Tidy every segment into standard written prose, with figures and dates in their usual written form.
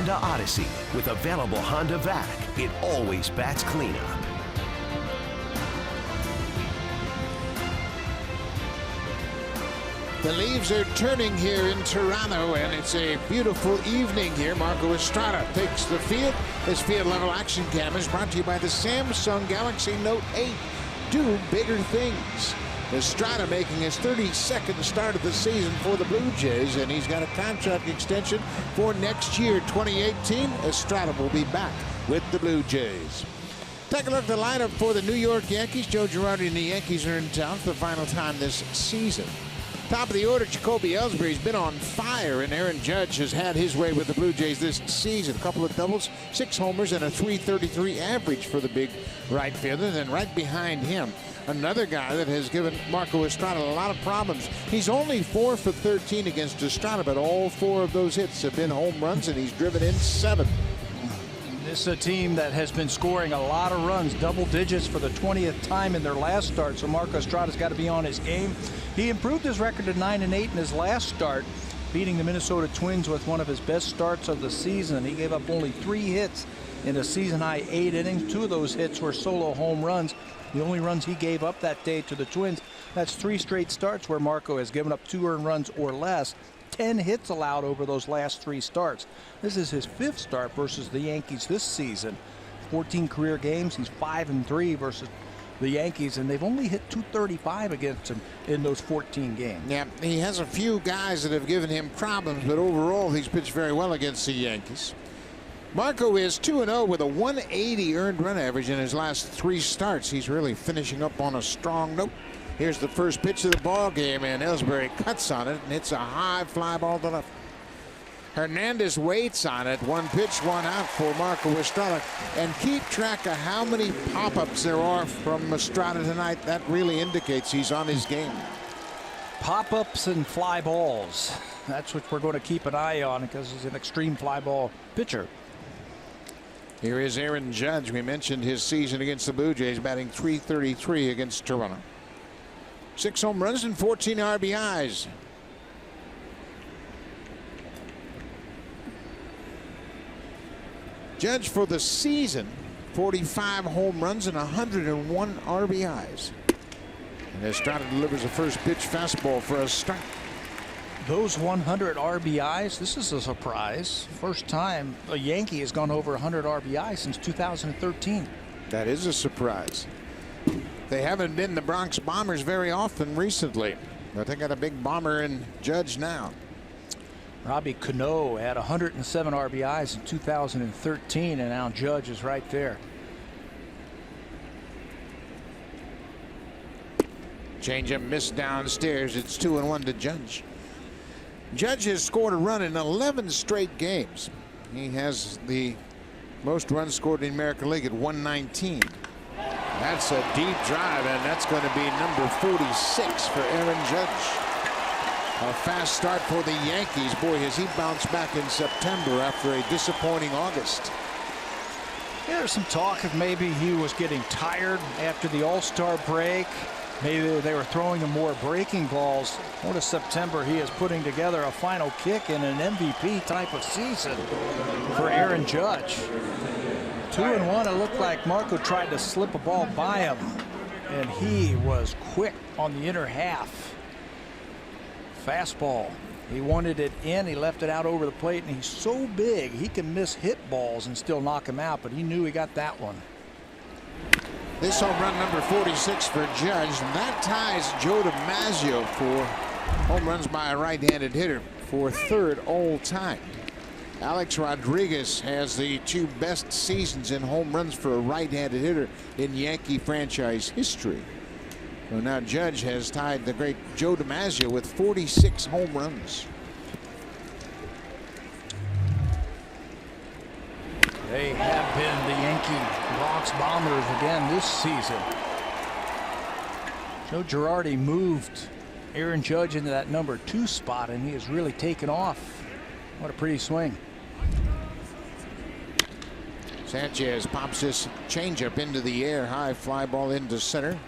Honda Odyssey. With available Honda Vac, it always bats cleanup. The leaves are turning here in Toronto, and it's a beautiful evening here. Marco Estrada takes the field. This field level action cam is brought to you by the Samsung Galaxy Note 8. Do bigger things. Estrada making his 32nd start of the season for the Blue Jays, and he's got a contract extension for next year, 2018. Estrada will be back with the Blue Jays. Take a look at the lineup for the New York Yankees. Joe Girardi and the Yankees are in town for the final time this season. Top of the order, Jacoby Ellsbury's been on fire, and Aaron Judge has had his way with the Blue Jays this season. A couple of doubles, 6 homers, and a .333 average for the big right fielder. Then right behind him, another guy that has given Marco Estrada a lot of problems. He's only 4 for 13 against Estrada, but all 4 of those hits have been home runs, and he's driven in 7. This is a team that has been scoring a lot of runs, double digits for the 20th time in their last start. So Marco Estrada's got to be on his game. He improved his record to 9-8 in his last start, beating the Minnesota Twins with one of his best starts of the season. He gave up only 3 hits in a season-high 8 innings. 2 of those hits were solo home runs. The only runs he gave up that day to the Twins. That's 3 straight starts where Marco has given up 2 earned runs or less. 10 hits allowed over those last 3 starts. This is his 5th start versus the Yankees this season. 14 career games. He's 5-3 versus the Yankees, and they've only hit .235 against him in those 14 games. Yeah, he has a few guys that have given him problems, but overall he's pitched very well against the Yankees. Marco is 2-0 with a 180 earned run average in his last 3 starts. He's really finishing up on a strong note. Here's the first pitch of the ball game, and Ellsbury cuts on it and hits a high fly ball to left. Hernandez waits on it. 1 pitch, 1 out for Marco Estrada. And keep track of how many pop-ups there are from Estrada tonight. That really indicates he's on his game. Pop-ups and fly balls. That's what we're going to keep an eye on because he's an extreme fly ball pitcher. Here is Aaron Judge. We mentioned his season against the Blue Jays, batting .333 against Toronto. 6 home runs and 14 RBIs. Judge for the season, 45 home runs and 101 RBIs. And Estrada delivers a first pitch fastball for a strike. Those 100 RBIs, this is a surprise. First time a Yankee has gone over 100 RBIs since 2013. That is a surprise. They haven't been the Bronx Bombers very often recently, but they got a big bomber in Judge now. Robbie Cano had 107 RBIs in 2013, and now Judge is right there. Changeup missed downstairs. It's 2-1 to Judge. Judge has scored a run in 11 straight games. He has the most runs scored in the American League at 119. That's a deep drive, and that's going to be number 46 for Aaron Judge. A fast start for the Yankees. Boy, has he bounced back in September after a disappointing August. Yeah, there's some talk of maybe he was getting tired after the All-Star break. Maybe they were throwing him more breaking balls. What a September he is putting together a final kick in an MVP type of season for Aaron Judge. 2-1. It looked like Marco tried to slip a ball by him, and he was quick on the inner half. Fastball. He wanted it in. He left it out over the plate, and he's so big he can miss hit balls and still knock him out, but he knew he got that one. This home run number 46 for Judge, and that ties Joe DiMaggio for home runs by a right-handed hitter for 3rd all time. Alex Rodriguez has the 2 best seasons in home runs for a right-handed hitter in Yankee franchise history. So now Judge has tied the great Joe DiMaggio with 46 home runs. They have been the Yankee Bronx Bombers again this season. Joe Girardi moved Aaron Judge into that number 2 spot, and he has really taken off. What a pretty swing. Sanchez pops this changeup into the air. High fly ball into center.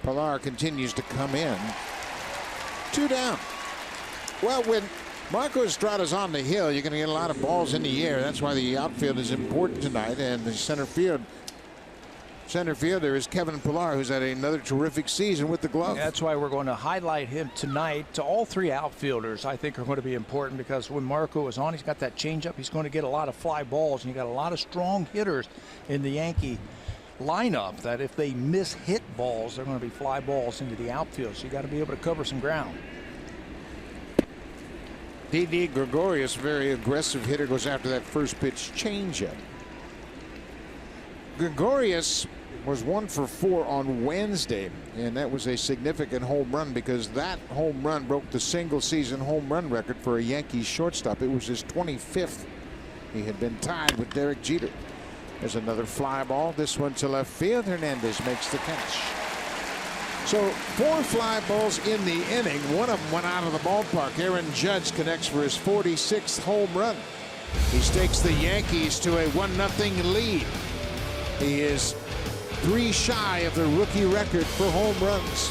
Pilar continues to come in. 2 down. Well, when Marco Estrada's on the hill. You're going to get a lot of balls in the air. That's why the outfield is important tonight. And the center fielder is Kevin Pillar, who's had another terrific season with the glove. That's why we're going to highlight him tonight. To all three outfielders, I think, are going to be important, because when Marco is on, he's got that changeup. He's going to get a lot of fly balls, and you got a lot of strong hitters in the Yankee lineup that if they miss hit balls, they're going to be fly balls into the outfield. So you got to be able to cover some ground. Didi Gregorius, very aggressive hitter, goes after that first pitch changeup. Gregorius was 1 for 4 on Wednesday, and that was a significant home run, because that home run broke the single season home run record for a Yankees shortstop. It was his 25th. He had been tied with Derek Jeter. There's another fly ball, this one to left field. Hernandez makes the catch. So 4 fly balls in the inning. One of them went out of the ballpark. Aaron Judge connects for his 46th home run. He stakes the Yankees to a 1-0 lead. He is 3 shy of the rookie record for home runs.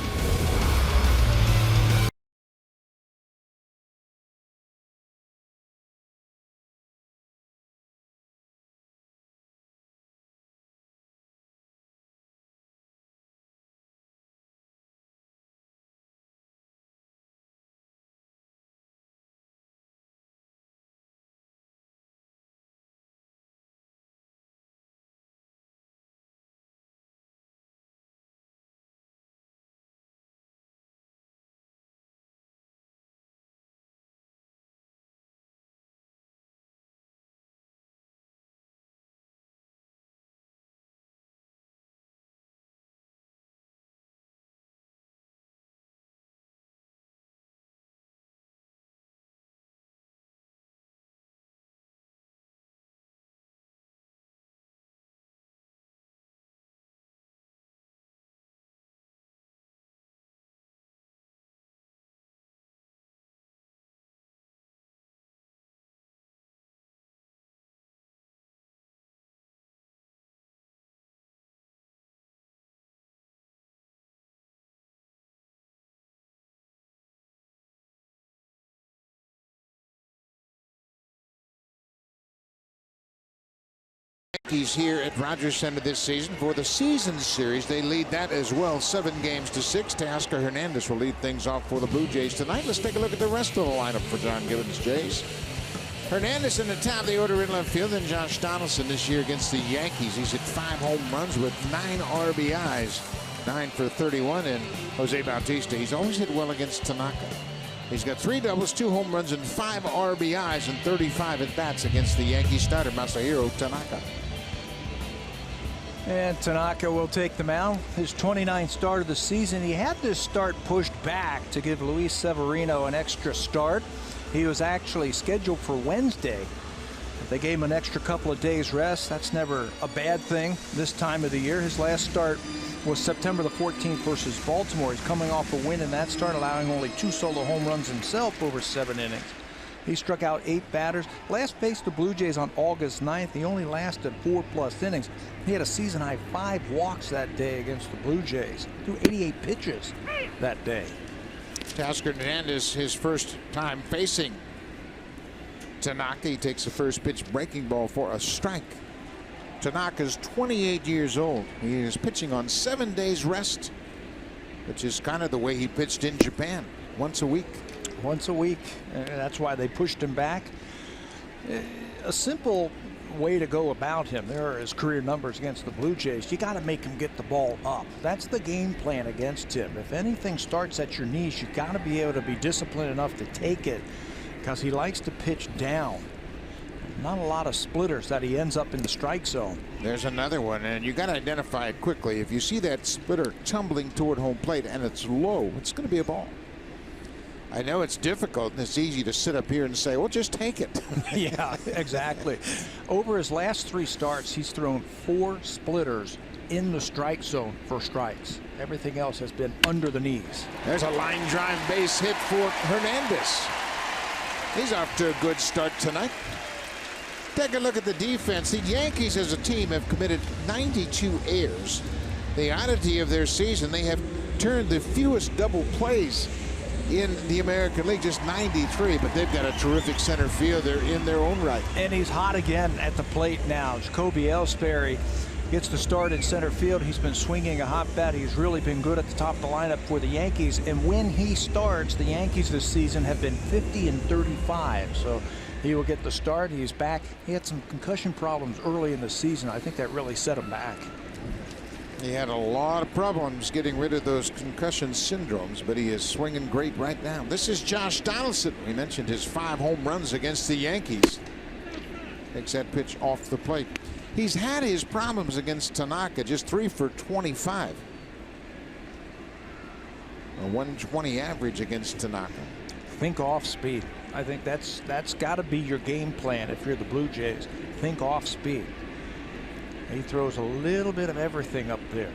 Yankees here at Rogers Center this season for the season series. They lead that as well, 7-6. Teoscar Hernandez will lead things off for the Blue Jays tonight. Let's take a look at the rest of the lineup for John Gibbons' Jays. Hernandez in the top of the order in left field, and Josh Donaldson this year against the Yankees. He's hit 5 home runs with 9 RBIs, 9 for 31. And Jose Bautista, he's always hit well against Tanaka. He's got 3 doubles, 2 home runs, and 5 RBIs and 35 at-bats against the Yankee starter, Masahiro Tanaka. And Tanaka will take the mound. His 29th start of the season. He had this start pushed back to give Luis Severino an extra start. He was actually scheduled for Wednesday. They gave him an extra couple of days rest. That's never a bad thing this time of the year. His last start was September the 14th versus Baltimore. He's coming off a win in that start, allowing only 2 solo home runs himself over 7 innings. He struck out 8 batters. Last faced the Blue Jays on August 9th. He only lasted 4+ innings. He had a season-high 5 walks that day against the Blue Jays. Threw 88 pitches that day. Teoscar Hernandez, his first time facing Tanaka. He takes the first pitch breaking ball for a strike. Tanaka's 28 years old. He is pitching on 7 days rest, which is kind of the way he pitched in Japan, once a week. Once a week. That's why they pushed him back. A simple way to go about him. There are his career numbers against the Blue Jays. You got to make him get the ball up. That's the game plan against him. If anything starts at your knees, you got to be able to be disciplined enough to take it, because he likes to pitch down. Not a lot of splitters that he ends up in the strike zone. There's another one, and you got to identify it quickly. If you see that splitter tumbling toward home plate and it's low, it's going to be a ball. I know it's difficult, and it's easy to sit up here and say, well, just take it. Yeah, exactly. Over his last 3 starts, he's thrown 4 splitters in the strike zone for strikes. Everything else has been under the knees. There's a line drive base hit for Hernandez. He's off to a good start tonight. Take a look at the defense. The Yankees as a team have committed 92 errors. The oddity of their season, they have turned the fewest double plays in the American League, just 93, but they've got a terrific center fielder in their own right. And he's hot again at the plate now. Jacoby Ellsbury gets the start in center field. He's been swinging a hot bat. He's really been good at the top of the lineup for the Yankees. And when he starts, the Yankees this season have been 50-35. So he will get the start. He's back. He had some concussion problems early in the season. I think that really set him back. He had a lot of problems getting rid of those concussion syndromes, but he is swinging great right now. This is Josh Donaldson. We mentioned his 5 home runs against the Yankees. Takes that pitch off the plate. He's had his problems against Tanaka, just 3 for 25. A 120 average against Tanaka. Think off speed. I think that's got to be your game plan if you're the Blue Jays. Think off speed. He throws a little bit of everything up there.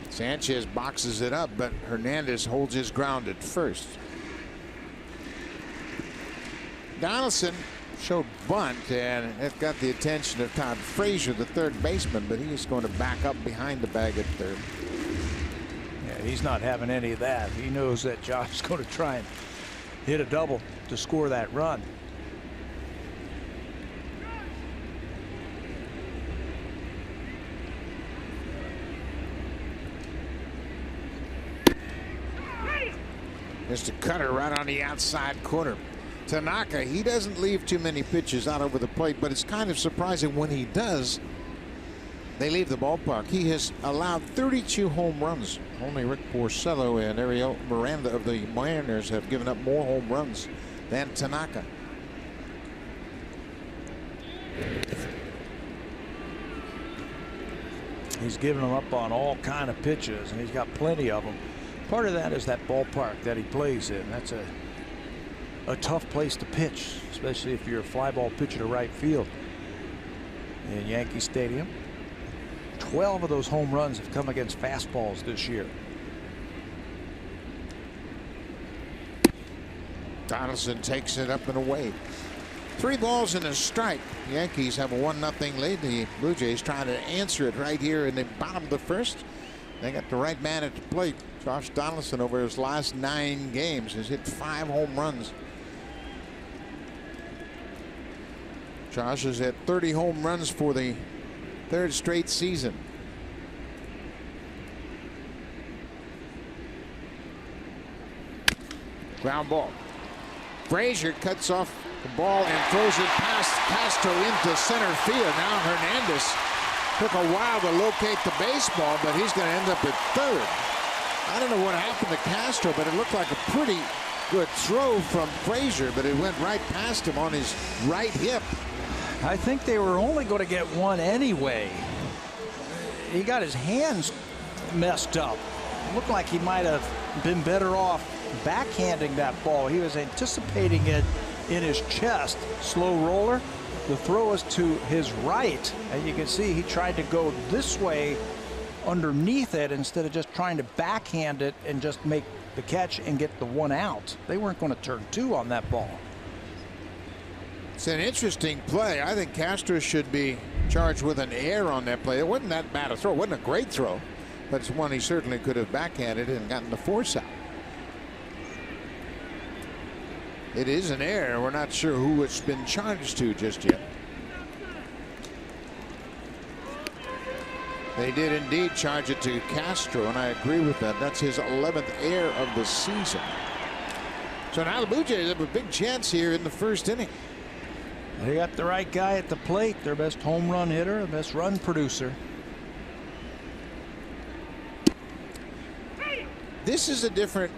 Sanchez boxes it up, but Hernandez holds his ground at first. Donaldson showed bunt, and it got the attention of Todd Frazier, the third baseman, but he's going to back up behind the bag at third. Yeah, he's not having any of that. He knows that Josh is going to try and hit a double to score that run. Just a cutter right on the outside corner. Tanaka, he doesn't leave too many pitches out over the plate, but it's kind of surprising when he does. They leave the ballpark. He has allowed 32 home runs. Only Rick Porcello and Ariel Miranda of the Mariners have given up more home runs than Tanaka. He's giving them up on all kind of pitches, and he's got plenty of them. Part of that is that ballpark that he plays in. That's a tough place to pitch, especially if you're a fly ball pitcher to right field in Yankee Stadium. 12 of those home runs have come against fastballs this year. Donaldson takes it up and away. 3 balls and a strike. The Yankees have a 1-0 lead. The Blue Jays trying to answer it right here in the bottom of the first. They got the right man at the plate. Josh Donaldson, over his last 9 games, has hit 5 home runs. Josh has had 30 home runs for the 3rd straight season. Ground ball. Frazier cuts off the ball and throws it past Castro into center field. Now Hernandez took a while to locate the baseball, but he's going to end up at third. I don't know what happened to Castro, but it looked like a pretty good throw from Frazier, but it went right past him on his right hip. I think they were only going to get one anyway. He got his hands messed up. It looked like he might have been better off backhanding that ball. He was anticipating it in his chest. Slow roller. The throw is to his right, and you can see he tried to go this way underneath it instead of just trying to backhand it and just make the catch and get the 1 out. They weren't going to turn 2 on that ball. It's an interesting play. I think Castro should be charged with an error on that play. It wasn't that bad a throw. It wasn't a great throw, but it's one he certainly could have backhanded and gotten the force out. It is an error. We're not sure who it's been charged to just yet. They did indeed charge it to Castro, and I agree with that. That's his 11th error of the season. So now the Blue Jays have a big chance here in the first inning. They got the right guy at the plate, their best home run hitter, the best run producer. This is a different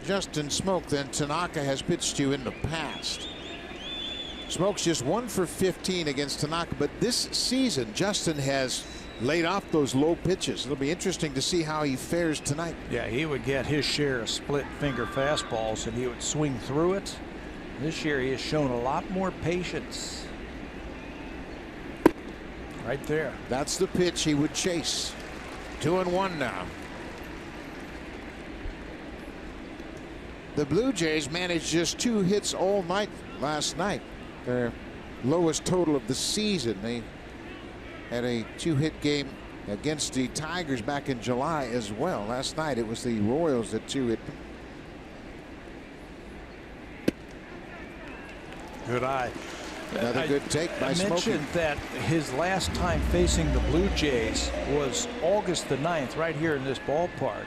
Justin Smoke than Tanaka has pitched to in the past. Smoke's just 1 for 15 against Tanaka, but this season Justin has laid off those low pitches. It'll be interesting to see how he fares tonight. Yeah, he would get his share of split finger fastballs and he would swing through it. This year he has shown a lot more patience. Right there. That's the pitch he would chase. 2-1 now. The Blue Jays managed just 2 hits all night last night. Their lowest total of the season. They had a 2-hit game against the Tigers back in July as well. Last night it was the Royals that two-hit. Good eye. Another good take by Smokey. I mentioned that his last time facing the Blue Jays was August the 9th, right here in this ballpark.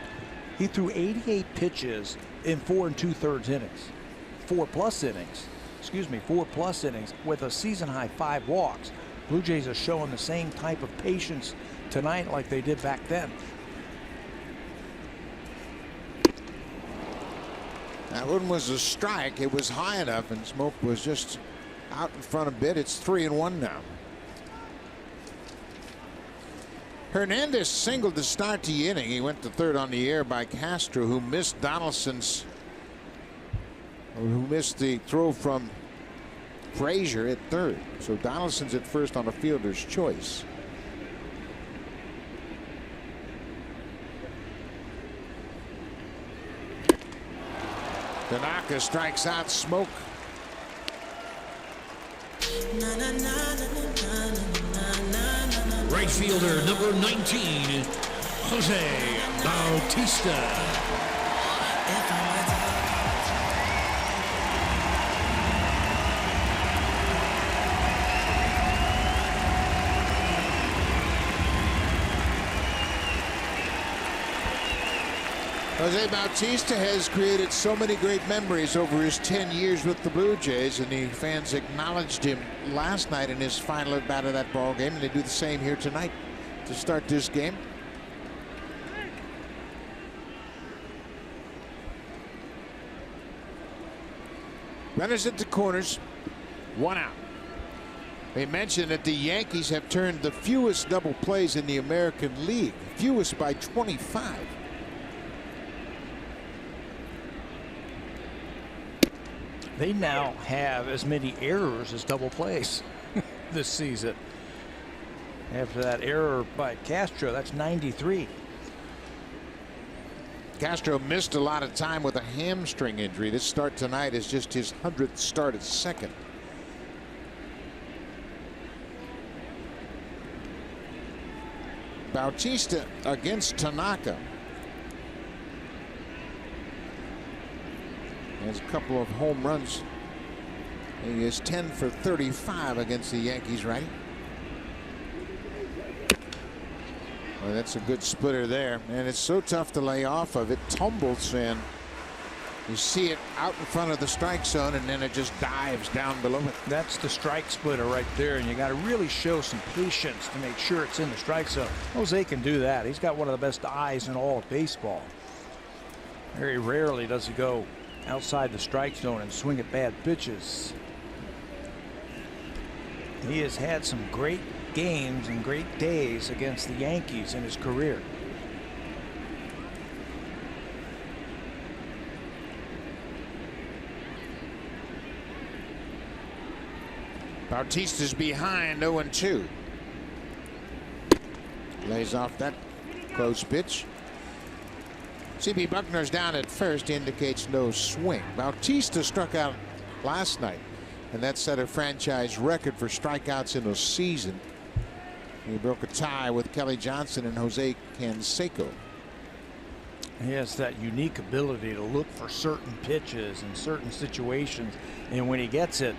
He threw 88 pitches in 4 2/3 innings. 4+ innings. Excuse me, 4+ innings with a season-high 5 walks. Blue Jays are showing the same type of patience tonight like they did back then. That one was a strike. It was high enough, and Smoke was just out in front a bit. It's 3-1 now. Hernandez singled to start the inning. He went to third on the air by Castro, who missed the throw from Frazier at third. So Donaldson's at first on a fielder's choice. Tanaka strikes out Smoke. Right fielder number 19, Jose Bautista. Jose Bautista has created so many great memories over his 10 years with the Blue Jays, and the fans acknowledged him last night in his final at bat of that ball game, and they do the same here tonight to start this game. Runners at the corners, 1 out. They mentioned that the Yankees have turned the fewest double plays in the American League, fewest by 25. They now have as many errors as double plays this season. After that error by Castro, that's 93. Castro missed a lot of time with a hamstring injury. This start tonight is just his 100th start at second. Bautista against Tanaka. Has a couple of home runs. He is 10 for 35 against the Yankees righty. Well, that's a good splitter there, and it's so tough to lay off of. It tumbles, and you see it out in front of the strike zone, and then it just dives down below it. That's the strike splitter right there, and you got to really show some patience to make sure it's in the strike zone. Jose can do that. He's got one of the best eyes in all of baseball. Very rarely does he go outside the strike zone and swing at bad pitches. He has had some great games and great days against the Yankees in his career. Bautista's behind 0-2. Lays off that close pitch. C.B. Buckner's down at first, indicates no swing. Bautista struck out last night, and that set a franchise record for strikeouts in a season. He broke a tie with Kelly Johnson and Jose Canseco. He has that unique ability to look for certain pitches in certain situations, and when he gets it,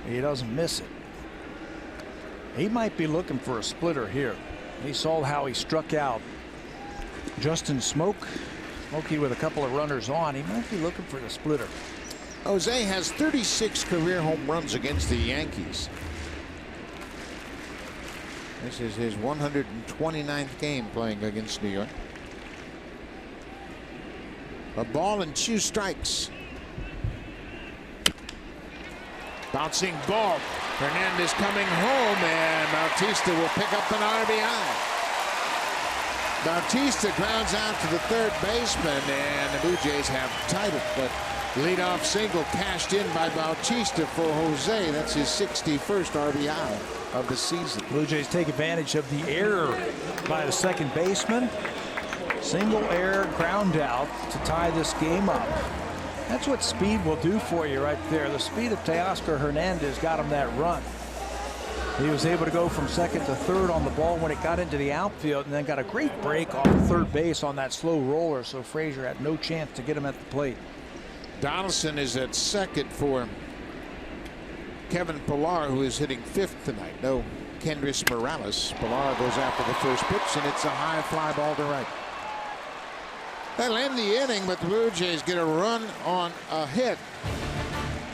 he doesn't miss it. He might be looking for a splitter here. He saw how he struck out Justin Smokey with a couple of runners on. He might be looking for the splitter. Jose has 36 career home runs against the Yankees. This is his 129th game playing against New York. A ball and 2 strikes. Bouncing ball. Hernandez coming home, and Bautista will pick up an RBI. Bautista grounds out to the third baseman, and the Blue Jays have tied it, but leadoff single cashed in by Bautista for Jose. That's his 61st RBI of the season. Blue Jays take advantage of the error by the second baseman. Single error, ground out to tie this game up. That's what speed will do for you right there. The speed of Teoscar Hernandez got him that run. He was able to go from second to third on the ball when it got into the outfield, and then got a great break off third base on that slow roller, so Frazier had no chance to get him at the plate. Donaldson is at second for Kevin Pillar, who is hitting fifth tonight. No Kendrys Morales. Pillar goes after the first pitch, and it's a high fly ball to right. That'll end the inning, but the Blue Jays get a run on a hit.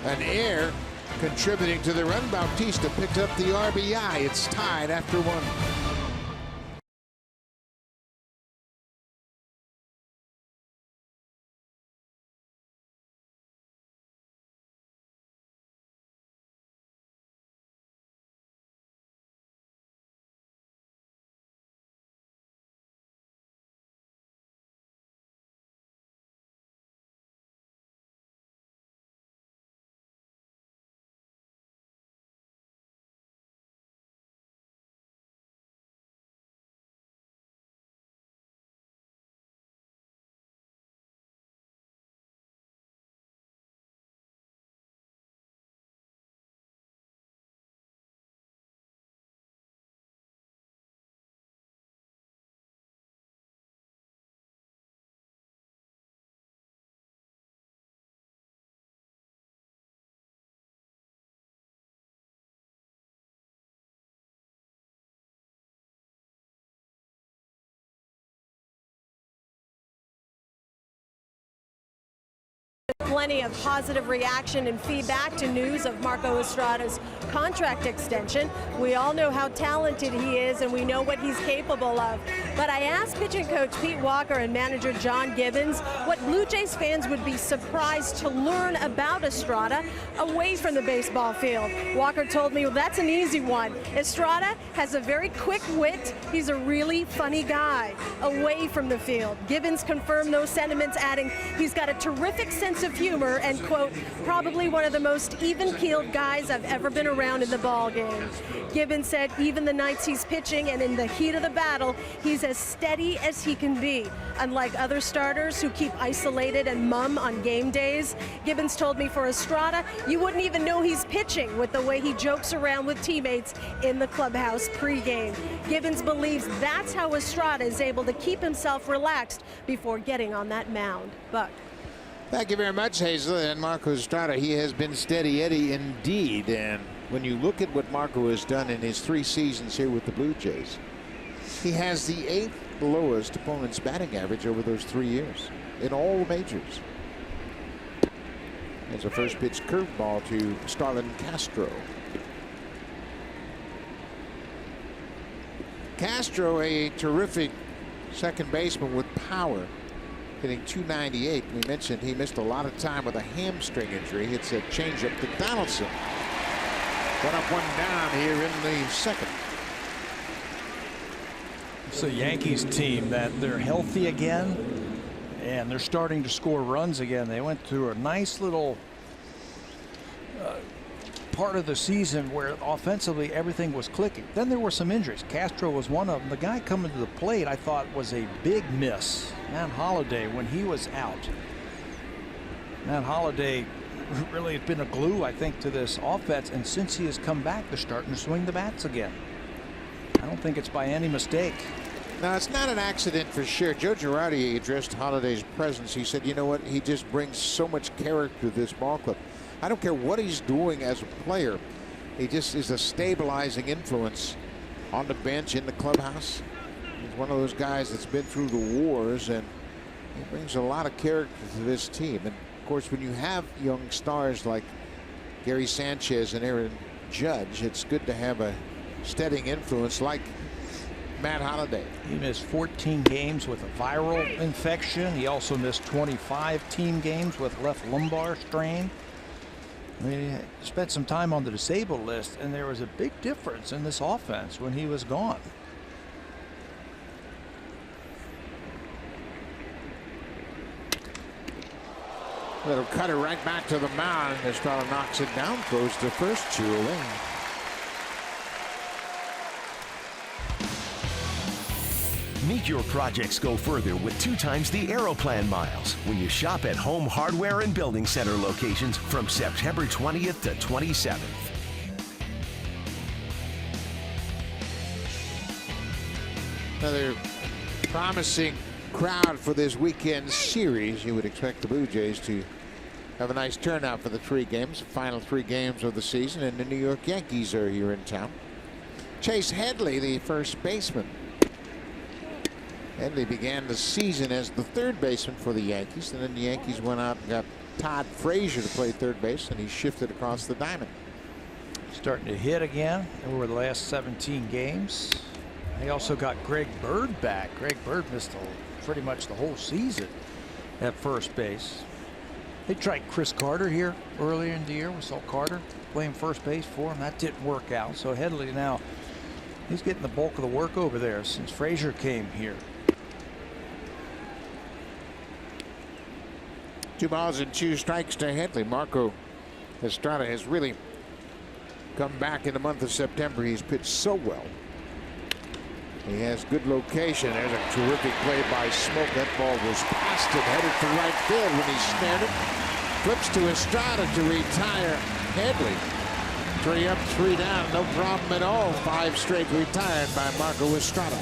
An error contributing to the run. Bautista picked up the RBI. It's tied after one. Plenty of positive reaction and feedback to news of Marco Estrada's contract extension. We all know how talented he is, and we know what he's capable of. But I asked pitching coach Pete Walker and manager John Gibbons what Blue Jays fans would be surprised to learn about Estrada away from the baseball field. Walker told me, well, that's an easy one. Estrada has a very quick wit. He's a really funny guy away from the field. Gibbons confirmed those sentiments, adding he's got a terrific sense of humor and, quote, probably one of the most even-keeled guys I've ever been around in the ball game. Gibbons said even the nights he's pitching and in the heat of the battle, he's as steady as he can be. Unlike other starters who keep isolated and mum on game days, Gibbons told me for Estrada, you wouldn't even know he's pitching with the way he jokes around with teammates in the clubhouse pregame. Gibbons believes that's how Estrada is able to keep himself relaxed before getting on that mound. Buck. Thank you very much, Hazel. And Marco Estrada, he has been steady Eddie indeed. And when you look at what Marco has done in his 3 seasons here with the Blue Jays, he has the 8th lowest opponent's batting average over those 3 years in all the majors. There's a first pitch curveball to Starlin Castro. Castro, a terrific second baseman with power, hitting .298. We mentioned he missed a lot of time with a hamstring injury. Hits a changeup to Donaldson. 1 up, 1 down here in the second. It's a Yankees team that they're healthy again, and they're starting to score runs again. They went through a nice little part of the season where offensively everything was clicking. Then there were some injuries. Castro was one of them. The guy coming to the plate I thought was a big miss. Matt Holliday, when he was out. Matt Holliday really has been a glue, I think, to this offense, and since he has come back, they're starting to swing the bats again. I don't think it's by any mistake. No, it's not an accident for sure. Joe Girardi addressed Holliday's presence. He said, you know what, he just brings so much character to this ball club. I don't care what he's doing as a player. He just is a stabilizing influence on the bench, in the clubhouse. He's one of those guys that's been through the wars, and he brings a lot of character to this team. And of course, when you have young stars like Gary Sanchez and Aaron Judge, it's good to have a steadying influence like Matt Holliday. He missed 14 games with a viral infection. He also missed 25 team games with left lumbar strain. I mean, he spent some time on the disabled list, and there was a big difference in this offense when he was gone. That'll cut it right back to the mound. Estrada knocks it down, throws the first 2 away. Make your projects go further with 2 times the Aeroplan miles when you shop at Home Hardware and Building Center locations from September 20th to 27th. Another promising crowd for this weekend series. You would expect the Blue Jays to have a nice turnout for the 3 games, the final 3 games of the season, and the New York Yankees are here in town. Chase Headley, the first baseman. Headley began the season as the 3rd baseman for the Yankees, and then the Yankees went out and got Todd Frazier to play 3rd base, and he shifted across the diamond. Starting to hit again over the last 17 games. They also got Greg Bird back. Greg Bird missed pretty much the whole season at first base. They tried Chris Carter here earlier in the year. We saw Carter playing first base for him. That didn't work out. So Headley now, he's getting the bulk of the work over there since Frazier came here. 2 balls and 2 strikes to Headley. Marco Estrada has really come back in the month of September. He's pitched so well. He has good location. There's a terrific play by Smoke. That ball was past him, headed for right field when he snared it. Flips to Estrada to retire Headley. 3 up, 3 down, no problem at all. 5 straight retired by Marco Estrada.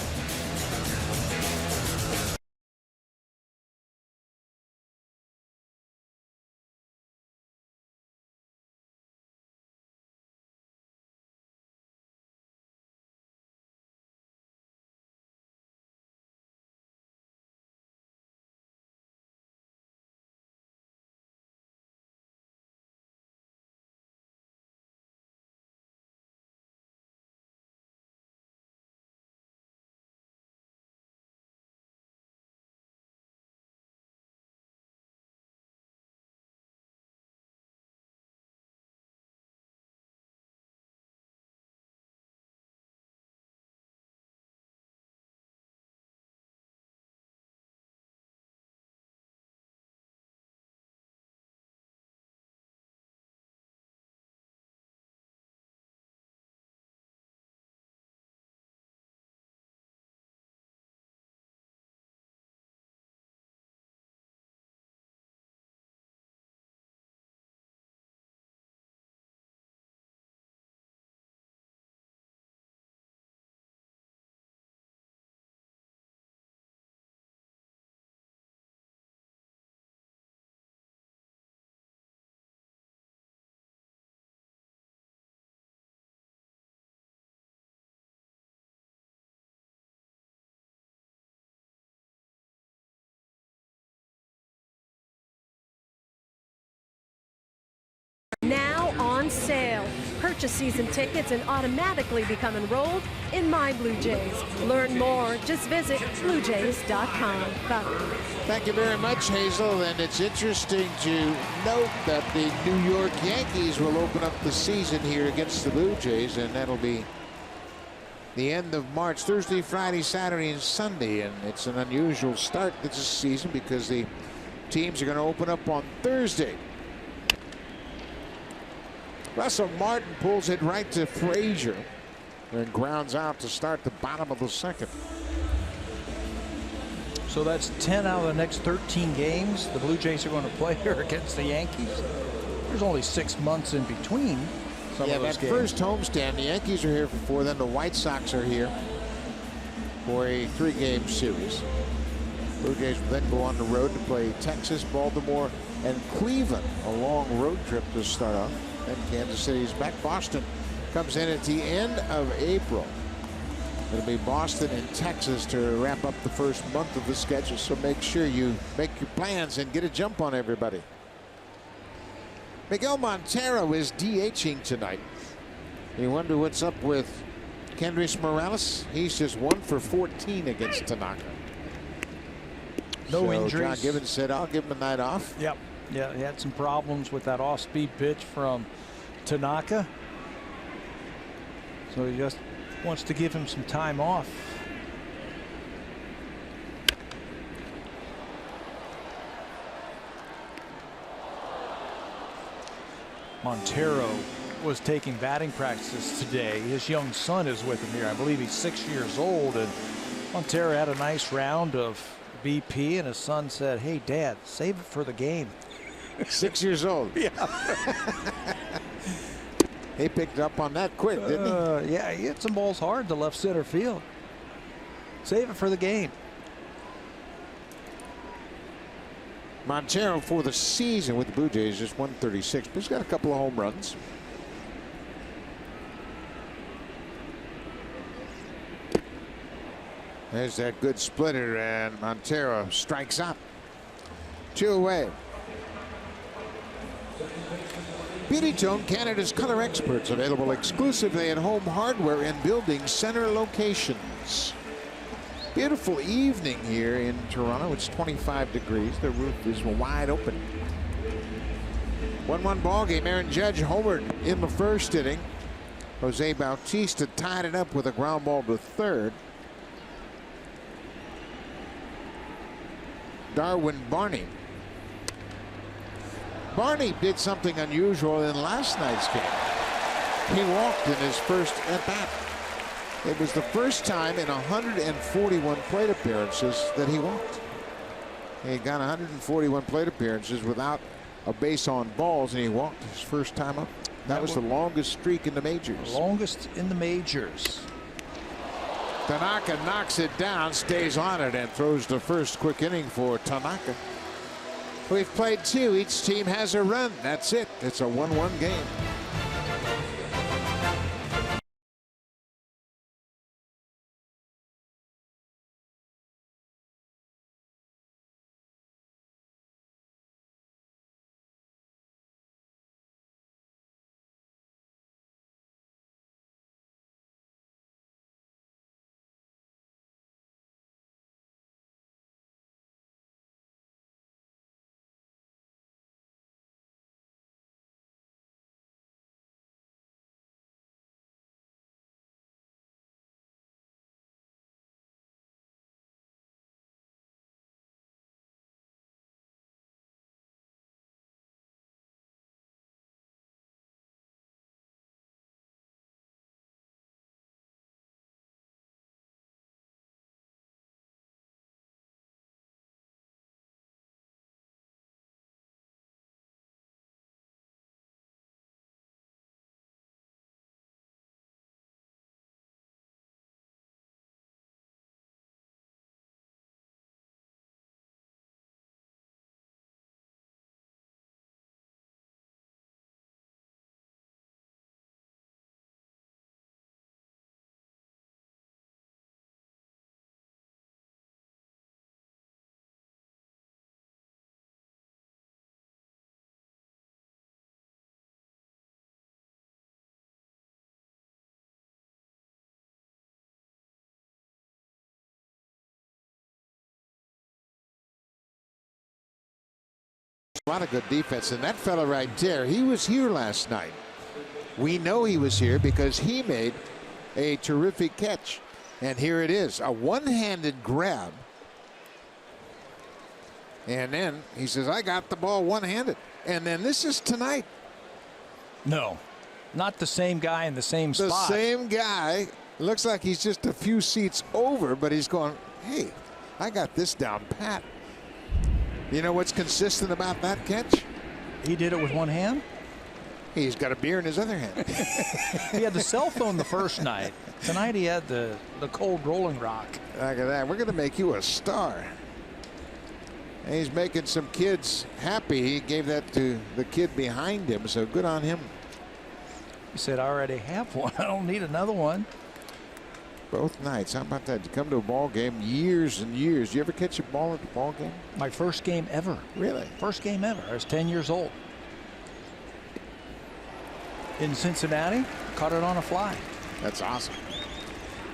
Now on sale. Purchase season tickets and automatically become enrolled in My Blue Jays. Learn more. Just visit bluejays.com. Thank you very much, Hazel. And it's interesting to note that the New York Yankees will open up the season here against the Blue Jays, and that'll be the end of March, Thursday, Friday, Saturday, and Sunday. And it's an unusual start to this season because the teams are going to open up on Thursday. Russell Martin pulls it right to Frazier and grounds out to start the bottom of the 2nd. So that's 10 out of the next 13 games the Blue Jays are going to play here against the Yankees. There's only 6 months in between some of those that games. First homestand, the Yankees are here for 4, then the White Sox are here for a 3-game series. Blue Jays will then go on the road to play Texas, Baltimore, and Cleveland. A long road trip to start off. And Kansas City's back. Boston comes in at the end of April. It'll be Boston and Texas to wrap up the first month of the schedule. So make sure you make your plans and get a jump on everybody. Miguel Montero is DHing tonight. You wonder what's up with Kendrys Morales. He's just 1 for 14 against Tanaka. No injuries. John Gibbons said, I'll give him a night off. Yep. Yeah, he had some problems with that off-speed pitch from Tanaka. So he just wants to give him some time off. Montero was taking batting practices today. His young son is with him here. I believe he's 6 years old, and Montero had a nice round of BP, and his son said, hey, Dad, save it for the game. 6 years old. Yeah. He picked up on that quick, didn't he? Yeah, he hit some balls hard to left center field. Save it for the game. Montero for the season with the Blue Jays just 136, but he's got a couple of home runs. There's that good splitter, and Montero strikes out. 2 away. Beauty Tone, Canada's color experts, available exclusively at Home Hardware and Building Center locations. Beautiful evening here in Toronto. It's 25 degrees. The roof is wide open. 1-1 ball game. Aaron Judge homered in the first inning. Jose Bautista tied it up with a ground ball to third. Darwin Barney. Barney did something unusual in last night's game. He walked in his first at bat. It was the first time in 141 plate appearances that he walked. He got 141 plate appearances without a base on balls, and he walked his first time up. That was the longest streak in the majors. Longest in the majors. Tanaka knocks it down, stays on it, and throws the first quick inning for Tanaka. We've played 2. Each team has a run. That's it. It's a 1-1 game. A lot of good defense, and that fella right there, he was here last night. We know he was here because he made a terrific catch. And here it is, a one-handed grab. And then he says, I got the ball one-handed. And then this is tonight. No, not the same guy in the same spot. The same guy. Looks like he's just a few seats over, but he's going, hey, I got this down pat. You know what's consistent about that catch? He did it with one hand? He's got a beer in his other hand. He had the cell phone the first night. Tonight he had the cold Rolling Rock. Look at that. We're going to make you a star. And he's making some kids happy. He gave that to the kid behind him, so good on him. He said, I already have one. I don't need another one. Both nights. How about that? You come to a ball game years and years. You ever catch a ball at the ball game? My first game ever. Really? First game ever. I was 10 years old. In Cincinnati, caught it on a fly. That's awesome.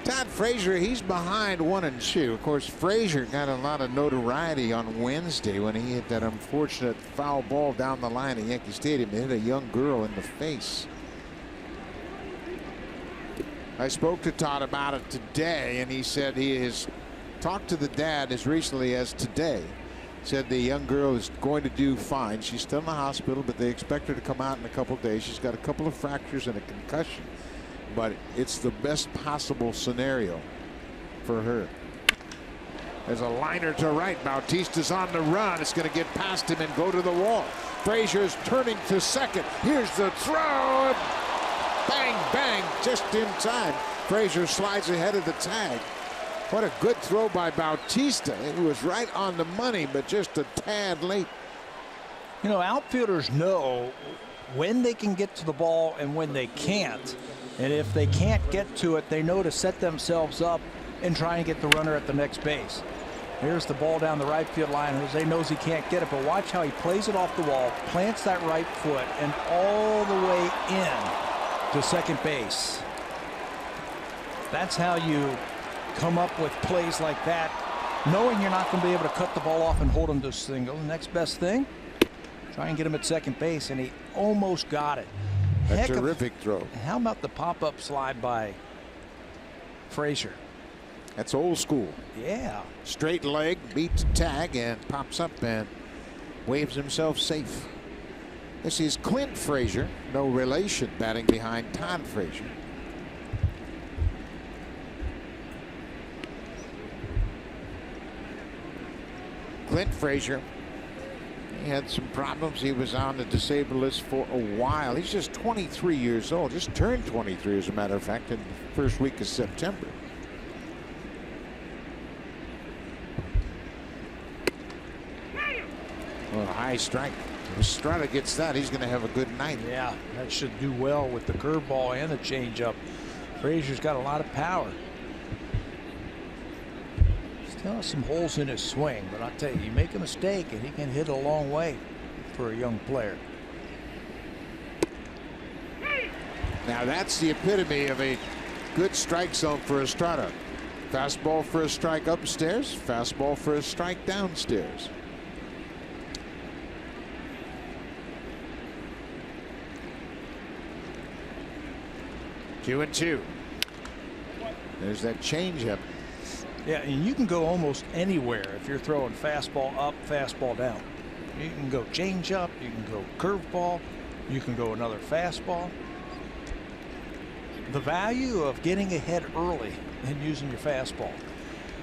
Todd Frazier, he's behind 1-2. Of course, Frazier got a lot of notoriety on Wednesday when he hit that unfortunate foul ball down the line at Yankee Stadium. It hit a young girl in the face. I spoke to Todd about it today, and he said he has talked to the dad as recently as today. Said the young girl is going to do fine. She's still in the hospital, but they expect her to come out in a couple of days. She's got a couple of fractures and a concussion, but it's the best possible scenario for her. There's a liner to right. Bautista's on the run. It's going to get past him and go to the wall. Frazier's turning to second. Here's the throw. Bang, bang, just in time. Frazier slides ahead of the tag. What a good throw by Bautista. It was right on the money, but just a tad late. You know, outfielders know when they can get to the ball and when they can't. And if they can't get to it, they know to set themselves up and try and get the runner at the next base. Here's the ball down the right field line. Jose knows he can't get it, but watch how he plays it off the wall, plants that right foot, and all the way in to second base. That's how you come up with plays like that, knowing you're not going to be able to cut the ball off and hold him to single. The next best thing, try and get him at second base, and he almost got it. A terrific throw. How about the pop-up slide by Frazier? That's old school. Yeah. Straight leg, beats tag, and pops up and waves himself safe. This is Clint Frazier, no relation, batting behind Todd Frazier. Clint Frazier, he had some problems. He was on the disabled list for a while. He's just 23 years old, just turned 23 as a matter of fact in the first week of September. Well, a high strike. If Estrada gets that, he's going to have a good night. Yeah, that should do well with the curveball and the changeup. Frazier's got a lot of power. Still has some holes in his swing, but I'll tell you make a mistake and he can hit a long way for a young player. Now that's the epitome of a good strike zone for Estrada. Fastball for a strike upstairs, fastball for a strike downstairs. Two and two. There's that changeup. Yeah, and you can go almost anywhere if you're throwing fastball up, fastball down. You can go changeup, you can go curveball, you can go another fastball. The value of getting ahead early and using your fastball.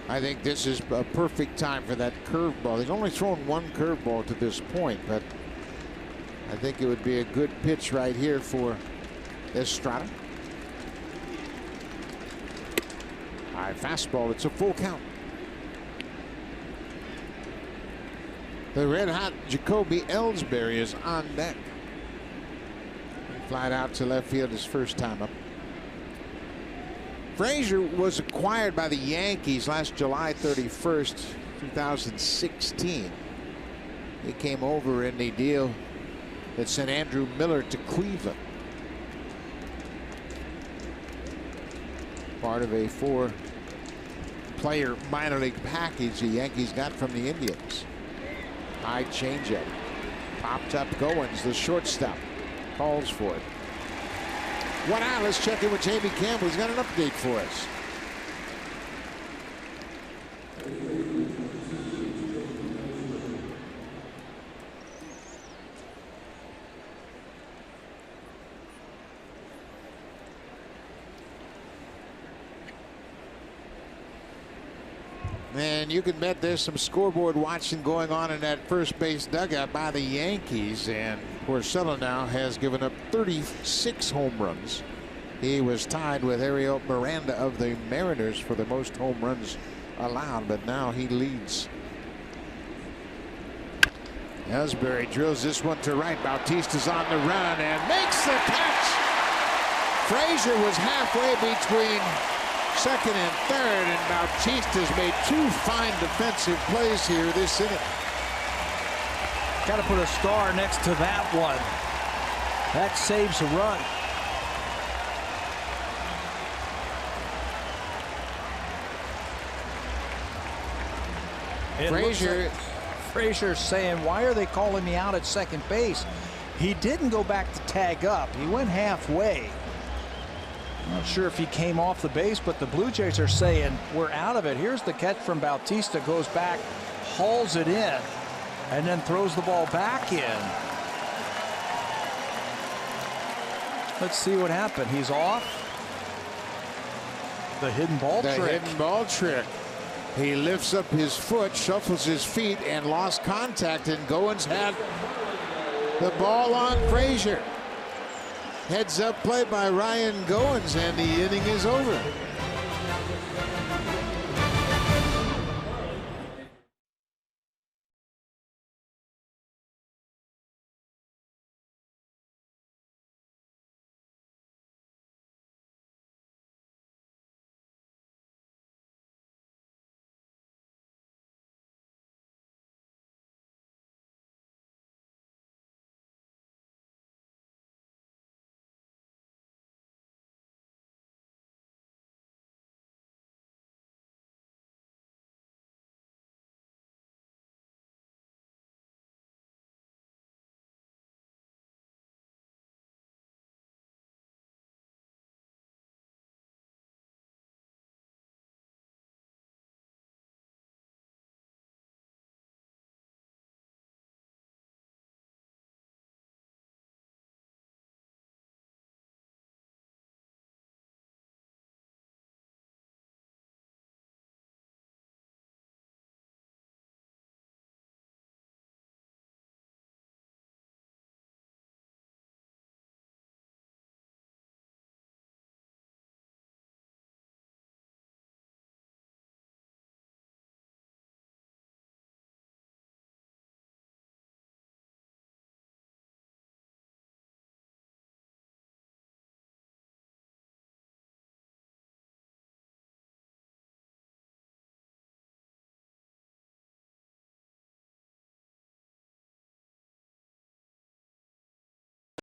I think this is a perfect time for that curveball. He's only thrown one curveball to this point, but I think it would be a good pitch right here for Estrada. High fastball. It's a full count. The red-hot Jacoby Ellsbury is on deck. He flied out to left field his first time up. Frazier was acquired by the Yankees last July 31st, 2016. He came over in the deal that sent Andrew Miller to Cleveland. Part of a four-player minor league package the Yankees got from the Indians. High changeup. Popped up Goins, the shortstop. Calls for it. 1 out. Let's check in with Jamie Campbell. He's got an update for us. And you can bet there's some scoreboard watching going on in that first base dugout by the Yankees. And Porcello now has given up 36 home runs. He was tied with Ariel Miranda of the Mariners for the most home runs allowed, but now he leads. Ellsbury drills this one to right. Bautista's on the run and makes the catch. Frazier was halfway between second and third, and Bautista's made two fine defensive plays here this inning. Got to put a star next to that one. That saves a run. Frazier's saying, why are they calling me out at second base? He didn't go back to tag up. He went halfway. Not sure if he came off the base, but the Blue Jays are saying we're out of it. Here's the catch from Bautista, goes back, hauls it in, and then throws the ball back in. Let's see what happened. He's off. The hidden ball trick. The hidden ball trick. He lifts up his foot, shuffles his feet, and lost contact, and Goins had the ball on Frazier. Heads up play by Ryan Goins, and the inning is over.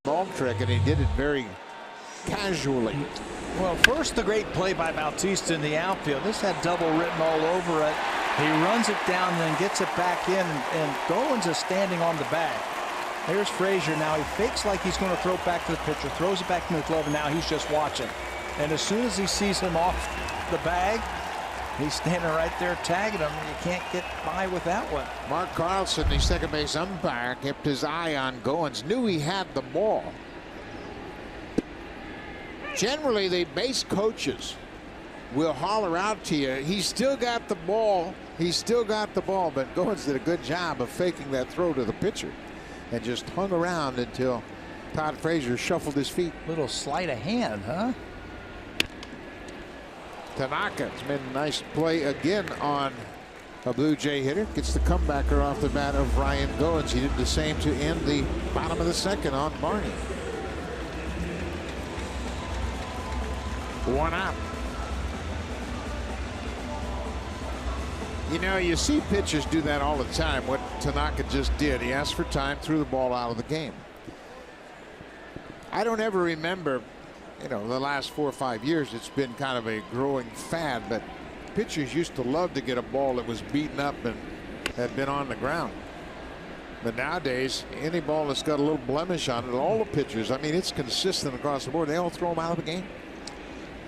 ball trick, and he did it very casually. Well, first the great play by Bautista in the outfield. This had double written all over it. He runs it down and then gets it back in, and Goins is standing on the bag. There's Frazier now. He fakes like he's going to throw it back to the pitcher, throws it back in the glove, and now he's just watching. And as soon as he sees him off the bag, he's standing right there tagging him. You can't get by with that one. Mark Carlson, the second base umpire, kept his eye on Goins, knew he had the ball. Generally, the base coaches will holler out to you, he's still got the ball, he's still got the ball, but Goins did a good job of faking that throw to the pitcher and just hung around until Todd Frazier shuffled his feet. Little sleight of hand, huh? Tanaka's made a nice play again on a Blue Jay hitter. Gets the comebacker off the bat of Ryan Goins. He did the same to end the bottom of the second on Barney. 1 out. You know, you see pitchers do that all the time. What Tanaka just did, he asked for time, threw the ball out of the game. I don't ever remember, you know, the last 4 or 5 years, it's been kind of a growing fad, but pitchers used to love to get a ball that was beaten up and had been on the ground. But nowadays, any ball that's got a little blemish on it, all the pitchers, I mean, it's consistent across the board. They all throw them out of the game.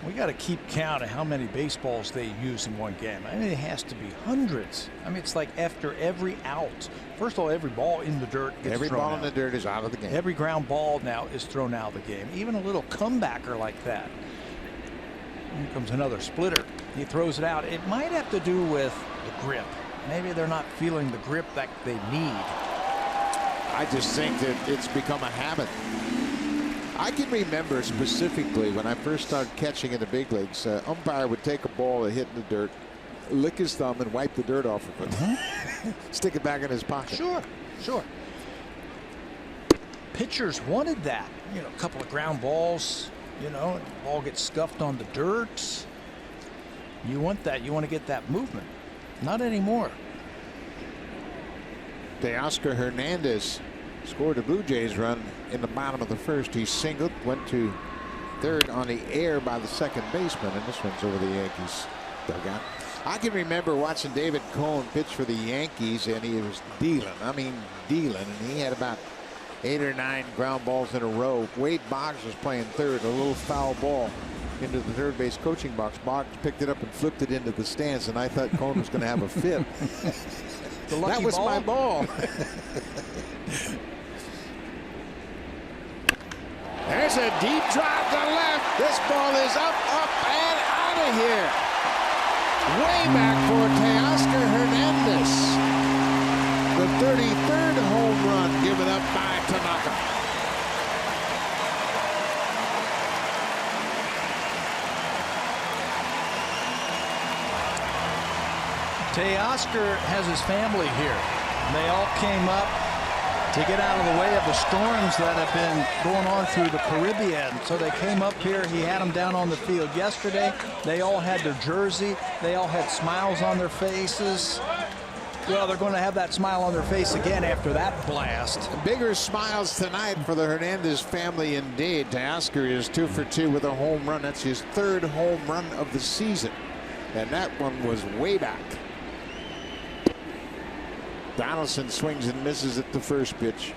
We got to keep count of how many baseballs they use in one game. I mean, it has to be hundreds. I mean, it's like after every out. First of all, every ball in the dirt gets every thrown ball out. in the dirt is out of the game. Every ground ball now is thrown out of the game. Even a little comebacker like that. Here comes another splitter. He throws it out. It might have to do with the grip. Maybe they're not feeling the grip that they need. I just think that it's become a habit. I can remember specifically when I first started catching in the big leagues, umpire would take a ball that hit in the dirt, lick his thumb and wipe the dirt off of it. Stick it back in his pocket. Sure, sure. Pitchers wanted that. You know, a couple of ground balls, you know, the ball gets scuffed on the dirt. You want that. You want to get that movement. Not anymore. Teoscar Hernandez scored a Blue Jays run in the bottom of the first. He singled, went to third on the air by the second baseman, and this one's over the Yankees dugout. I can remember watching David Cone pitch for the Yankees, and he was dealing. I mean, dealing, and he had about 8 or 9 ground balls in a row. Wade Boggs was playing third, a little foul ball into the third base coaching box. Boggs picked it up and flipped it into the stands, and I thought Cone was going to have a fit. That was my ball. There's a deep drive to left. This ball is up, and out of here. Way back for Teoscar Hernandez. The 33rd home run given up by Tanaka. Teoscar has his family here. They all came up to get out of the way of the storms that have been going on through the Caribbean. So they came up here. He had them down on the field yesterday. They all had their jersey. They all had smiles on their faces. Well, they're going to have that smile on their face again after that blast. Bigger smiles tonight for the Hernandez family indeed. Teoscar is 2 for 2 with a home run. That's his 3rd home run of the season. And that one was way back. Donaldson swings and misses at the first pitch.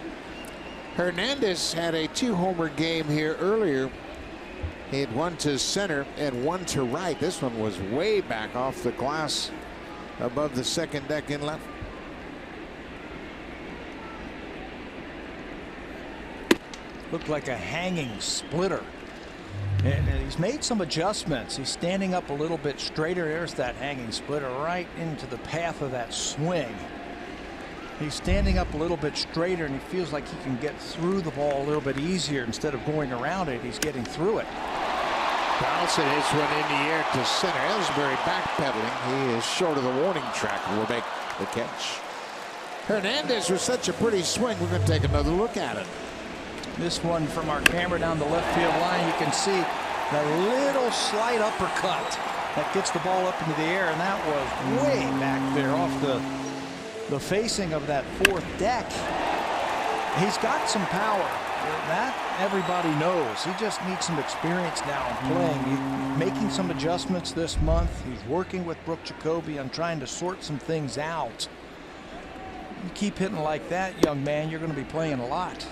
Hernandez had a 2-homer game here earlier. He had 1 to center and 1 to right. This one was way back off the glass above the second deck in left. Looked like a hanging splitter. And he's made some adjustments. He's standing up a little bit straighter. There's that hanging splitter right into the path of that swing. He's standing up a little bit straighter, and he feels like he can get through the ball a little bit easier. Instead of going around it, he's getting through it. Donaldson hits one in the air to center. Ellsbury backpedaling. He is short of the warning track. Will make the catch. Hernandez was such a pretty swing. We're going to take another look at it. This one from our camera down the left field line, you can see that little slight uppercut that gets the ball up into the air, and that was way back there off the facing of that 4th deck. He's got some power. That everybody knows. He just needs some experience now in playing. He's making some adjustments this month. He's working with Brooke Jacoby on trying to sort some things out. You keep hitting like that, young man, you're going to be playing a lot.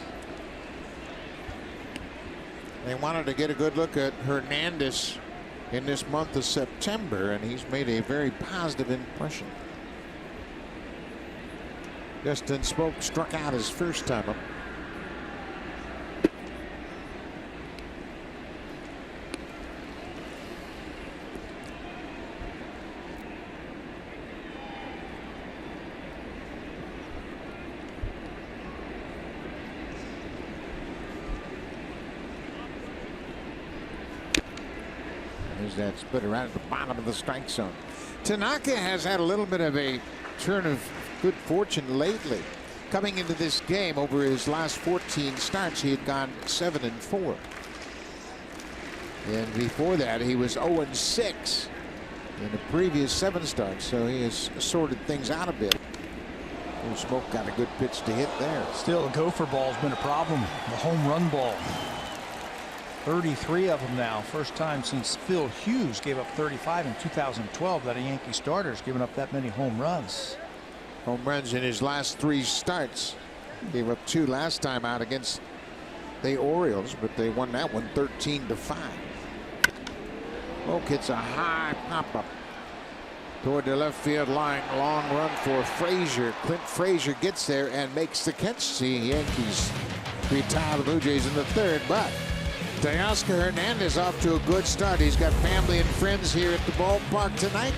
They wanted to get a good look at Hernandez in this month of September, and he's made a very positive impression. Justin Smoke struck out his first time up. There's that splitter right at the bottom of the strike zone. Tanaka has had a little bit of a turn of good fortune lately. Coming into this game, over his last 14 starts, he had gone 7-4. And before that, he was 0-6 in the previous 7 starts. So he has sorted things out a bit. Smoke got a good pitch to hit there. Still, the gopher ball's been a problem. The home run ball. 33 of them now. First time since Phil Hughes gave up 35 in 2012 that a Yankee starter's given up that many home runs. Home runs in his last 3 starts. Gave up 2 last time out against the Orioles, but they won that one 13-5. Smoke hits a high pop-up toward the left field line. Long run for Frazier. Clint Frazier gets there and makes the catch. The Yankees retire the Blue Jays in the 3rd, but Teoscar Hernandez off to a good start. He's got family and friends here at the ballpark tonight,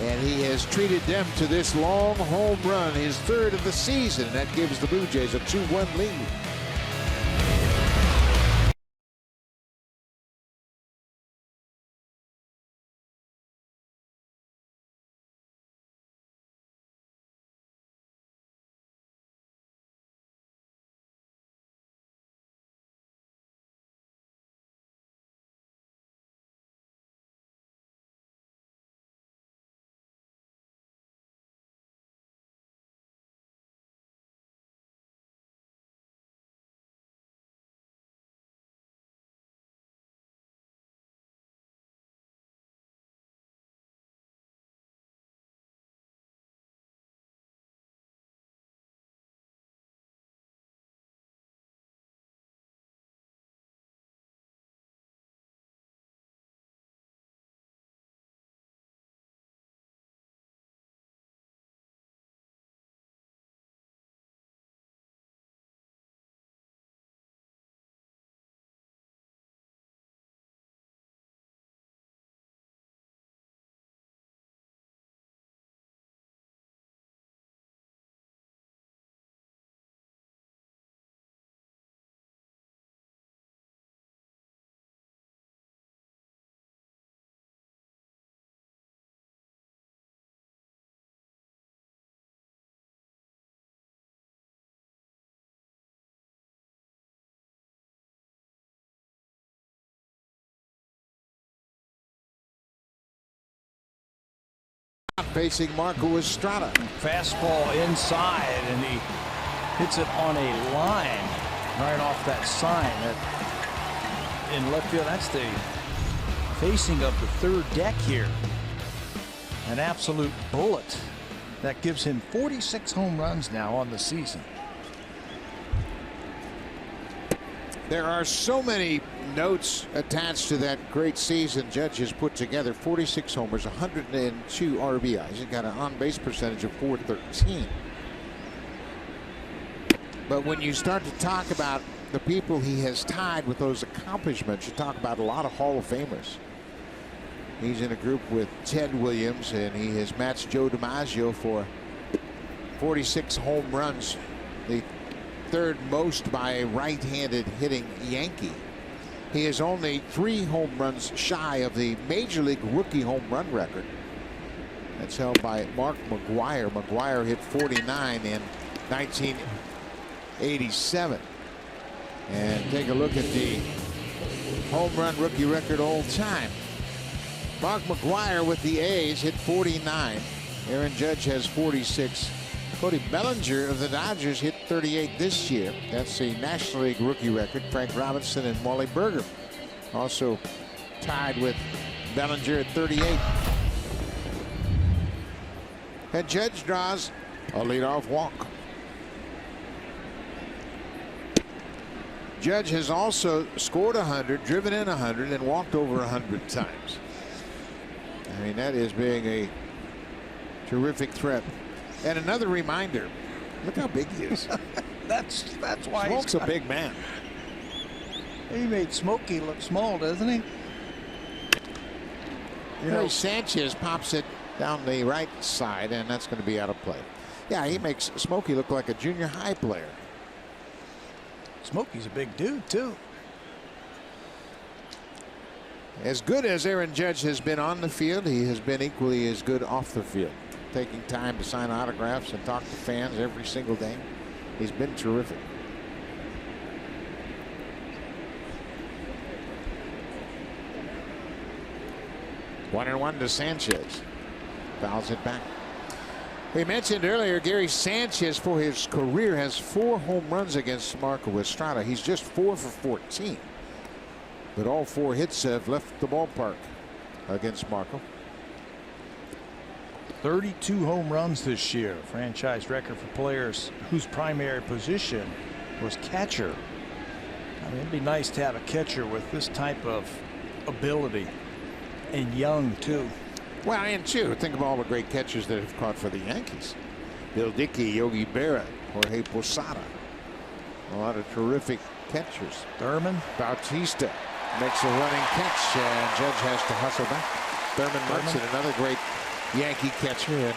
and he has treated them to this long home run, his 3rd of the season. That gives the Blue Jays a 2-1 lead. Facing Marco Estrada. Fastball inside, and he hits it on a line right off that sign that in left field. That's the facing of the 3rd deck here. An absolute bullet that gives him 46 home runs now on the season. There are so many notes attached to that great season Judge has put together. 46 homers, 102 RBIs. He got an on-base percentage of .413. But when you start to talk about the people he has tied with those accomplishments, you talk about a lot of Hall of Famers. He's in a group with Ted Williams, and he has matched Joe DiMaggio for 46 home runs. The 3rd most by a right-handed hitting Yankee. He is only 3 home runs shy of the Major League rookie home run record. That's held by Mark McGwire. McGwire hit 49 in 1987. And take a look at the home run rookie record all time. Mark McGwire with the A's hit 49. Aaron Judge has 46. Cody Bellinger of the Dodgers hit 38 this year. That's the National League rookie record. Frank Robinson and Wally Berger also tied with Bellinger at 38. And Judge draws a leadoff walk. Judge has also scored 100, driven in 100, and walked over 100 times. I mean, that is being a terrific threat. And another reminder, look how big he is. That's why Smoke's a big man. He made Smokey look small, doesn't he? You know, Sanchez pops it down the right side, and that's going to be out of play. Yeah, he makes Smokey look like a junior high player. Smokey's a big dude, too. As good as Aaron Judge has been on the field, he has been equally as good off the field. Taking time to sign autographs and talk to fans every single day. He's been terrific. One and one to Sanchez. Fouls it back. We mentioned earlier Gary Sanchez for his career has 4 home runs against Marco Estrada. He's just 4 for 14. But all 4 hits have left the ballpark against Marco. 32 home runs this year, franchise record for players whose primary position was catcher. I mean, it'd be nice to have a catcher with this type of ability, and young too. Well, and too, think of all the great catchers that have caught for the Yankees. Bill Dickey, Yogi Berra, Jorge Posada. A lot of terrific catchers. Thurman. Bautista makes a running catch, and Judge has to hustle back. Thurman Munson, another great Yankee catcher, and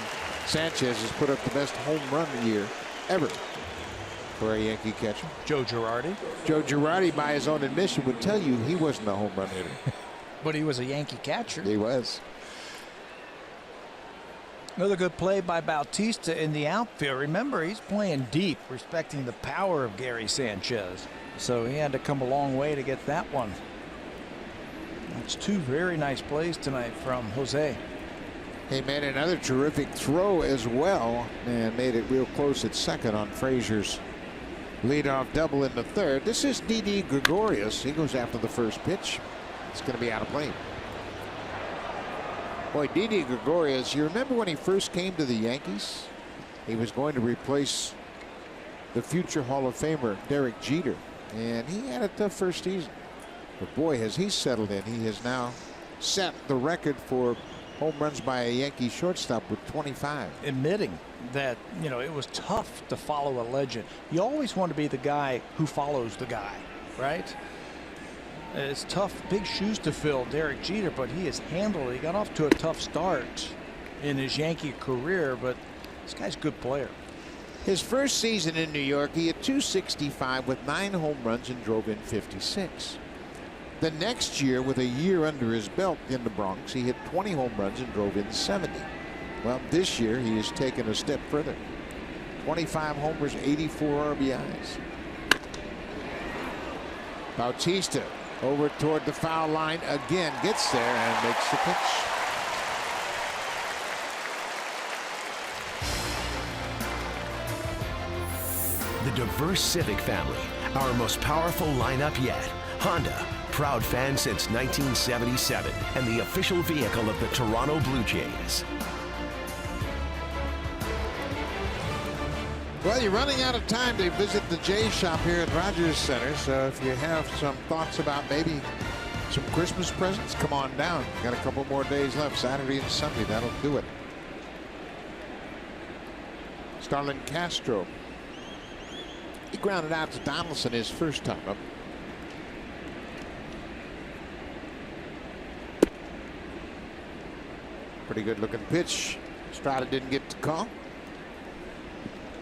Sanchez has put up the best home run year ever for a Yankee catcher. Joe Girardi. Joe Girardi, by his own admission, would tell you he wasn't a home run hitter. But he was a Yankee catcher. He was. Another good play by Bautista in the outfield. Remember, he's playing deep, respecting the power of Gary Sanchez. So he had to come a long way to get that one. That's 2 very nice plays tonight from Jose. He made another terrific throw as well and made it real close at second on Frazier's leadoff double in the third. This is Didi Gregorius. He goes after the first pitch. It's going to be out of play. Boy, Didi Gregorius, you remember when he first came to the Yankees? He was going to replace the future Hall of Famer Derek Jeter, and he had a tough first season. But boy, has he settled in. He has now set the record for home runs by a Yankee shortstop with 25. Admitting that, you know, it was tough to follow a legend. You always want to be the guy who follows the guy, right? It's tough, big shoes to fill, Derek Jeter, but he has handled it. He got off to a tough start in his Yankee career, but this guy's a good player. His first season in New York, he had .265 with 9 home runs and drove in 56. The next year, with a year under his belt in the Bronx, he hit 20 home runs and drove in 70. Well, this year he has taken a step further. 25 homers, 84 RBIs. Bautista over toward the foul line again, gets there and makes the pitch. The diverse Civic family, our most powerful lineup yet. Honda, proud fan since 1977 and the official vehicle of the Toronto Blue Jays. Well, you're running out of time to visit the Jays shop here at Rogers Center, so if you have some thoughts about maybe some Christmas presents, come on down. Got a couple more days left, Saturday and Sunday. That'll do it. Starlin Castro. He grounded out to Donaldson his first time up. Pretty good looking pitch. Estrada didn't get to call.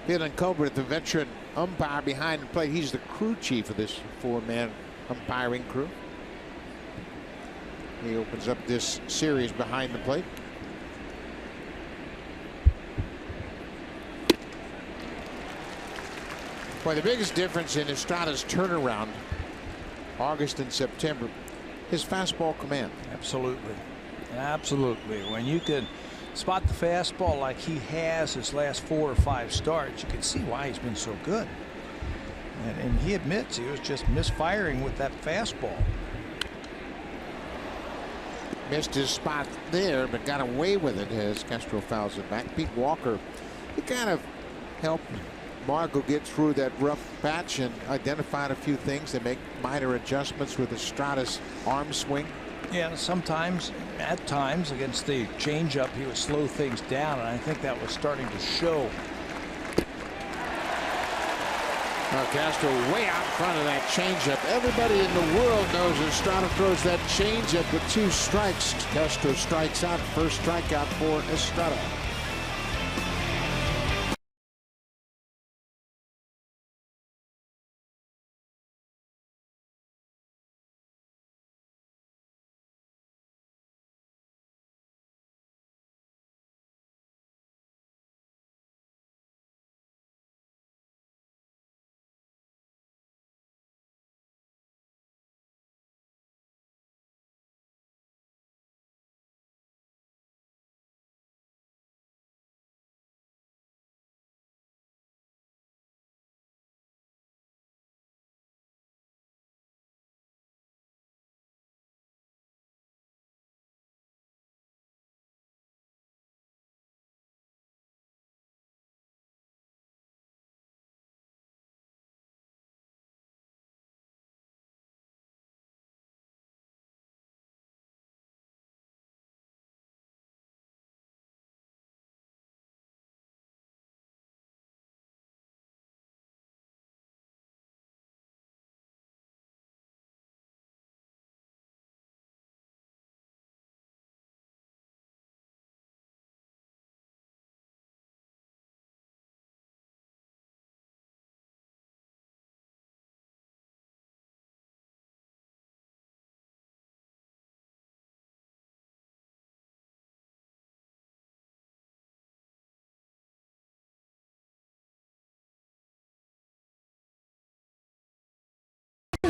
Dylan Colbert, the veteran umpire behind the plate. He's the crew chief of this 4-man umpiring crew. He opens up this series behind the plate. Well, the biggest difference in Estrada's turnaround, August and September, his fastball command. Absolutely. Absolutely. When you can spot the fastball like he has his last 4 or 5 starts, you can see why he's been so good. And he admits he was just misfiring with that fastball. Missed his spot there, but got away with it as Castro fouls it back. Pete Walker, he kind of helped Marco get through that rough patch and identified a few things. They make minor adjustments with Estrada's arm swing. Yeah, sometimes, at times, against the changeup, he would slow things down, and I think that was starting to show. Castro way out in front of that changeup. Everybody in the world knows Estrada throws that changeup with 2 strikes. Castro strikes out. First strikeout for Estrada.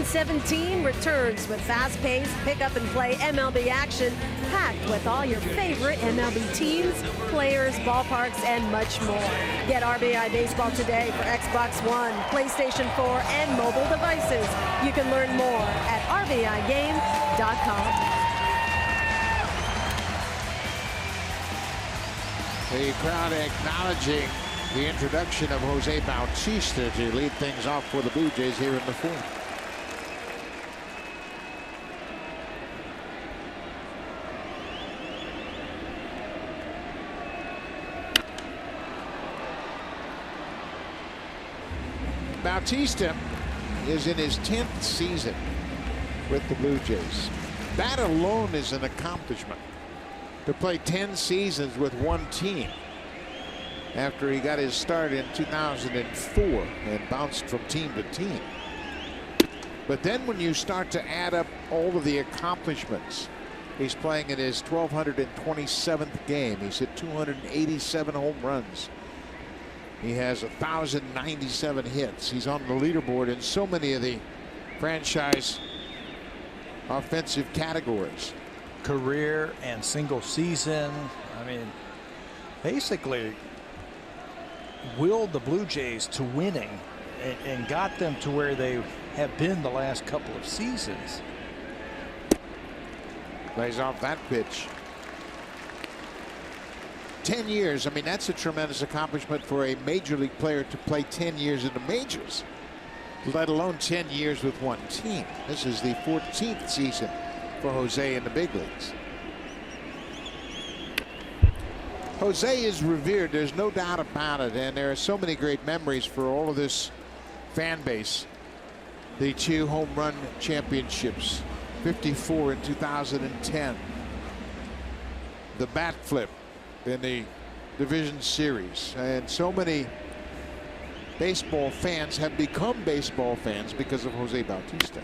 '17 returns with fast-paced pick-up-and-play MLB action packed with all your favorite MLB teams, players, ballparks, and much more. Get RBI Baseball today for Xbox One, PlayStation 4, and mobile devices. You can learn more at RBIGame.com. The crowd acknowledging the introduction of Jose Bautista to lead things off for the Blue Jays here in the 4th. Bautista is in his 10th season with the Blue Jays. That alone is an accomplishment, to play 10 seasons with one team after he got his start in 2004 and bounced from team to team. But then when you start to add up all of the accomplishments, he's playing in his 1227th game. He's hit 287 home runs. He has 1,097 hits. He's on the leaderboard in so many of the franchise offensive categories. Career and single season. I mean, basically willed the Blue Jays to winning and got them to where they have been the last couple of seasons. Plays off that pitch. 10 years. I mean, that's a tremendous accomplishment for a major league player to play 10 years in the majors, let alone 10 years with one team. This is the 14th season for Jose in the big leagues. Jose is revered. There's no doubt about it. And there are so many great memories for all of this fan base. The 2 home run championships, 54 in 2010. The bat flip in the division series, and so many baseball fans have become baseball fans because of Jose Bautista.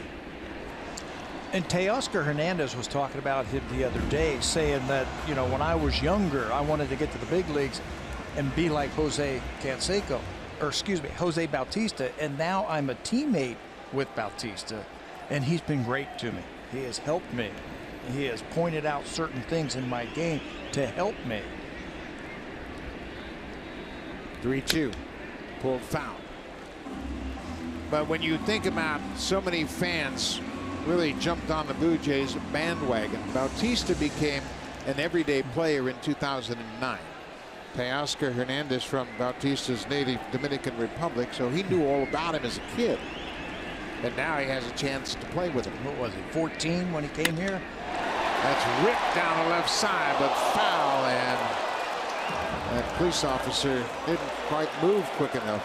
And Teoscar Hernandez was talking about him the other day, saying that, you know, when I was younger, I wanted to get to the big leagues and be like Jose Canseco, or excuse me, Jose Bautista, and now I'm a teammate with Bautista, and he's been great to me. He has helped me. He has pointed out certain things in my game to help me. 3-2. Pulled foul. But when you think about so many fans really jumped on the Blue Jays bandwagon, Bautista became an everyday player in 2009. Teoscar Hernandez from Bautista's native Dominican Republic, so he knew all about him as a kid. And now he has a chance to play with him. What was he, 14 when he came here? That's ripped down the left side, but foul, and that police officer didn't quite move quick enough.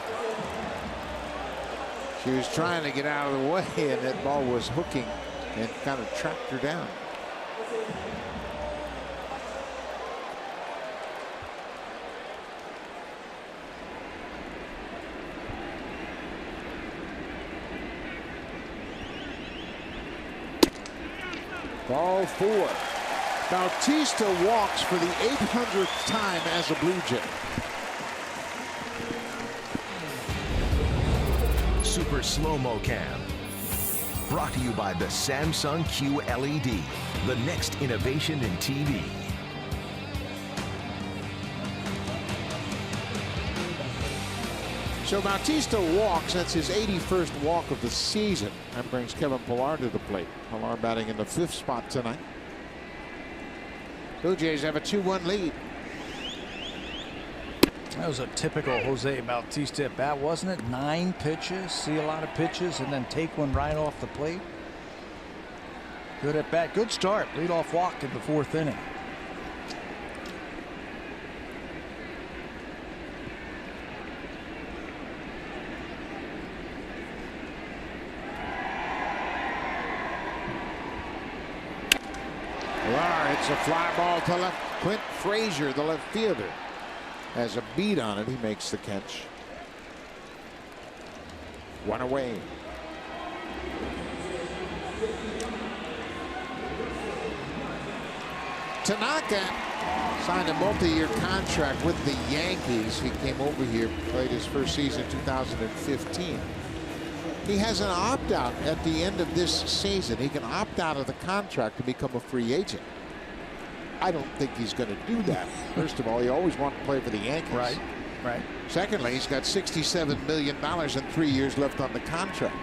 She was trying to get out of the way, and that ball was hooking and kind of tracked her down. Ball 4. Bautista walks for the 800th time as a Blue Jay. Super Slow-Mo Cam. Brought to you by the Samsung QLED, the next innovation in TV. So Bautista walks. That's his 81st walk of the season. That brings Kevin Pillar to the plate. Pillar batting in the 5th spot tonight. Blue Jays have a 2-1 lead. That was a typical Jose Bautista at bat, wasn't it? 9 pitches, see a lot of pitches, and then take one right off the plate. Good at bat, good start. Leadoff walk in the 4th inning. It's a fly ball to left. Clint Frazier, the left fielder, has a beat on it. He makes the catch. 1 away. Tanaka signed a multi-year contract with the Yankees. He came over here, played his first season in 2015. He has an opt-out at the end of this season. He can opt out of the contract to become a free agent. I don't think he's going to do that. First of all, he always wanted to play for the Yankees. Right. Secondly, he's got $67 million and 3 years left on the contract.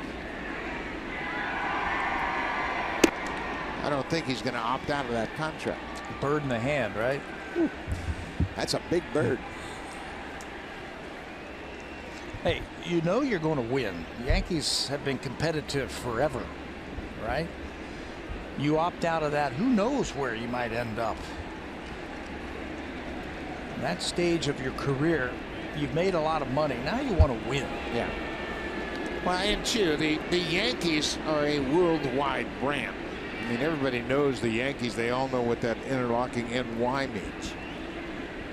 I don't think he's going to opt out of that contract. Bird in the hand, right? Ooh, that's a big bird. Hey, you know you're going to win. The Yankees have been competitive forever, right? You opt out of that, who knows where you might end up. That stage of your career, you've made a lot of money. Now you want to win. Yeah. Well, and too, the Yankees are a worldwide brand. I mean, everybody knows the Yankees. They all know what that interlocking NY means.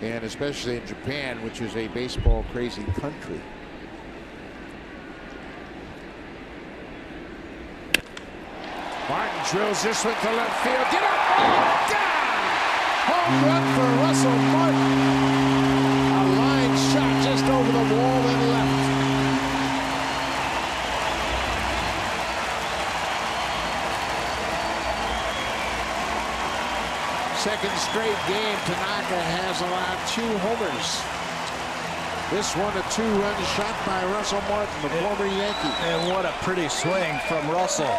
And especially in Japan, which is a baseball crazy country. Martin drills this one to left field. Get up! Oh, down! Home run for Russell Martin. A line shot just over the wall and left. Second straight game, Tanaka has allowed 2 homers. This one a 2-run shot by Russell Martin, the former Yankee. And what a pretty swing from Russell.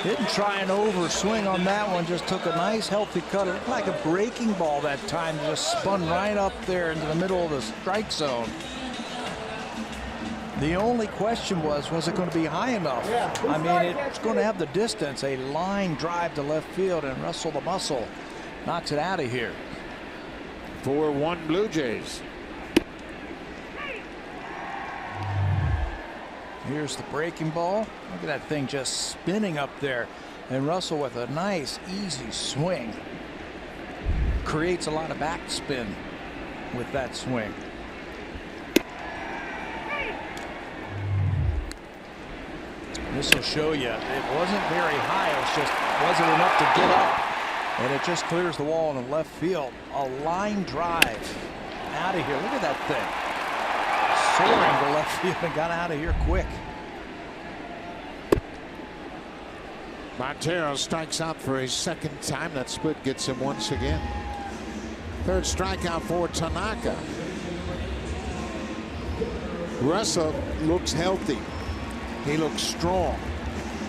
Didn't try an overswing on that one, just took a nice healthy cut. It looked like a breaking ball that time, just spun right up there into the middle of the strike zone. The only question was it going to be high enough? I mean, it's going to have the distance. A line drive to left field, and Russell the Muscle knocks it out of here. 4-1 Blue Jays. Here's the breaking ball. Look at that thing just spinning up there. And Russell with a nice, easy swing. Creates a lot of backspin with that swing. This will show you it wasn't very high. It was just wasn't enough to get up. And it just clears the wall in the left field. A line drive out of here. Look at that thing. Soaring to left field and got out of here quick. Montero strikes out for his 2nd time. That split gets him once again. 3rd strikeout for Tanaka. Russell looks healthy. He looks strong.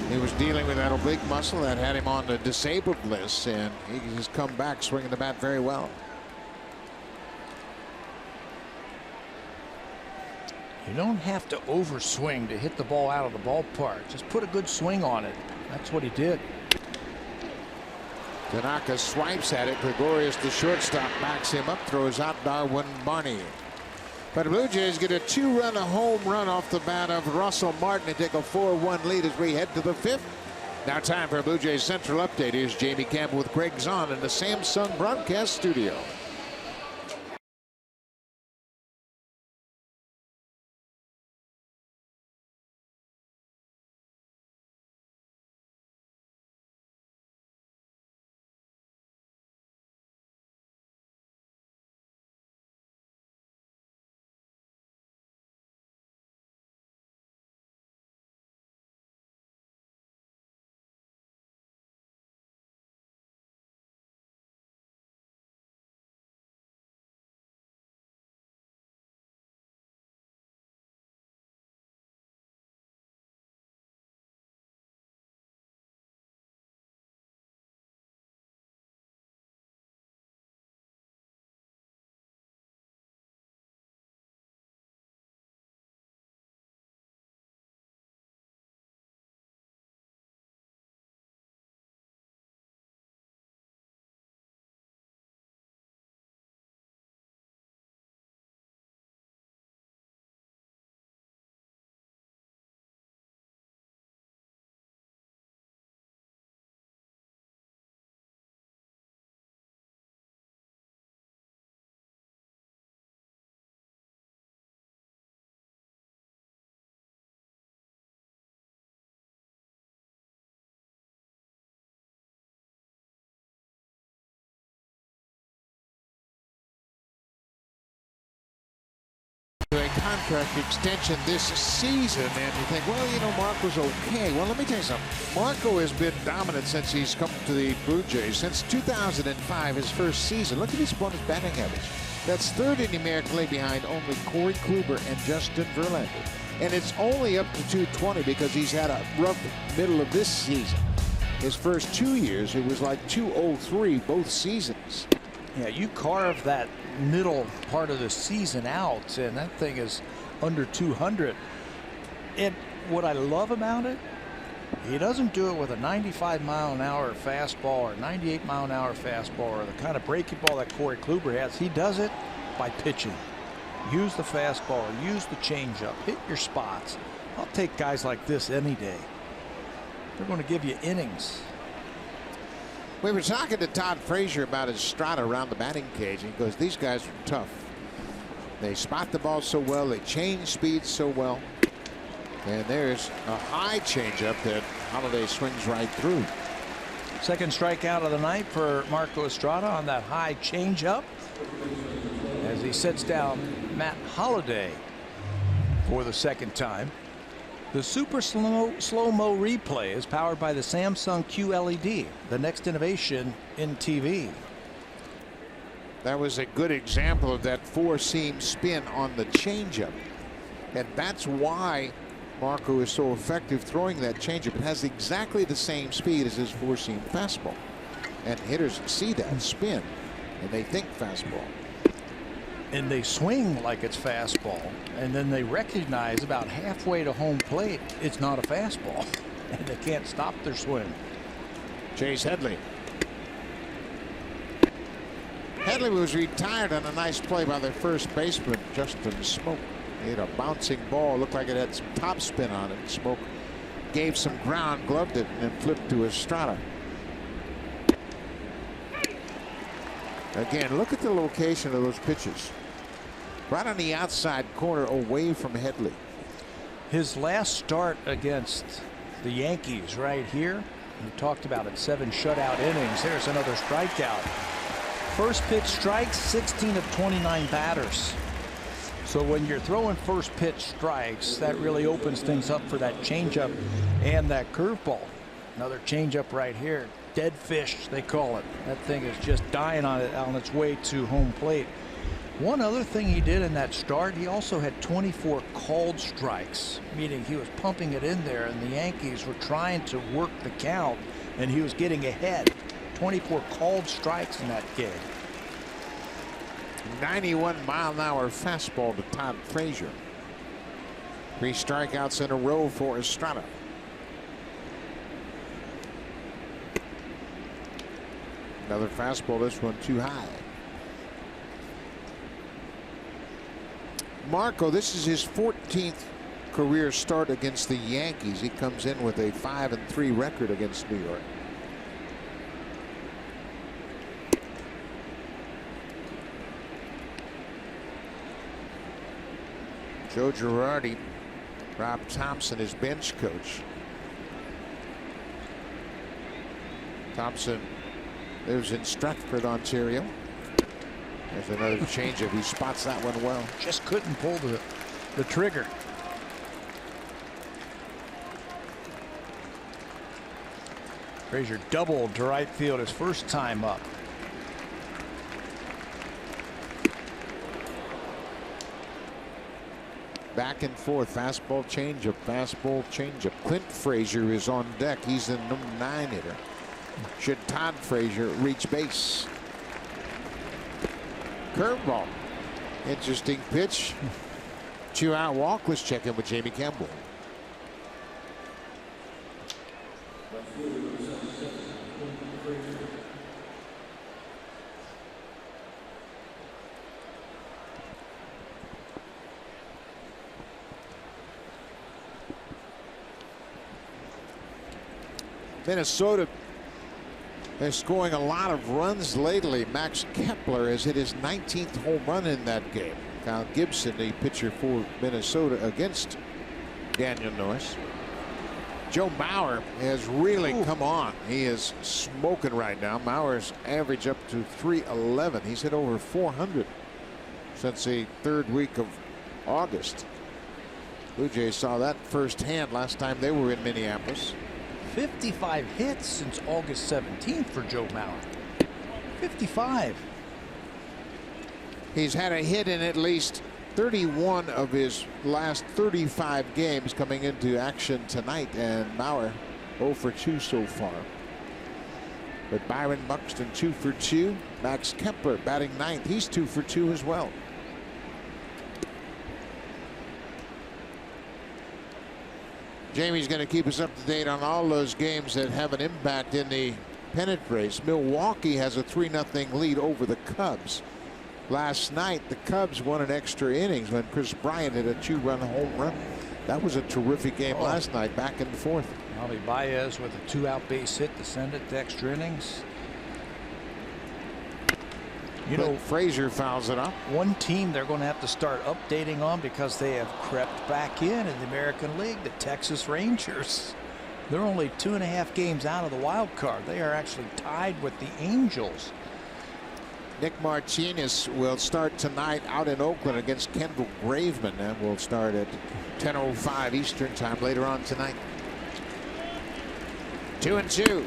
He was dealing with that oblique muscle that had him on the disabled list, and he has come back swinging the bat very well. You don't have to overswing to hit the ball out of the ballpark. Just put a good swing on it. That's what he did. Tanaka swipes at it. Gregorius, the shortstop, backs him up, throws out Darwin Barney. But the Blue Jays get a 2-run home run off the bat of Russell Martin and take a 4-1 lead as we head to the 5th. Now time for a Blue Jays Central Update. Here's Jamie Campbell with Greg Zahn in the Samsung broadcast studio. A contract extension this season, and you think, well, you know, Marco's okay. Well, let me tell you something. Marco has been dominant since he's come to the Blue Jays. Since 2005, his first season. Look at his bonus batting average. That's third in numerically behind only Corey Kluber and Justin Verlander. And it's only up to 220 because he's had a rough middle of this season. His first 2 years, it was like 203 both seasons. Yeah, you carve that middle part of the season out, and that thing is under 200. And what I love about it, he doesn't do it with a 95-mile-an-hour fastball or 98-mile-an-hour fastball or the kind of breaking ball that Corey Kluber has. He does it by pitching. Use the fastball, use the changeup, hit your spots. I'll take guys like this any day. They're going to give you innings. We were talking to Todd Frazier about his strata around the batting cage. He goes, these guys are tough. They spot the ball so well. They change speeds so well. And there's a high changeup that Holiday swings right through. Second strikeout of the night for Marco Estrada on that high changeup as he sets down Matt Holliday for the second time. The super slow-mo replay is powered by the Samsung QLED, the next innovation in TV. That was a good example of that four-seam spin on the changeup. And that's why Marco is so effective throwing that changeup. It has exactly the same speed as his four-seam fastball. And hitters see that spin, and they think fastball. And they swing like it's fastball, and then they recognize about halfway to home plate it's not a fastball, and they can't stop their swing. Chase Headley. Headley was retired on a nice play by their first baseman, Justin Smoke. He had a bouncing ball, looked like it had some top spin on it. Smoke gave some ground, gloved it, and then flipped to Estrada. Again, look at the location of those pitches. Right on the outside corner away from Headley. His last start against the Yankees right here. We talked about it, 7 shutout innings. There's another strikeout. First pitch strikes, 16 of 29 batters. So when you're throwing first pitch strikes, that really opens things up for that changeup and that curveball. Another changeup right here. Dead fish, they call it. That thing is just dying on its way to home plate. One other thing he did in that start, he also had 24 called strikes, meaning he was pumping it in there, and the Yankees were trying to work the count, and he was getting ahead. 24 called strikes in that game. 91-mile-an-hour fastball to Todd Frazier. 3 strikeouts in a row for Estrada. Another fastball, this one too high. Marco, this is his 14th career start against the Yankees. He comes in with a 5-3 record against New York. Joe Girardi, Rob Thompson, his bench coach. Thompson lives in Stratford, Ontario. There's another changeup. He spots that one well. Just couldn't pull the trigger. Frazier doubled to right field his first time up. Back and forth, fastball, changeup, fastball, changeup. Clint Frazier is on deck. He's the number 9 hitter. Should Todd Frazier reach base? Curveball. Interesting pitch. 2-out walk. Let's check in with Jamie Campbell. Minnesota is scoring a lot of runs lately. Max Kepler has hit his 19th home run in that game. Kyle Gibson, the pitcher for Minnesota, against Daniel Norris. Joe Mauer has really come on. He is smoking right now. Mauer's average up to .311. He's hit over 400 since the 3rd week of August. Blue Jays saw that firsthand last time they were in Minneapolis. 55 hits since August 17th for Joe Mauer. 55. He's had a hit in at least 31 of his last 35 games coming into action tonight, and Mauer 0 for 2 so far. But Byron Buxton 2 for 2. Max Kepler batting 9th. He's 2 for 2 as well. Jamie's going to keep us up to date on all those games that have an impact in the pennant race. Milwaukee has a 3-0 lead over the Cubs. Last night, the Cubs won in extra innings when Chris Bryant hit a 2-run home run. That was a terrific game last night, back and forth. Javi Baez with a 2-out base hit to send it to extra innings. You know, Frazier fouls it up. One team they're going to have to start updating on because they have crept back in the American League, the Texas Rangers. They're only 2.5 games out of the wild card. They are actually tied with the Angels. Nick Martinez will start tonight out in Oakland against Kendall Graveman, and will start at 10:05 Eastern time later on tonight. 2-2.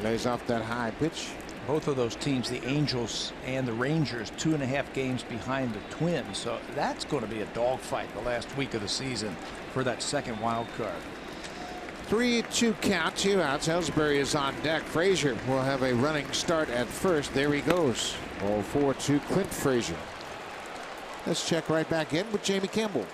Lays off that high pitch. Both of those teams, the Angels and the Rangers, 2.5 games behind the Twins. So that's going to be a dogfight the last week of the season for that second wild card. 3-2 count, 2 outs. Ellsbury is on deck. Frazier will have a running start at first. There he goes. 0-4 to Clint Frazier. Let's check right back in with Jamie Campbell.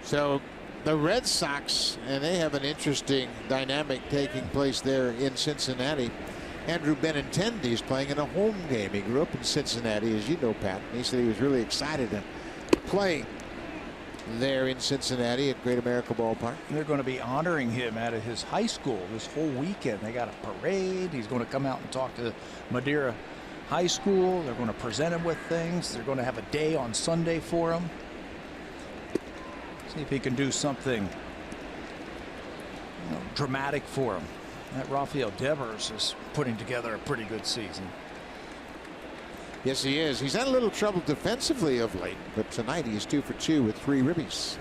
So the Red Sox, and they have an interesting dynamic taking place there in Cincinnati. Andrew Benintendi is playing in a home game. He grew up in Cincinnati, as you know, Pat. He said he was really excited to play there in Cincinnati at Great America Ballpark. They're going to be honoring him out of his high school this whole weekend. They got a parade. He's going to come out and talk to Madeira High School. They're going to present him with things. They're going to have a day on Sunday for him. See if he can do something dramatic for him. That Rafael Devers is putting together a pretty good season. Yes, he is. He's had a little trouble defensively of late, but tonight he's 2 for 2 with 3 ribbies.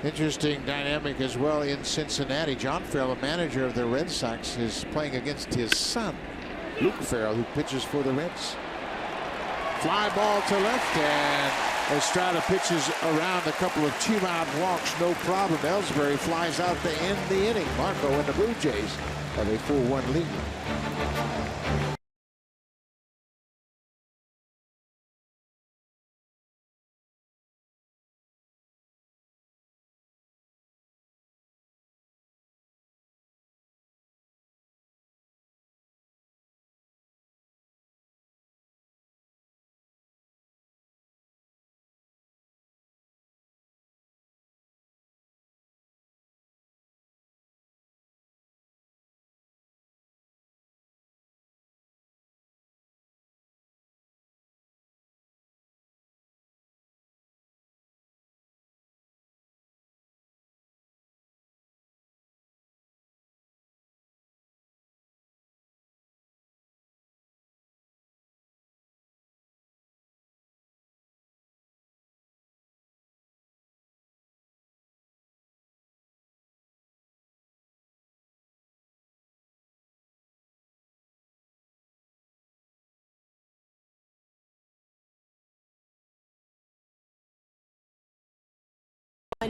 Interesting dynamic as well in Cincinnati. John Farrell, the manager of the Red Sox, is playing against his son, Luke Farrell, who pitches for the Reds. Fly ball to left, and Estrada pitches around a couple of 2-out walks, no problem. Ellsbury flies out to end the inning. Marco and the Blue Jays have a 4-1 lead.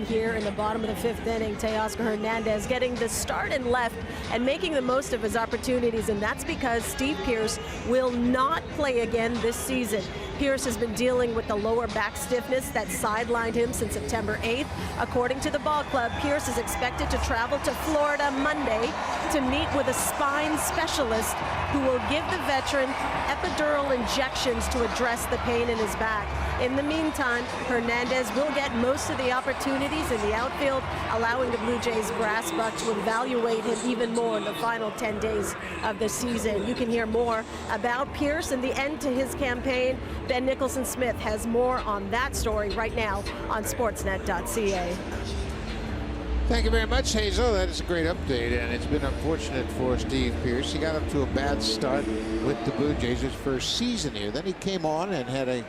Here in the bottom of the 5th inning, Teoscar Hernandez getting the start in left and making the most of his opportunities, and that's because Steve Pearce will not play again this season. Pearce has been dealing with the lower back stiffness that sidelined him since September 8th. According to the ball club, Pearce is expected to travel to Florida Monday to meet with a spine specialist who will give the veteran epidural injections to address the pain in his back. In the meantime, Hernandez will get most of the opportunities in the outfield, allowing the Blue Jays brass buck to evaluate him even more in the final 10 days of the season. You can hear more about Pearce and the end to his campaign. Ben Nicholson-Smith has more on that story right now on Sportsnet.ca. Thank you very much, Hazel. That is a great update, and it's been unfortunate for Steve Pearce. He got up to a bad start with the Blue Jays his first season here. Then he came on and had a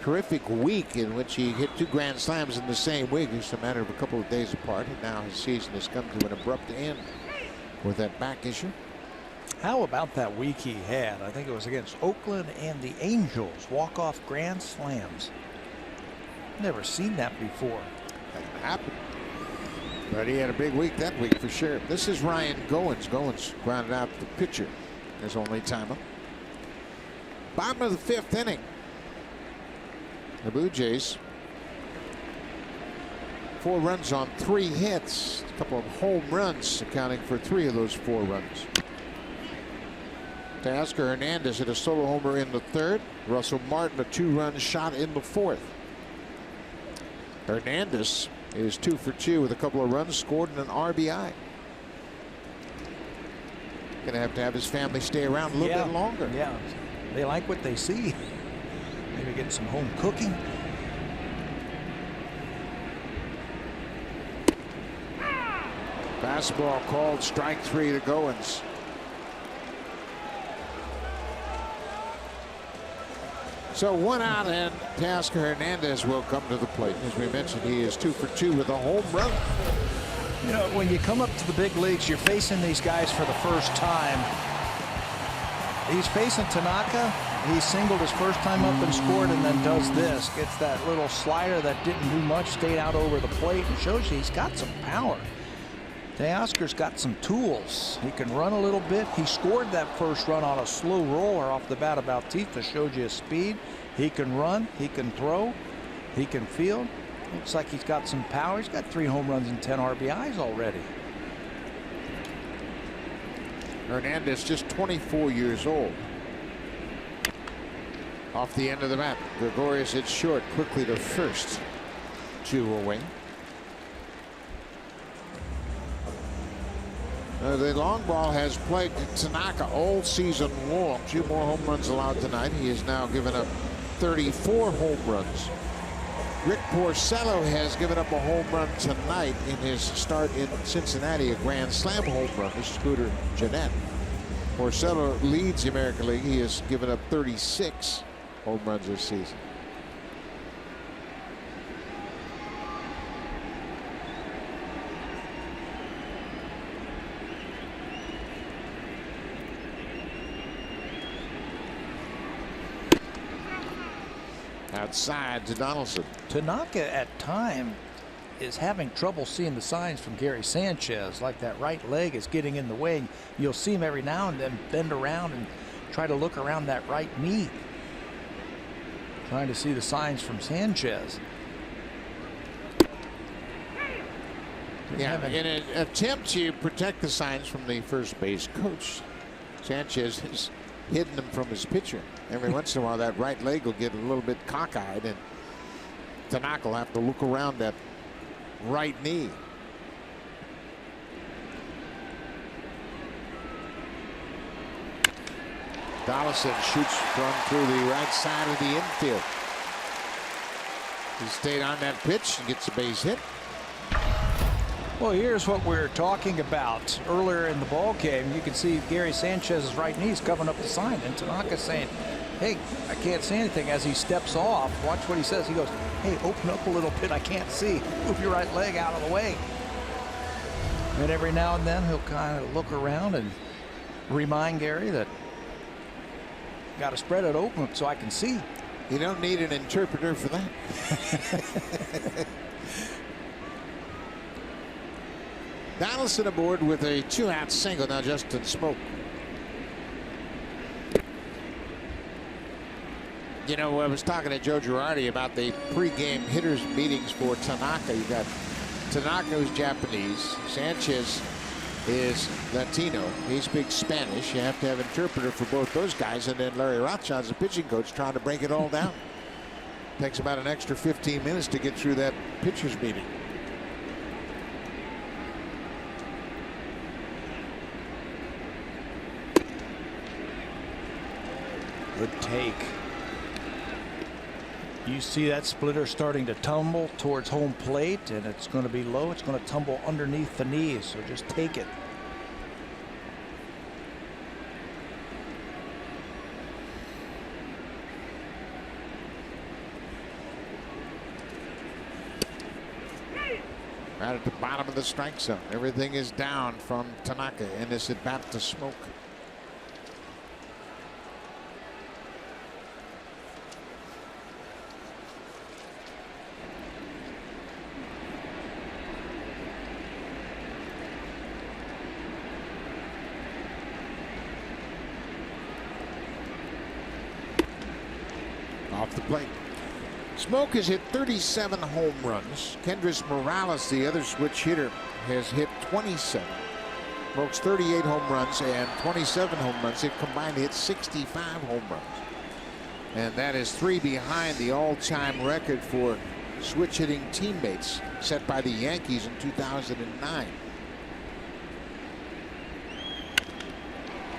terrific week in which he hit 2 grand slams in the same week, just a matter of a couple of days apart, and now his season has come to an abrupt end with that back issue. How about that week he had? I think it was against Oakland and the Angels. Walk-off grand slams. Never seen that before. That happened. But he had a big week that week for sure. This is Ryan Goins. Goins grounded out the pitcher. His only timer. Bottom of the 5th inning. The Blue Jays 4 runs on 3 hits. A couple of home runs accounting for 3 of those 4 runs. Teoscar Hernandez hit a solo homer in the 3rd. Russell Martin a 2-run shot in the 4th. Hernandez is 2 for 2 with a couple of runs scored and an RBI. Gonna have to have his family stay around a little bit longer. Yeah, they like what they see. Maybe get some home cooking. Fastball called, strike 3 to Goins. So 1 out, and Teoscar Hernandez will come to the plate. As we mentioned, he is 2 for 2 with a home run. You know, when you come up to the big leagues, you're facing these guys for the first time. He's facing Tanaka. He singled his first time up and scored, and then does this. Gets that little slider that didn't do much, stayed out over the plate, and shows you he's got some power. Teoscar's got some tools. He can run a little bit. He scored that first run on a slow roller off the bat of Bautista. Showed you his speed. He can run. He can throw. He can field. Looks like he's got some power. He's got 3 home runs and 10 RBIs already. Hernandez just 24 years old. Off the end of the bat, Gregorius hits short quickly to first. 2 away. The long ball has plagued Tanaka all season long. 2 more home runs allowed tonight. He has now given up 34 home runs Rick Porcello has given up a home run tonight in his start in Cincinnati, a grand slam home run to Scooter Gennett. Porcello leads the American League. He has given up 36 home runs this season. Outside to Donaldson. Tanaka at time is having trouble seeing the signs from Gary Sanchez, like that right leg is getting in the way. You'll see him every now and then bend around and try to look around that right knee, trying to see the signs from Sanchez. Yeah, in an attempt to protect the signs from the first base coach, Sanchez has hidden them from his pitcher. Every once in a while, that right leg will get a little bit cockeyed, and Tanaka will have to look around that right knee. Donaldson shoots from through the right side of the infield. He stayed on that pitch and gets a base hit. Well, here's what we're talking about. Earlier in the ball game, you can see Gary Sanchez's right knee is covering up the sign, and Tanaka's saying, hey, I can't see anything. As he steps off, watch what he says. He goes, hey, open up a little bit. I can't see. Move your right leg out of the way. And every now and then he'll kind of look around and remind Gary that got to spread it open so I can see. You don't need an interpreter for that. Donaldson aboard with a 2-out single. Now Justin Smoke. You know, I was talking to Joe Girardi about the pregame hitters meetings for Tanaka. You got Tanaka, who's Japanese. Sanchez is Latino. He speaks Spanish. You have to have an interpreter for both those guys. And then Larry Rothschild's the pitching coach trying to break it all down. Takes about an extra 15 minutes to get through that pitchers meeting. Good take. You see that splitter starting to tumble towards home plate, and it's going to be low. It's going to tumble underneath the knees, so just take it. Right at the bottom of the strike zone. Everything is down from Tanaka in this at bat to Smoke. Off the plate. Smoke has hit 37 home runs. Kendrys Morales, the other switch hitter, has hit 27. Smoke's 38 home runs and 27 home runs. They've combined to hit 65 home runs. And that is 3 behind the all-time record for switch hitting teammates set by the Yankees in 2009.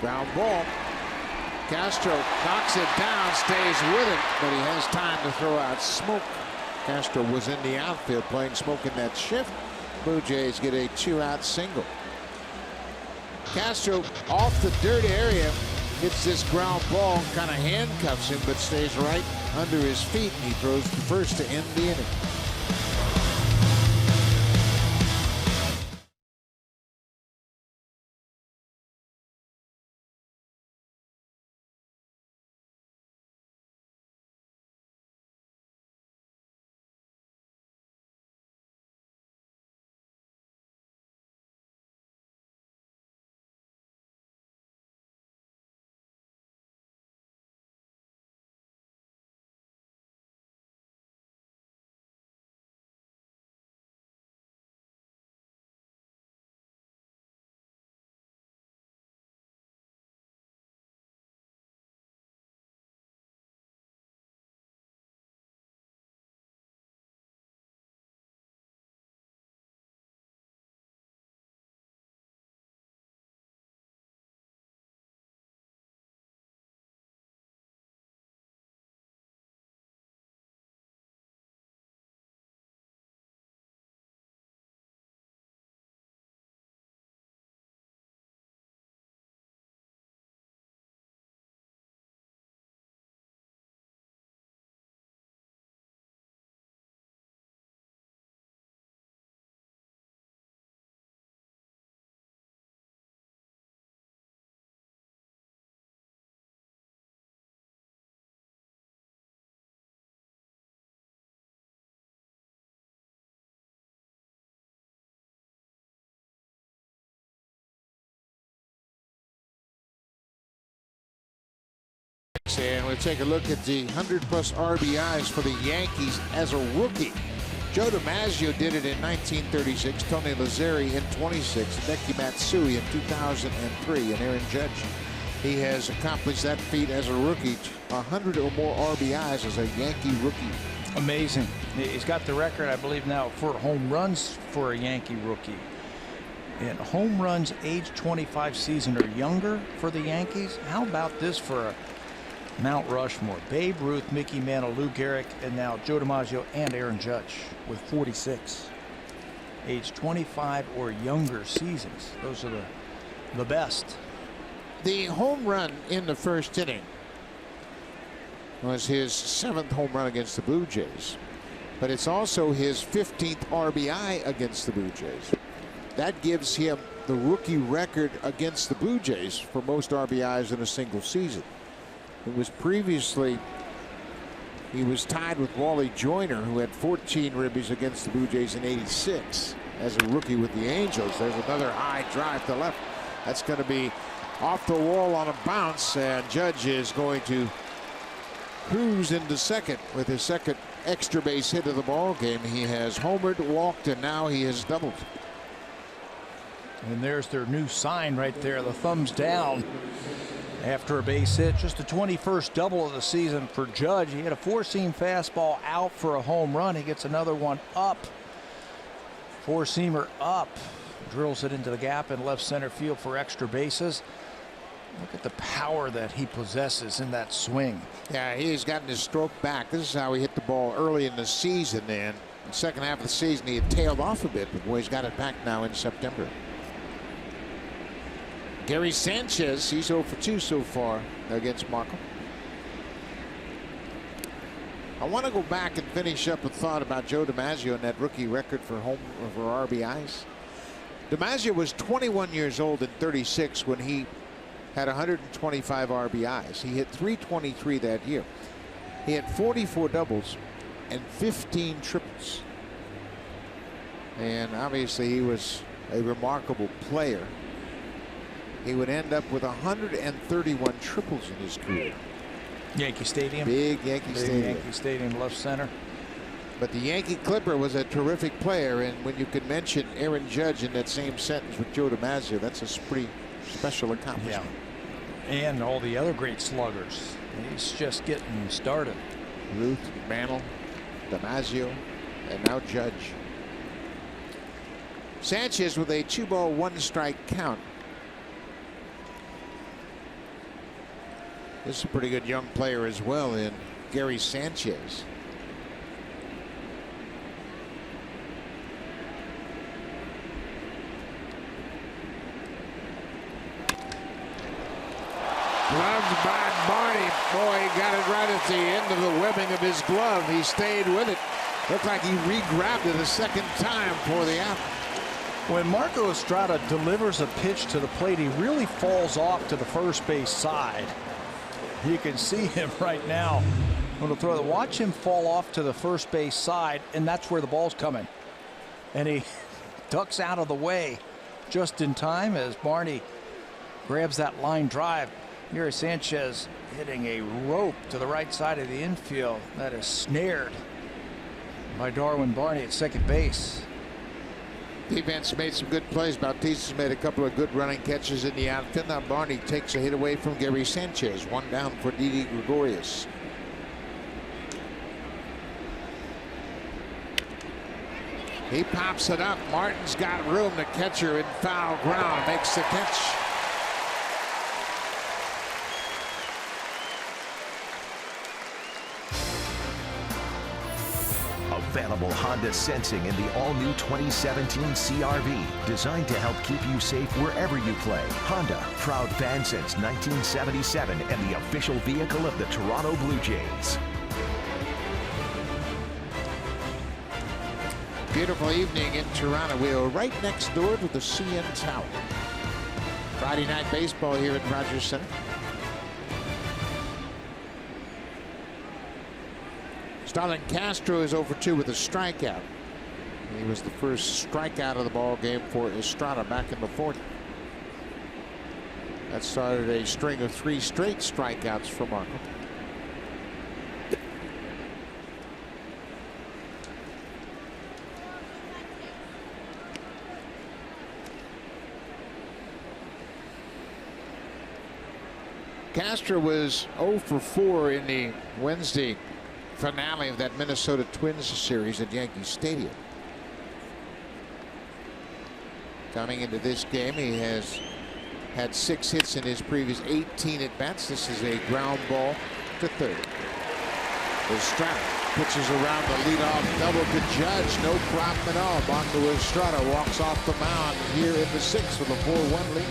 Ground ball. Castro knocks it down, stays with it, but he has time to throw out Smoke. Castro was in the outfield playing Smoke in that shift. Blue Jays get a 2-out single. Castro off the dirt area hits this ground ball, kind of handcuffs him, but stays right under his feet, and he throws to first to end the inning. And we'll take a look at the 100-plus RBIs for the Yankees as a rookie. Joe DiMaggio did it in 1936, Tony Lazzeri in 26, Hideki Matsui in 2003, and Aaron Judge. He has accomplished that feat as a rookie, 100 or more RBIs as a Yankee rookie. Amazing. He's got the record, I believe, now for home runs for a Yankee rookie. And home runs age 25 season or younger for the Yankees. How about this for a Mount Rushmore? Babe Ruth, Mickey Mantle, Lou Gehrig, and now Joe DiMaggio and Aaron Judge with 46. Age 25 or younger seasons. Those are the best. The home run in the first inning was his 7th home run against the Blue Jays, but it's also his 15th RBI against the Blue Jays. That gives him the rookie record against the Blue Jays for most RBIs in a single season. It was previously, he was tied with Wally Joyner, who had 14 ribbies against the Blue Jays in '86 as a rookie with the Angels. There's another high drive to left. That's going to be off the wall on a bounce, and Judge is going to cruise into second with his second extra base hit of the ball game. He has homered, walked, and now he has doubled. And there's their new sign right there, the thumbs down after a base hit. Just the 21st double of the season for Judge. He had a 4-seam fastball out for a home run. He gets another one up. 4-seamer up. Drills it into the gap in left center field for extra bases. Look at the power that he possesses in that swing. Yeah, he's gotten his stroke back. This is how he hit the ball early in the season. And in the second half of the season, he had tailed off a bit, but boy, he's got it back now in September. Gary Sanchez, he's 0 for 2 so far against Marco. I want to go back and finish up a thought about Joe DiMaggio and that rookie record for RBIs. DiMaggio was 21 years old in '36 when he had 125 RBIs. He hit .323 that year. He had 44 doubles and 15 triples. And obviously he was a remarkable player. He would end up with 131 triples in his career. Yankee Stadium. Big Yankee Stadium. Yankee Stadium, left center. But the Yankee Clipper was a terrific player, and when you could mention Aaron Judge in that same sentence with Joe DiMaggio, that's a pretty special accomplishment. Yeah. And all the other great sluggers. He's just getting started. Ruth, Mantle, DiMaggio, and now Judge. Sanchez with a 2-ball, 1-strike count. This is a pretty good young player as well in Gary Sanchez. Gloved by Barney. Boy, he got it right at the end of the webbing of his glove. He stayed with it. Looked like he re-grabbed it a second time for the out. When Marco Estrada delivers a pitch to the plate, he really falls off to the first base side. You can see him right now. When throw it, watch him fall off to the first base side, and that's where the ball's coming. And he ducks out of the way just in time as Barney grabs that line drive. Gary Sanchez hitting a rope to the right side of the infield. That is snared by Darwin Barney at second base. Defense made some good plays. Bautista's made a couple of good running catches in the outfield. Now Barney takes a hit away from Gary Sanchez. One down for Didi Gregorius. He pops it up. Martin's got room. The catcher in foul ground makes the catch. Available Honda sensing in the all-new 2017 CR-V, designed to help keep you safe wherever you play. Honda, proud fan since 1977 and the official vehicle of the Toronto Blue Jays. Beautiful evening in Toronto. We are right next door to the CN Tower. Friday night baseball here at Rogers Center. Starlin Castro is over 2 with a strikeout. He was the first strikeout of the ball game for Estrada back in the 4th. That started a string of 3 straight strikeouts for Marco. Castro was 0 for 4 in the Wednesday finale of that Minnesota Twins series at Yankee Stadium. Coming into this game, he has had 6 hits in his previous 18 at-bats. This is a ground ball to third. Estrada pitches around the leadoff double to Judge. No problem at all. Marco Estrada walks off the mound here in the 6th with a 4-1 lead.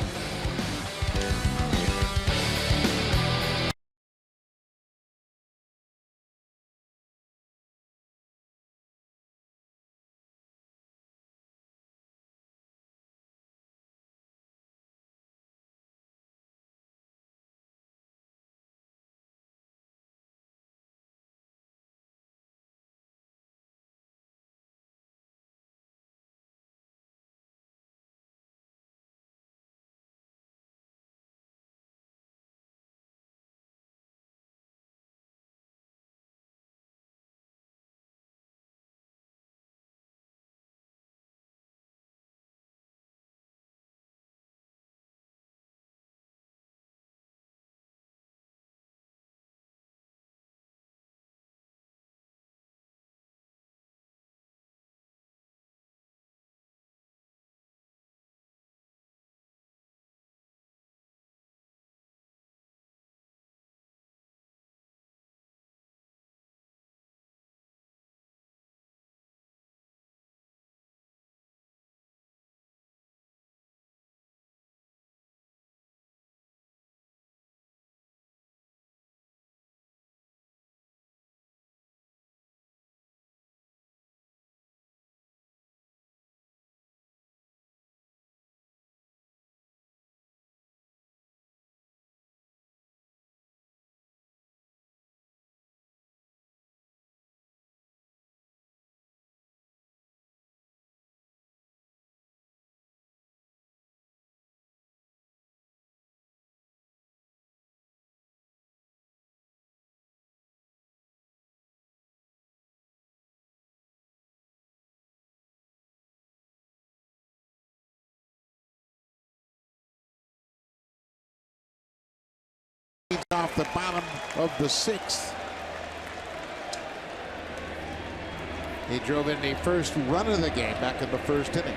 Off the bottom of the 6th. He drove in the first run of the game back in the first inning.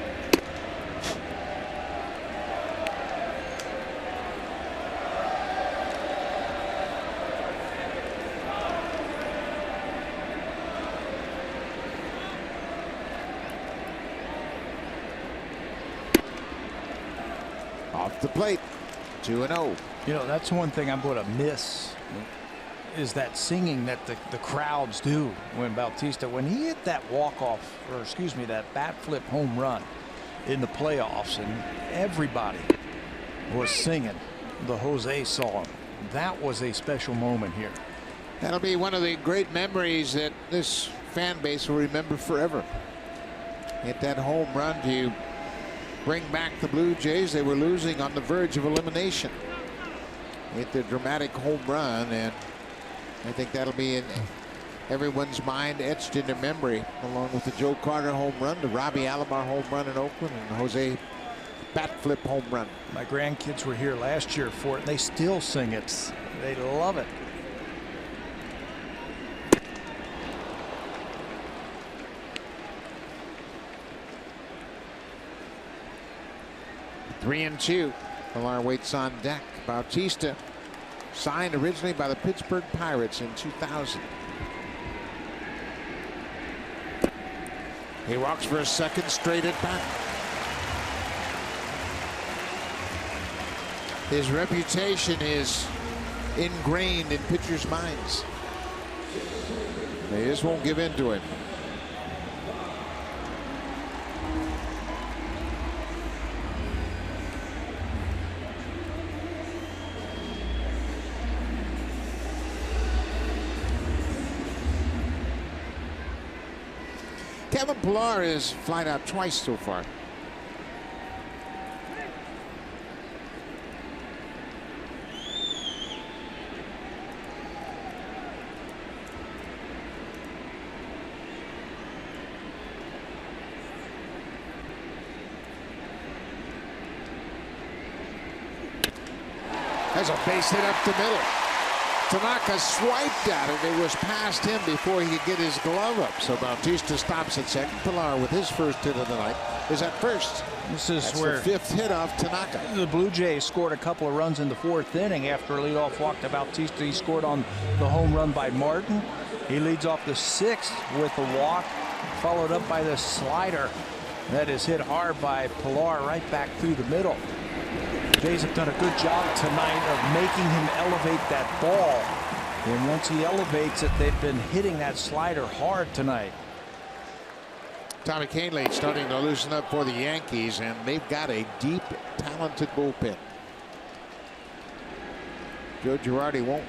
Off the plate, 2-0. You know, that's one thing I'm going to miss is that singing that the crowds do when Bautista, when he hit that walk-off, or excuse me, that bat flip home run in the playoffs, and everybody was singing the Jose song. That was a special moment here. That'll be one of the great memories that this fan base will remember forever. Hit that home run to bring back the Blue Jays. They were losing on the verge of elimination. Hit the dramatic home run, and I think that'll be in everyone's mind, etched into memory, along with the Joe Carter home run, the Robbie Alomar home run in Oakland, and the Jose bat flip home run. My grandkids were here last year for it, and they still sing it. They love it. Three and two. Millar waits on deck. Bautista, signed originally by the Pittsburgh Pirates in 2000. He walks for a second straight at bat. His reputation is ingrained in pitchers' minds. They just won't give in to him. Kevin Pillar has flied out twice so far. There's a base hit up the middle. Tanaka swiped at it. It was past him before he could get his glove up. So Bautista stops at second. Pilar, with his first hit of the night, is at first. This is That's where the fifth hit off Tanaka. the Blue Jays scored a couple of runs in the fourth inning after a leadoff walk to Bautista. He scored on the home run by Martin. He leads off the sixth with a walk, followed up by the slider that is hit hard by Pilar right back through the middle. The Jays have done a good job tonight of making him elevate that ball. And once he elevates it, they've been hitting that slider hard tonight. Tommy Kahnle starting to loosen up for the Yankees, and they've got a deep, talented bullpen. Joe Girardi won't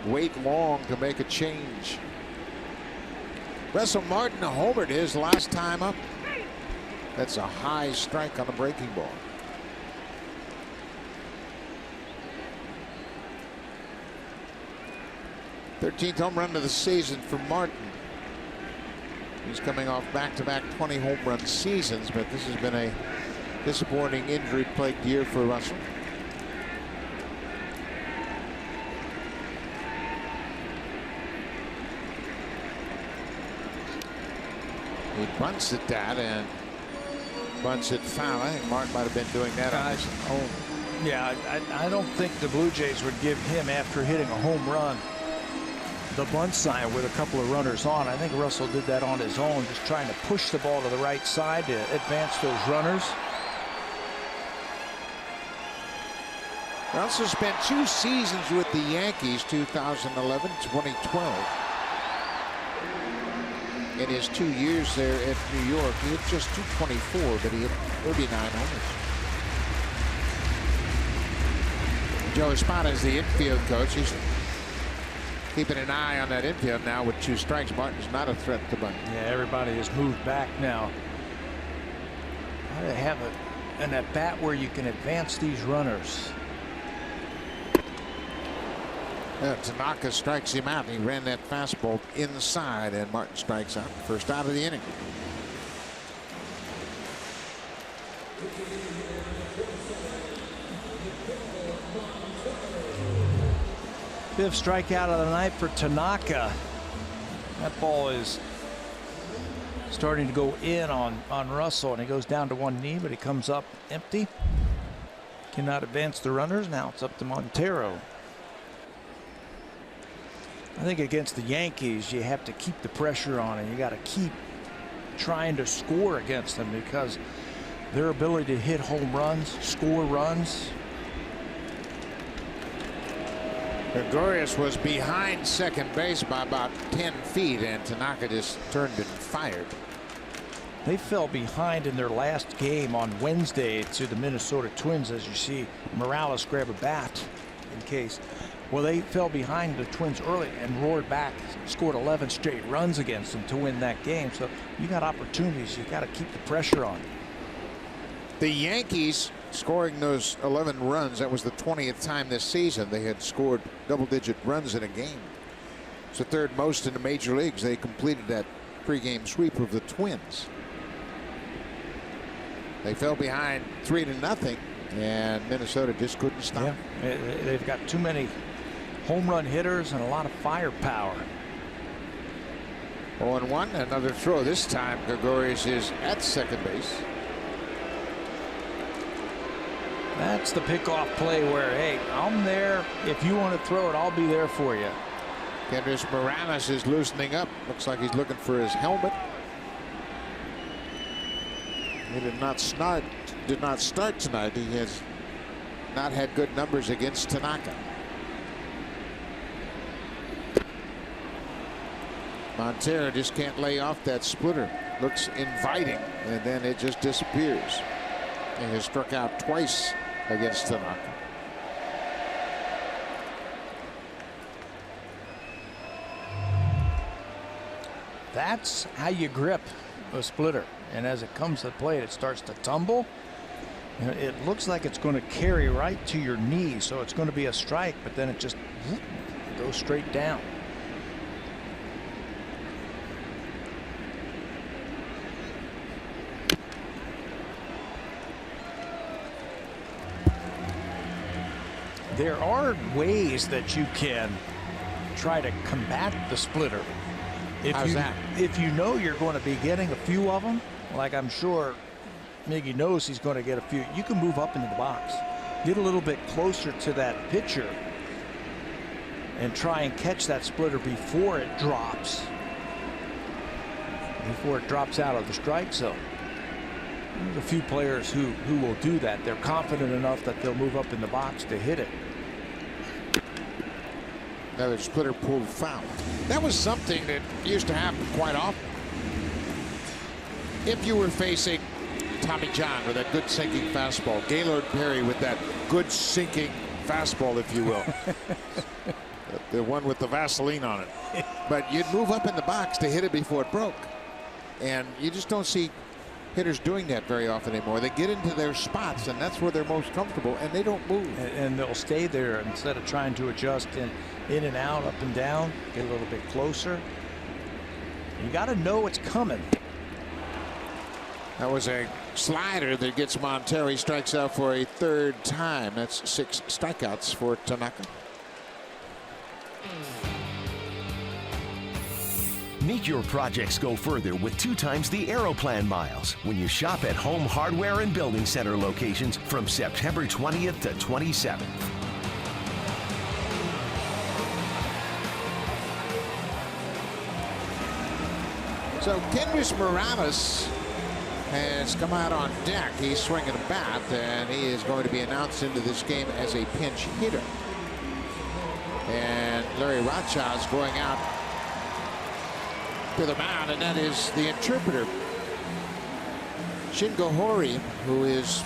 wait long to make a change. Russell Martin homered his last time up. That's a high strike on the breaking ball. Thirteenth home run of the season for Martin. He's coming off back-to-back 20 home run seasons, but this has been a disappointing injury-plagued year for Russell. He bunts at that and bunts it foul. I think Martin might have been doing that on his own. Yeah, I don't think the Blue Jays would give him, after hitting a home run, the bunt sign with a couple of runners on. I think Russell did that on his own, just trying to push the ball to the right side to advance those runners. Russell spent 2 seasons with the Yankees, 2011, 2012. In his 2 years there at New York, he hit just .224, but he hit 39 homers. Joe Espada is the infield coach. He's keeping an eye on that infield now with 2 strikes. Martin's not a threat to bunt. Yeah, everybody has moved back now. How do they have an at bat where you can advance these runners? Tanaka strikes him out. He ran that fastball inside, and Martin strikes out. First out of the inning. Fifth strikeout of the night for Tanaka. That ball is starting to go in on Russell, and he goes down to one knee, but he comes up empty. Cannot advance the runners. Now it's up to Montero. I think against the Yankees, you have to keep the pressure on, and you got to keep trying to score against them, because their ability to hit home runs, score runs. Gregorius was behind second base by about 10 feet, and Tanaka just turned and fired. They fell behind in their last game on Wednesday to the Minnesota Twins, as you see Morales grab a bat in case. Well, they fell behind the Twins early and roared back, scored 11 straight runs against them to win that game. So you got opportunities. You got to keep the pressure on. The Yankees scoring those 11 runs, that was the 20th time this season they had scored double-digit runs in a game. It's the third most in the major leagues. They completed that pregame sweep of the Twins. They fell behind 3-0, and Minnesota just couldn't stop. Yeah, they've got too many home run hitters and a lot of firepower. 0-1, another throw. This time Gregorius is at second base. That's the pickoff play where, hey, I'm there. If you want to throw it, I'll be there for you. Kendrys Morales is loosening up. Looks like he's looking for his helmet. He did not start tonight. He has not had good numbers against Tanaka. Montero just can't lay off that splitter. Looks inviting, and then it just disappears. He has struck out twice against Tanaka. That's how you grip a splitter. And as it comes to the plate, it starts to tumble. And it looks like it's going to carry right to your knee, so it's going to be a strike, but then it just goes straight down. There are ways that you can try to combat the splitter. How's that? If you know you're going to be getting a few of them, like I'm sure Miggy knows he's going to get a few, you can move up into the box, get a little bit closer to that pitcher, and try and catch that splitter before it drops. Before it drops out of the strike zone. There's a few players who will do that. They're confident enough that they'll move up in the box to hit it. Another splitter pulled foul. That was something that used to happen quite often. If you were facing Tommy John with that good sinking fastball, Gaylord Perry with that good sinking fastball, if you will. The one with the Vaseline on it. But you'd move up in the box to hit it before it broke. And you just don't see hitters doing that very often anymore. They get into their spots, and that's where they're most comfortable, and they don't move. And they'll stay there instead of trying to adjust in and out, up and down, get a little bit closer. You got to know it's coming. That was a slider that gets Montero. He strikes out for a third time. That's 6 strikeouts for Tanaka. Make your projects go further with 2 times the Aeroplan miles when you shop at Home Hardware and Building Center locations from September 20th to 27th. So Kendrys Morales has come out on deck. He's swinging a bat, and he is going to be announced into this game as a pinch hitter. And Larry Rothschild's going out to the mound, and that is the interpreter, Shingo Hori, who is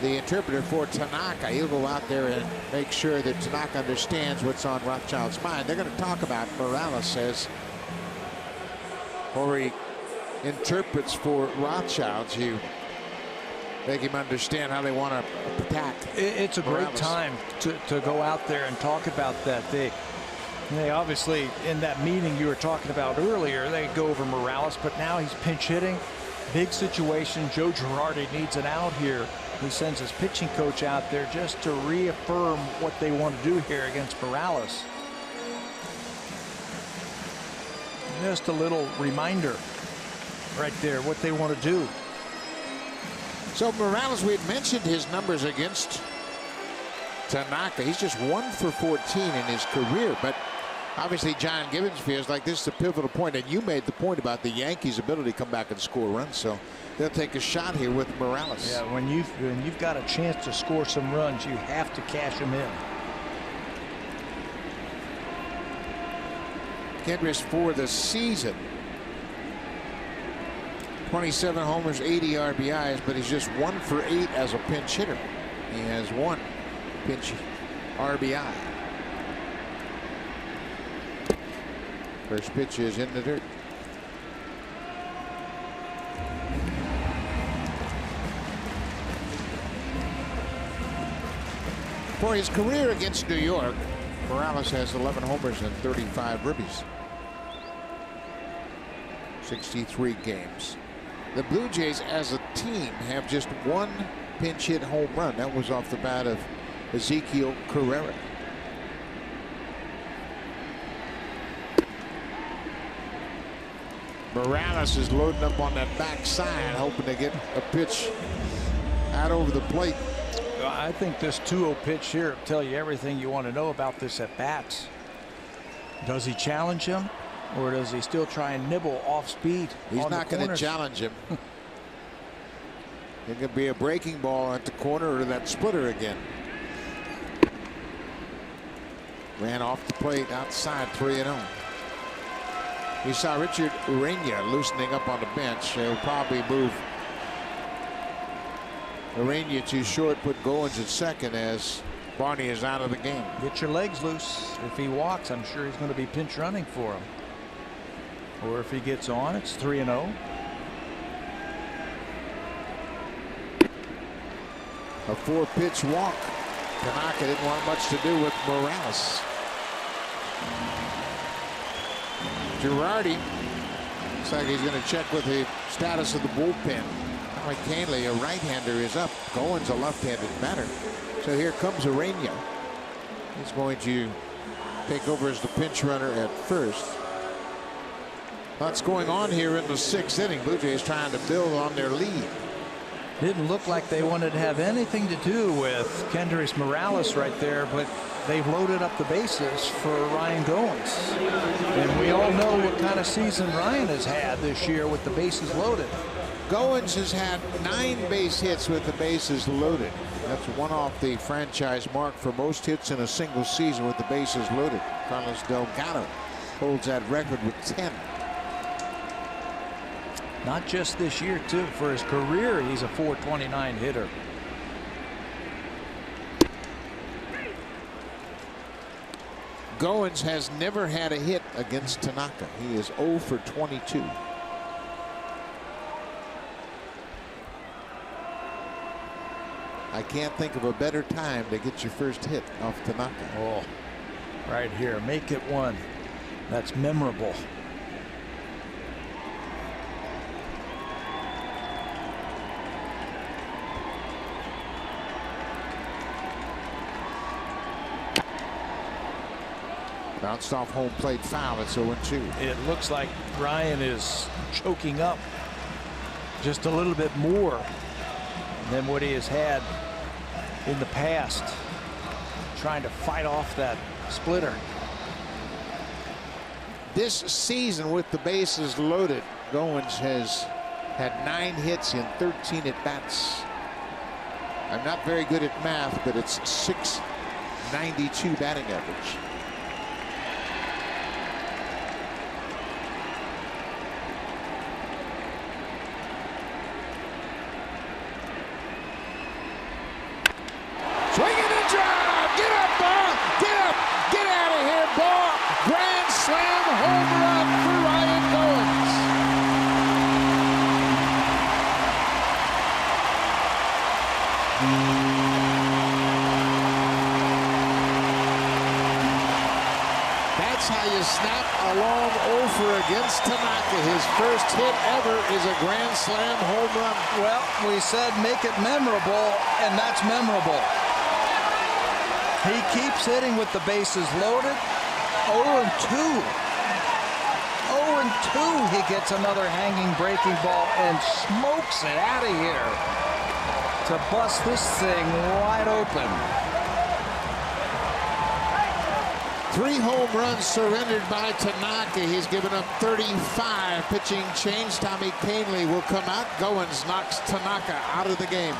the interpreter for Tanaka. He'll go out there and make sure that Tanaka understands what's on Rothschild's mind. They're going to talk about Morales as Hori interprets for Rothschild to make him understand how they want to attack. It's a great time to go out there and talk about that. They obviously, in that meeting you were talking about earlier, they go over Morales, but now he's pinch hitting. Big situation. Joe Girardi needs an out here. He sends his pitching coach out there just to reaffirm what they want to do here against Morales. Just a little reminder right there what they want to do. So Morales, we had mentioned his numbers against Tanaka. He's just 1 for 14 in his career, but obviously John Gibbons feels like this is a pivotal point, and you made the point about the Yankees' ability to come back and score runs, so they'll take a shot here with Morales. Yeah, when you've got a chance to score some runs, you have to cash them in. Kendrys for the season, 27 homers, 80 RBIs, but he's just 1 for 8 as a pinch hitter. He has 1 pinch RBI. First pitch is in the dirt. For his career against New York, Morales has 11 homers and 35 ribbies. 63 games. The Blue Jays as a team have just 1 pinch hit home run. That was off the bat of Ezekiel Carrera. Morales is loading up on that backside, hoping to get a pitch out over the plate. I think this 2-0 pitch here will tell you everything you want to know about this at bats. Does he challenge him, or does he still try and nibble off speed? He's not going to challenge him. It could be a breaking ball at the corner or that splitter again. Ran off the plate outside, 3-0. We saw Richard Urena loosening up on the bench. He'll probably move Urena to short, put Goins at second as Barney is out of the game. Get your legs loose. If he walks, I'm sure he's going to be pinch running for him. Or if he gets on, it's 3-0. A 4-pitch walk. Tanaka didn't want much to do with Morales. Girardi looks like he's going to check with the status of the bullpen. Mike Canley, a right-hander, is up. Goins a left-handed batter. So here comes Urena. He's going to take over as the pinch runner at first. What's going on here in the 6th inning? Blue Jays trying to build on their lead. Didn't look like they wanted to have anything to do with Kendrys Morales right there, but they've loaded up the bases for Ryan Goins. And we all know what kind of season Ryan has had this year with the bases loaded. Goins has had 9 base hits with the bases loaded. That's one off the franchise mark for most hits in a single season with the bases loaded. Carlos Delgado holds that record with 10. Not just this year, too. For his career, he's a .429 hitter. Goins has never had a hit against Tanaka. He is 0 for 22. I can't think of a better time to get your first hit off Tanaka. Oh, right here. Make it one. That's memorable. Bounced off home plate foul. It's 0-2. It looks like Ryan is choking up just a little bit more than what he has had in the past, trying to fight off that splitter. This season with the bases loaded, Goins has had 9 hits in 13 at-bats. I'm not very good at math, but it's .692 batting average. Swinging and drive. Get up, ball. Get up. Get out of here, ball. Grand slam home run for Ryan Goins. That's how you snap a long over against Tanaka. His first hit ever is a grand slam home run. Well, we said make it memorable, and that's memorable. He keeps hitting with the bases loaded. 0-2. 0-2. He gets another hanging breaking ball and smokes it out of here to bust this thing wide open. 3 home runs surrendered by Tanaka. He's given up 35. Pitching change. Tommy Kahnle will come out. Goins knocks Tanaka out of the game.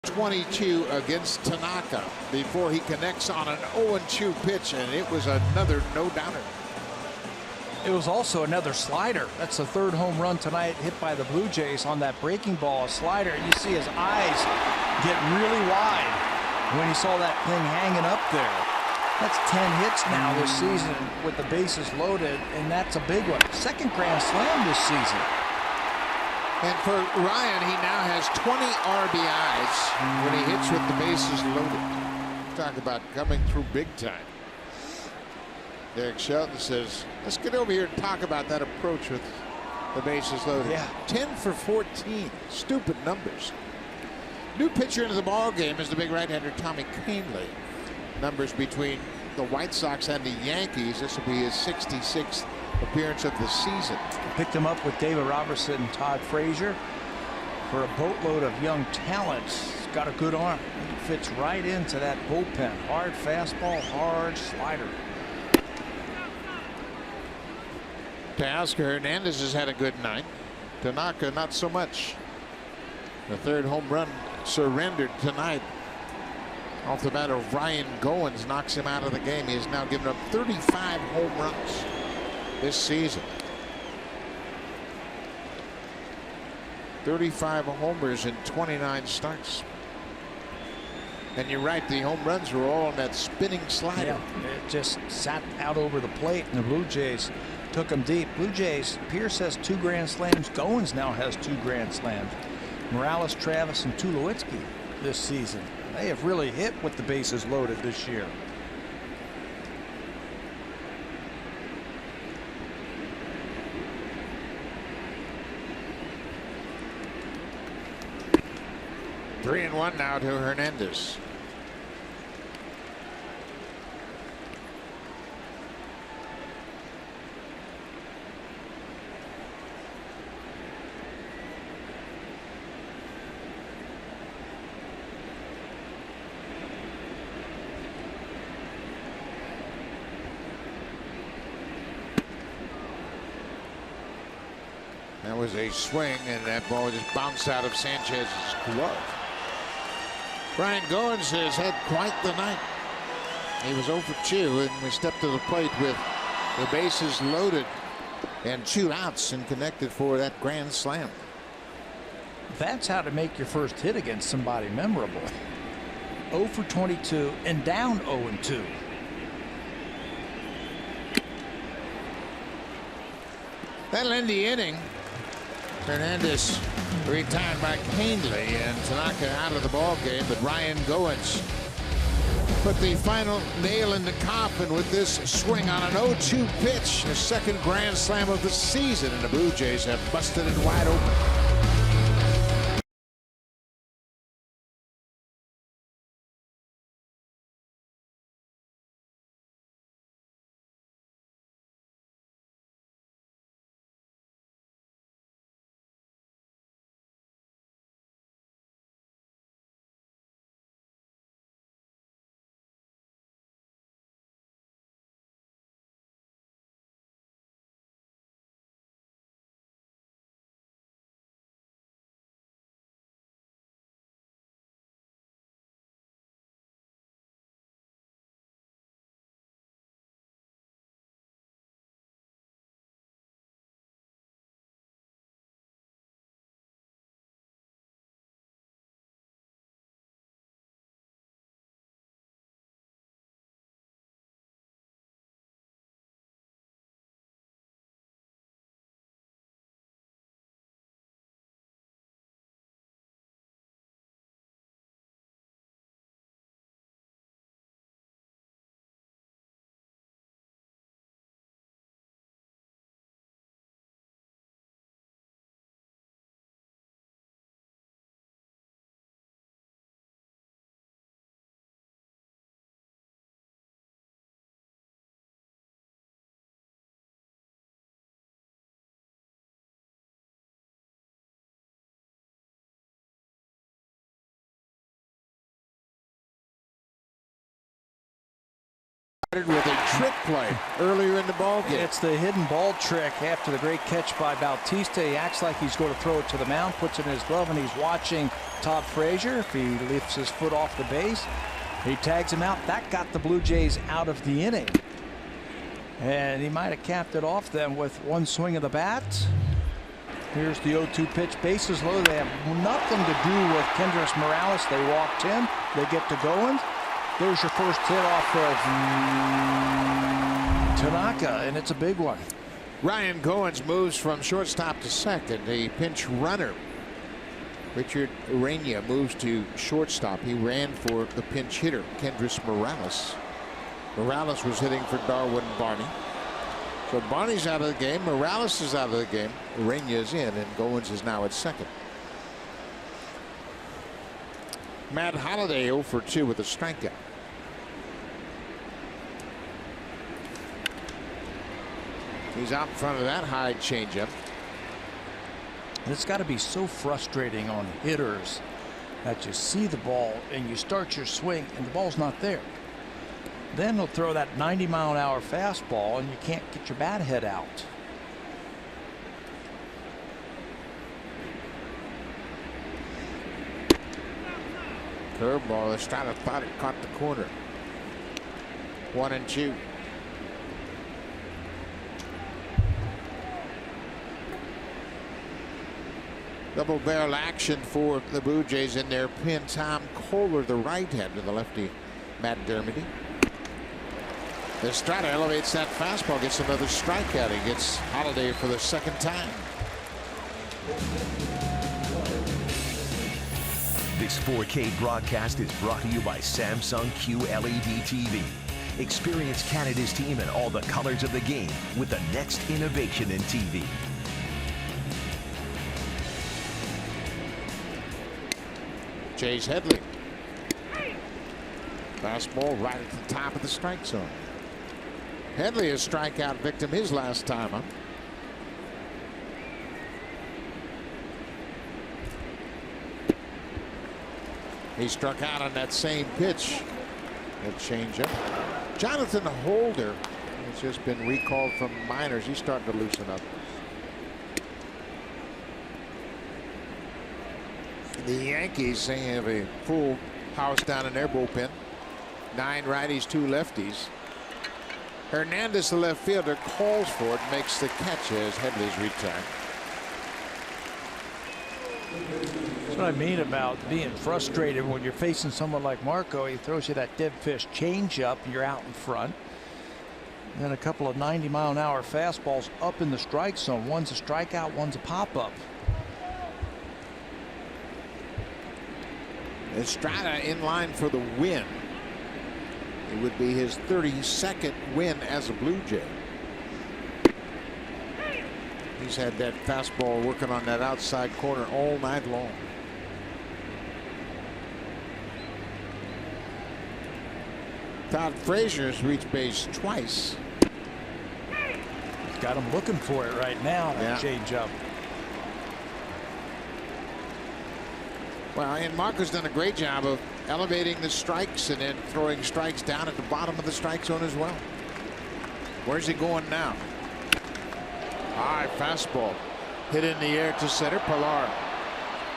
.22 against Tanaka before he connects on an 0-2 pitch, and it was another no-doubter. It was also another slider. That's the 3rd home run tonight hit by the Blue Jays on that breaking ball, a slider. You see his eyes get really wide when he saw that thing hanging up there. That's 10 hits now this season with the bases loaded, and that's a big one. 2nd grand slam this season. And for Ryan, he now has 20 RBIs when he hits with the bases loaded. Talk about coming through big time. Derek Shelton says, let's get over here and talk about that approach with the bases loaded. Yeah. 10 for 14. Stupid numbers. New pitcher into the ball game is the big right-hander Tommy Kahnle. Numbers between the White Sox and the Yankees. This will be his 66th appearance of the season. Picked him up with David Robertson and Todd Frazier for a boatload of young talents. He's got a good arm. He fits right into that bullpen. Hard fastball, hard slider. Teoscar Hernandez has had a good night. Tanaka not so much. The third home run surrendered tonight off the bat of Ryan Goins knocks him out of the game. He has now given up 35 home runs this season. 35 homers in 29 starts. And you're right, the home runs were all on that spinning slider. Yeah, it just sat out over the plate, and the Blue Jays took him deep. Blue Jays, Pierce has 2 grand slams. Goins now has 2 grand slams. Morales, Travis, and Tulowitzki this season. They have really hit with the bases loaded this year. Three and one now to Hernandez. That was a swing, and that ball just bounced out of Sanchez's glove. Ryan Goins has had quite the night. He was 0 for 2, and we stepped to the plate with the bases loaded and 2 outs and connected for that grand slam. That's how to make your first hit against somebody memorable. 0 for 22 and down 0-2. That'll end the inning. Hernandez retired by Kahnle, and Tanaka out of the ball game, but Ryan Goins put the final nail in the coffin with this swing on an 0-2 pitch, the second grand slam of the season, and the Blue Jays have busted it wide open. With a trick play earlier in the ball game. It's the hidden ball trick after the great catch by Bautista. He acts like he's going to throw it to the mound, puts it in his glove, and he's watching Todd Frazier. If he lifts his foot off the base, he tags him out. That got the Blue Jays out of the inning. And he might have capped it off then with one swing of the bat. Here's the 0-2 pitch. Bases loaded. They have nothing to do with Kendrys Morales. They walked him. They get to Goins. There's your first hit off of Tanaka, and it's a big one. Ryan Goins moves from shortstop to second. A pinch runner, Richard Urania, moves to shortstop. He ran for the pinch hitter, Kendrys Morales. Morales was hitting for Darwin Barney. So Barney's out of the game. Morales is out of the game. Urania is in, and Goins is now at second. Matt Holliday 0 for 2 with a strikeout. He's out in front of that high changeup. It's got to be so frustrating on hitters that you see the ball and you start your swing and the ball's not there. Then they'll throw that 90-mile-an-hour fastball and you can't get your bat head out. Curveball. Estrada thought it caught the corner. 1-2. Double barrel action for the Blue Jays in their pin. Tom Kohler, the right-hander, the lefty Matt Dermody. Estrada elevates that fastball, gets another strikeout. He gets Holliday for the second time. This 4K broadcast is brought to you by Samsung QLED TV. Experience Canada's team in all the colors of the game with the next innovation in TV. Chase Headley. Fastball right at the top of the strike zone. Headley, a strikeout victim his last time up. He struck out on that same pitch. That changeup. Jonathan Holder has just been recalled from minors. He's starting to loosen up. The Yankees, they have a full house down in their bullpen. 9 righties, 2 lefties. Hernandez, the left fielder, calls for it, makes the catch as Headley's retired. That's what I mean about being frustrated when you're facing someone like Marco. He throws you that dead fish changeup and you're out in front. And then a couple of 90-mile-an-hour fastballs up in the strike zone. One's a strikeout, one's a pop-up. Estrada in line for the win. It would be his 32nd win as a Blue Jay. He's had that fastball working on that outside corner all night long. Todd Frazier has reached base twice. He's got him looking for it right now, that changeup. Well, and Marco's done a great job of elevating the strikes and then throwing strikes down at the bottom of the strike zone as well. Where's he going now? High fastball hit in the air to center. Pilar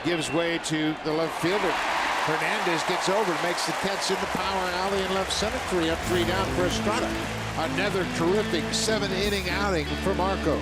gives way to the left fielder. Hernandez gets over, makes the catch in the power alley in left center. 3 up, 3 down for Estrada. Another terrific 7-inning outing for Marco.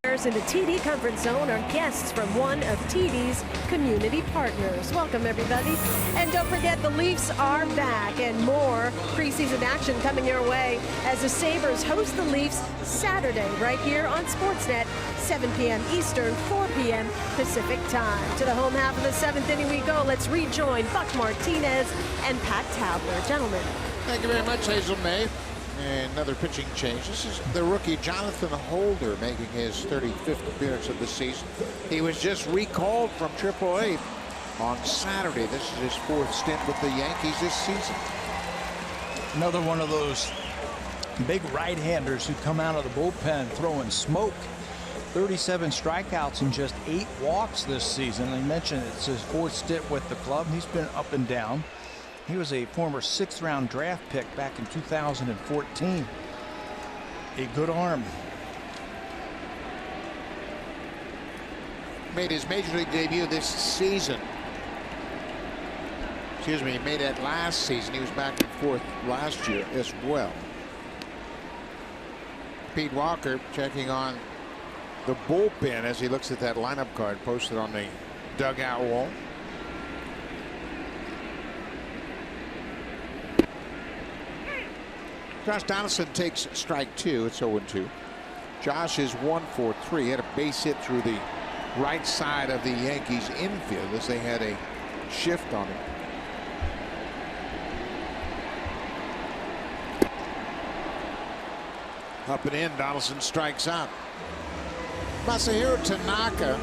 In the TD Comfort Zone are guests from one of TD's community partners. Welcome, everybody. And don't forget, the Leafs are back, and more preseason action coming your way as the Sabres host the Leafs Saturday right here on Sportsnet, 7 p.m. Eastern, 4 p.m. Pacific time. To the home half of the seventh inning we go. Let's rejoin Buck Martinez and Pat Towler. Gentlemen. Thank you very much, Hazel May. And another pitching change. This is the rookie Jonathan Holder making his 35th appearance of the season. He was just recalled from AAA on Saturday. This is his fourth stint with the Yankees this season. Another one of those big right-handers who come out of the bullpen throwing smoke. 37 strikeouts and just 8 walks this season. I mentioned it's his fourth stint with the club. He's been up and down. He was a former 6th-round draft pick back in 2014. A good arm. Made his major league debut this season. Excuse me, he made that last season. He was back and forth last year as well. Pete Walker checking on the bullpen as he looks at that lineup card posted on the dugout wall. Josh Donaldson takes strike 2. It's 0-2. Josh is 1 for 3. He had a base hit through the right side of the Yankees infield as they had a shift on him. Up and in, Donaldson strikes out. Masahiro Tanaka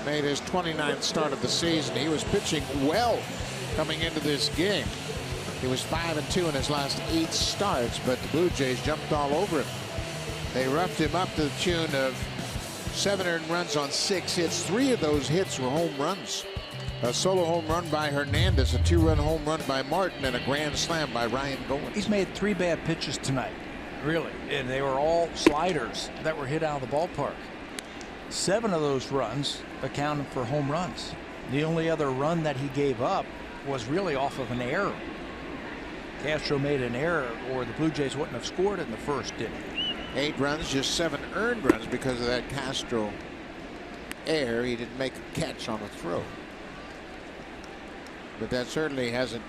made his 29th start of the season. He was pitching well coming into this game. He was 5-2 in his last 8 starts, but the Blue Jays jumped all over him. They roughed him up to the tune of 7 earned runs on 6 hits. 3 of those hits were home runs. A solo home run by Hernandez, a 2-run home run by Martin, and a grand slam by Ryan Goins. He's made 3 bad pitches tonight, really, and they were all sliders that were hit out of the ballpark. 7 of those runs accounted for home runs. The only other run that he gave up was really off of an error. Castro made an error, or the Blue Jays wouldn't have scored in the first inning. 8 runs, just 7 earned runs because of that Castro error. He didn't make a catch on the throw. But that certainly hasn't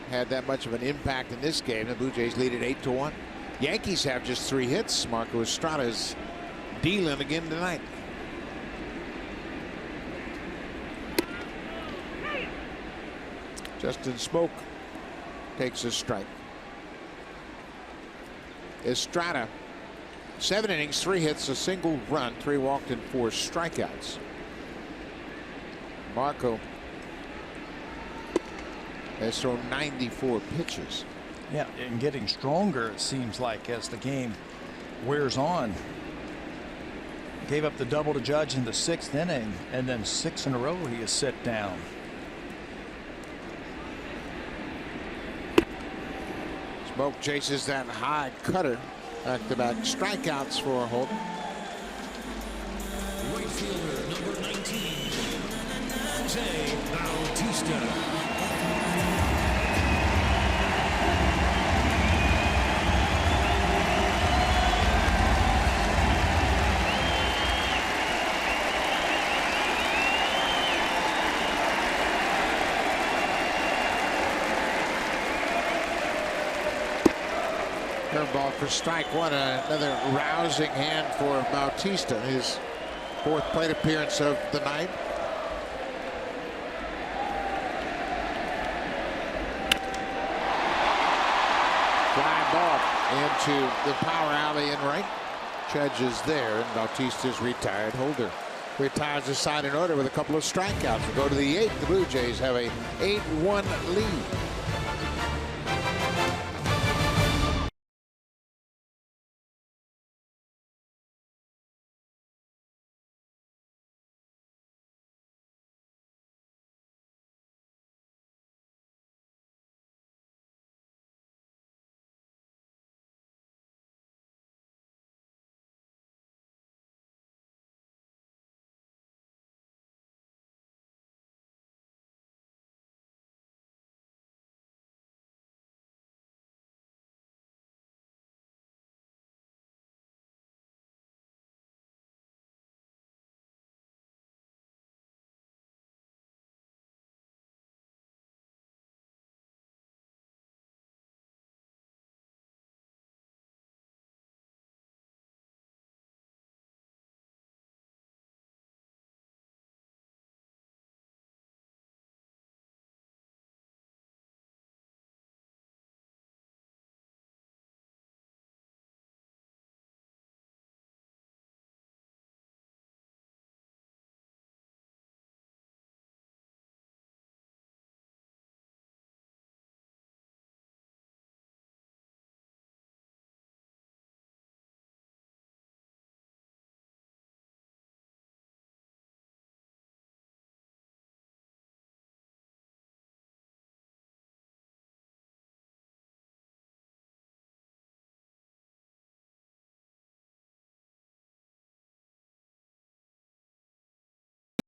had that much of an impact in this game. The Blue Jays lead it 8-1. Yankees have just 3 hits. Marco Estrada's dealing again tonight. Justin Smoke takes a strike. Estrada, 7 innings, 3 hits, a single run, 3 walked, and 4 strikeouts. Marco has thrown 94 pitches. Yeah, and getting stronger, it seems like, as the game wears on. Gave up the double to Judge in the 6th inning, and then 6 in a row he is set down. Smoke chases that high cutter. Back-to-back strikeouts for Holden. Right fielder number 19, Jose Bautista. Curveball for strike 1. Another rousing hand for Bautista. His 4th plate appearance of the night. Fly ball into the power alley in right. Judge is there, and Bautista's retired. Holder retires the side in order with a couple of strikeouts. We go to the 8th. The Blue Jays have a 8-1 lead.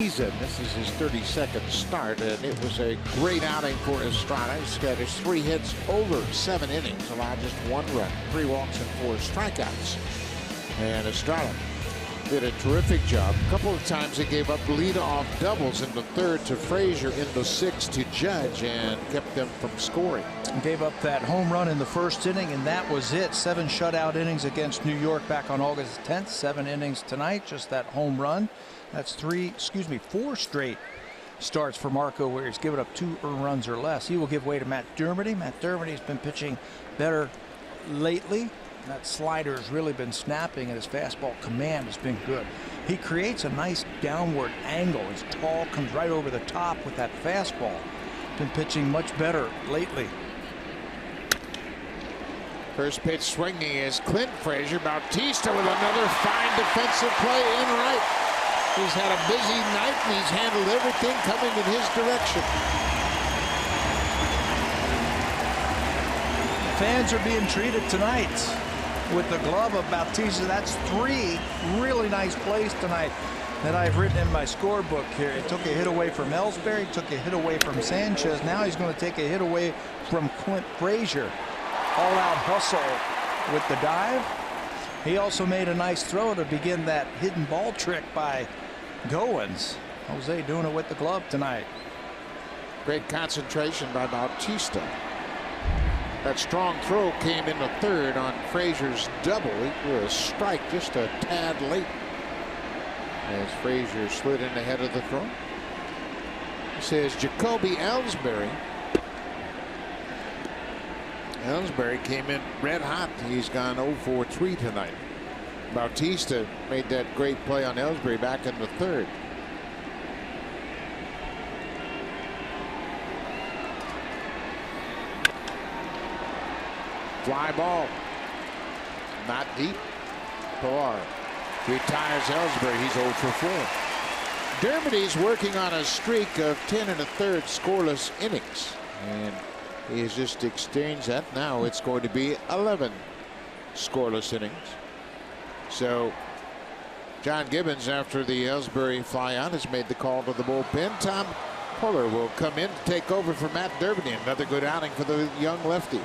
This is his 32nd start, and it was a great outing for Estrada. He scattered 3 hits over 7 innings, allowed just 1 run, 3 walks, and 4 strikeouts. And Estrada did a terrific job. A couple of times he gave up leadoff doubles in the 3rd to Frazier, in the 6th to Judge, and kept them from scoring. Gave up that home run in the 1st inning, and that was it. 7 shutout innings against New York back on August 10th. 7 innings tonight, just that home run. That's 4 straight starts for Marco where he's given up 2 earned runs or less. He will give way to Matt Dermody. Matt Dermody's been pitching better lately. That slider has really been snapping, and his fastball command has been good. He creates a nice downward angle. He's tall, comes right over the top with that fastball. Been pitching much better lately. First pitch swinging is Clint Frazier. Bautista with another fine defensive play in right. He's had a busy night, and he's handled everything coming in his direction. Fans are being treated tonight with the glove of Bautista. That's 3 really nice plays tonight that I've written in my scorebook here. He took a hit away from Ellsbury, took a hit away from Sanchez. Now he's going to take a hit away from Clint Frazier. All-out hustle with the dive. He also made a nice throw to begin that hidden ball trick by Goins. Jose doing it with the glove tonight. Great concentration by Bautista. That strong throw came in the 3rd on Frazier's double. It was a strike just a tad late as Frazier slid in ahead of the throw. This is Jacoby Ellsbury. Ellsbury came in red hot. He's gone 0-for-3 tonight. Bautista made that great play on Ellsbury back in the 3rd. Fly ball. Not deep. Pilar retires Ellsbury. He's 0-for-4. Dermody's working on a streak of 10 1/3 scoreless innings. And he has just exchanged that. Now it's going to be 11 scoreless innings. So John Gibbons, after the Ellsbury fly out, has made the call to the bullpen. Tom Puller will come in to take over for Matt Dermody. Another good outing for the young lefty.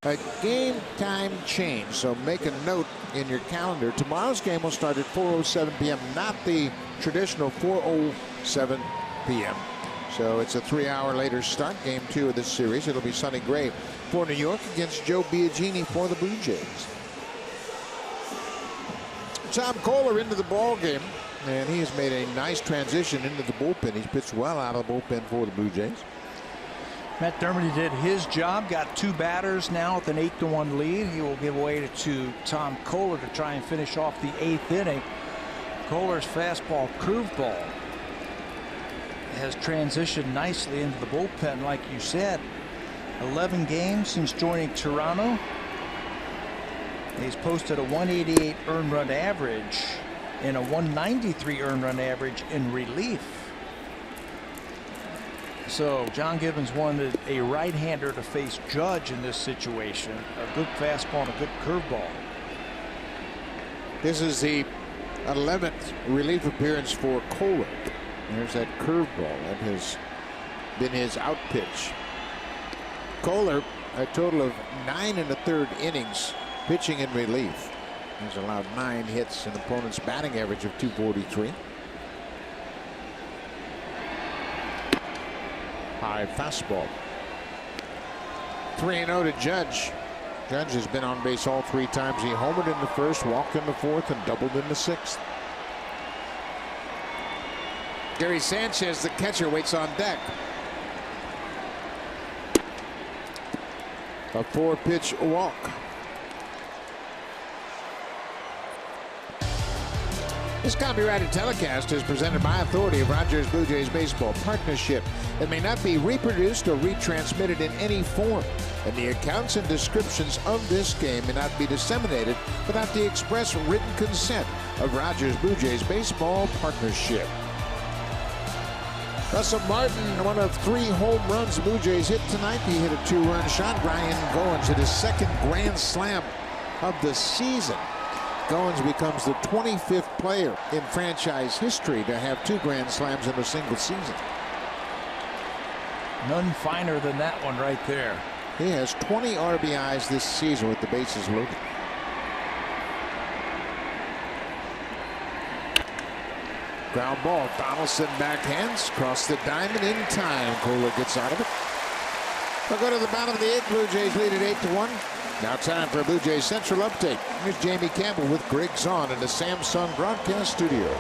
A game time change, so make a note in your calendar. Tomorrow's game will start at 4:07 p.m., not the traditional 4:07 p.m. So it's a 3-hour later start. Game 2 of this series. It'll be Sonny Gray for New York against Joe Biagini for the Blue Jays. Tom Kohler into the ball game, and he has made a nice transition into the bullpen. He's pitched well out of the bullpen for the Blue Jays. Matt Dermody did his job, got 2 batters now with an 8-1 lead. He will give way to Tom Kohler to try and finish off the 8th inning. Kohler's fastball curveball has transitioned nicely into the bullpen, like you said. 11 games since joining Toronto. He's posted a 188 earned run average and a 193 earned run average in relief. So John Gibbons wanted a right-hander to face Judge in this situation. A good fastball and a good curveball. This is the 11th relief appearance for Kohler. There's that curveball. That has been his out pitch. Kohler, a total of 9 1/3 innings pitching in relief. He's allowed 9 hits, an opponent's batting average of .243. High fastball. 3-0 to Judge. Judge has been on base all 3 times. He homered in the first, walked in the fourth, and doubled in the sixth. Gary Sanchez, the catcher, waits on deck. A 4-pitch walk. This copyrighted telecast is presented by authority of Rogers Blue Jays Baseball Partnership that may not be reproduced or retransmitted in any form, and the accounts and descriptions of this game may not be disseminated without the express written consent of Rogers Blue Jays Baseball Partnership. Russell Martin, one of 3 home runs the Blue Jays hit tonight. He hit a 2-run shot. Ryan Goins hit his 2nd grand slam of the season. Goins becomes the 25th player in franchise history to have 2 grand slams in a single season. None finer than that one right there. He has 20 RBIs this season with the bases loaded. Ground ball. Donaldson backhands across the diamond in time. Kohler gets out of it. We'll go to the bottom of the 8th. Blue Jays lead at 8-1. Now time for a Blue Jays Central update. Here's Jamie Campbell with Greg Zahn in the Samsung broadcast studio.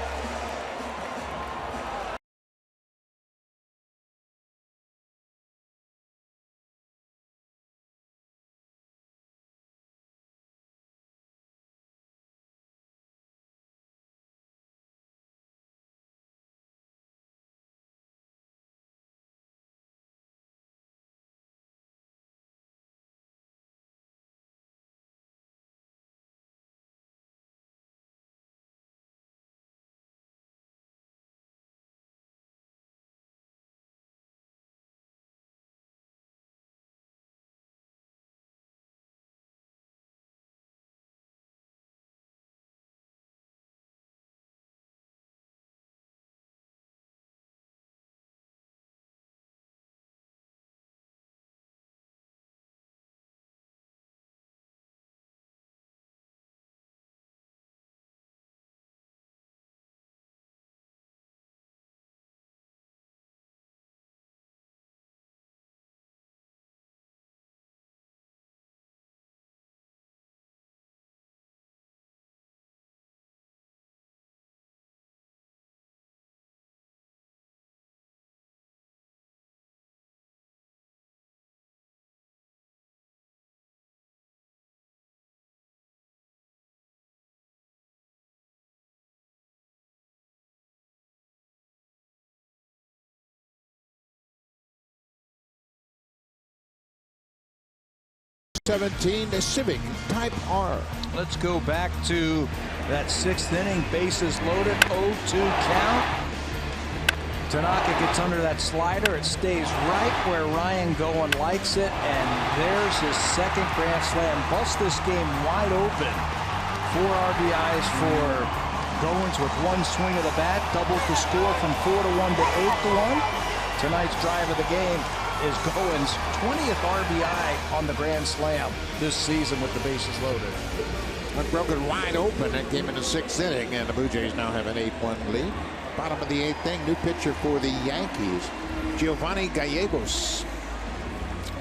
The Civic Type R. Let's go back to that 6th inning. Bases loaded, 0-2 count. Tanaka gets under that slider. It stays right where Ryan Goins likes it, and there's his 2nd grand slam. Busts this game wide open. 4 RBIs for Goins with 1 swing of the bat. Doubles the score from 4-1 to 8-1. Tonight's drive of the game is Goins' 20th RBI on the grand slam this season with the bases loaded. Broken wide open. That came in the 6th inning, and the Blue Jays now have an 8-1 lead. Bottom of the 8th inning, new pitcher for the Yankees, Giovanni Gallegos.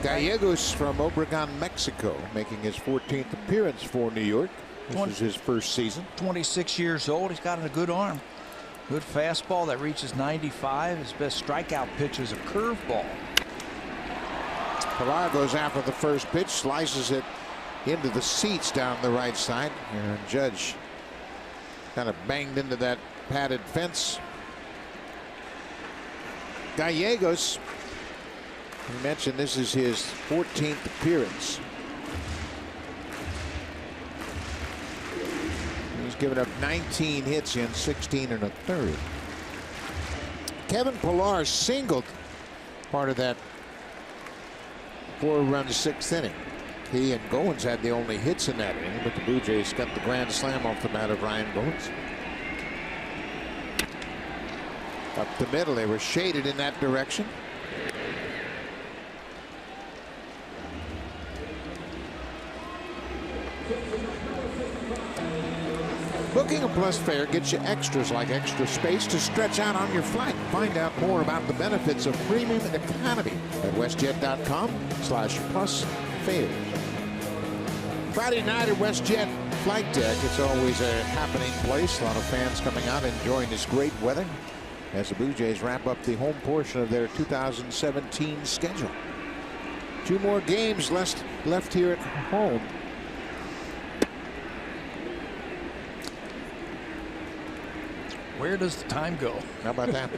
Gallegos from Obregon, Mexico, making his 14th appearance for New York. This is his first season. 26 years old. He's got a good arm. Good fastball that reaches 95. His best strikeout pitch is a curveball. Pilar goes after the first pitch, slices it into the seats down the right side. And Judge kind of banged into that padded fence. Gallegos We mentioned this is his 14th appearance. He's given up 19 hits in 16 1/3. Kevin Pillar singled part of that 4-run 6th inning. He and Goins had the only hits in that inning, but the Blue Jays got the grand slam off the bat of Ryan Goins. Up the middle, they were shaded in that direction. Booking a Plus fare gets you extras like extra space to stretch out on your flight. Find out more about the benefits of premium economy at westjet.com/plus fares. Friday night at WestJet Flight Deck. It's always a happening place. A lot of fans coming out enjoying this great weather as the Blue Jays wrap up the home portion of their 2017 schedule. 2 more games left here at home. Where does the time go? How about that?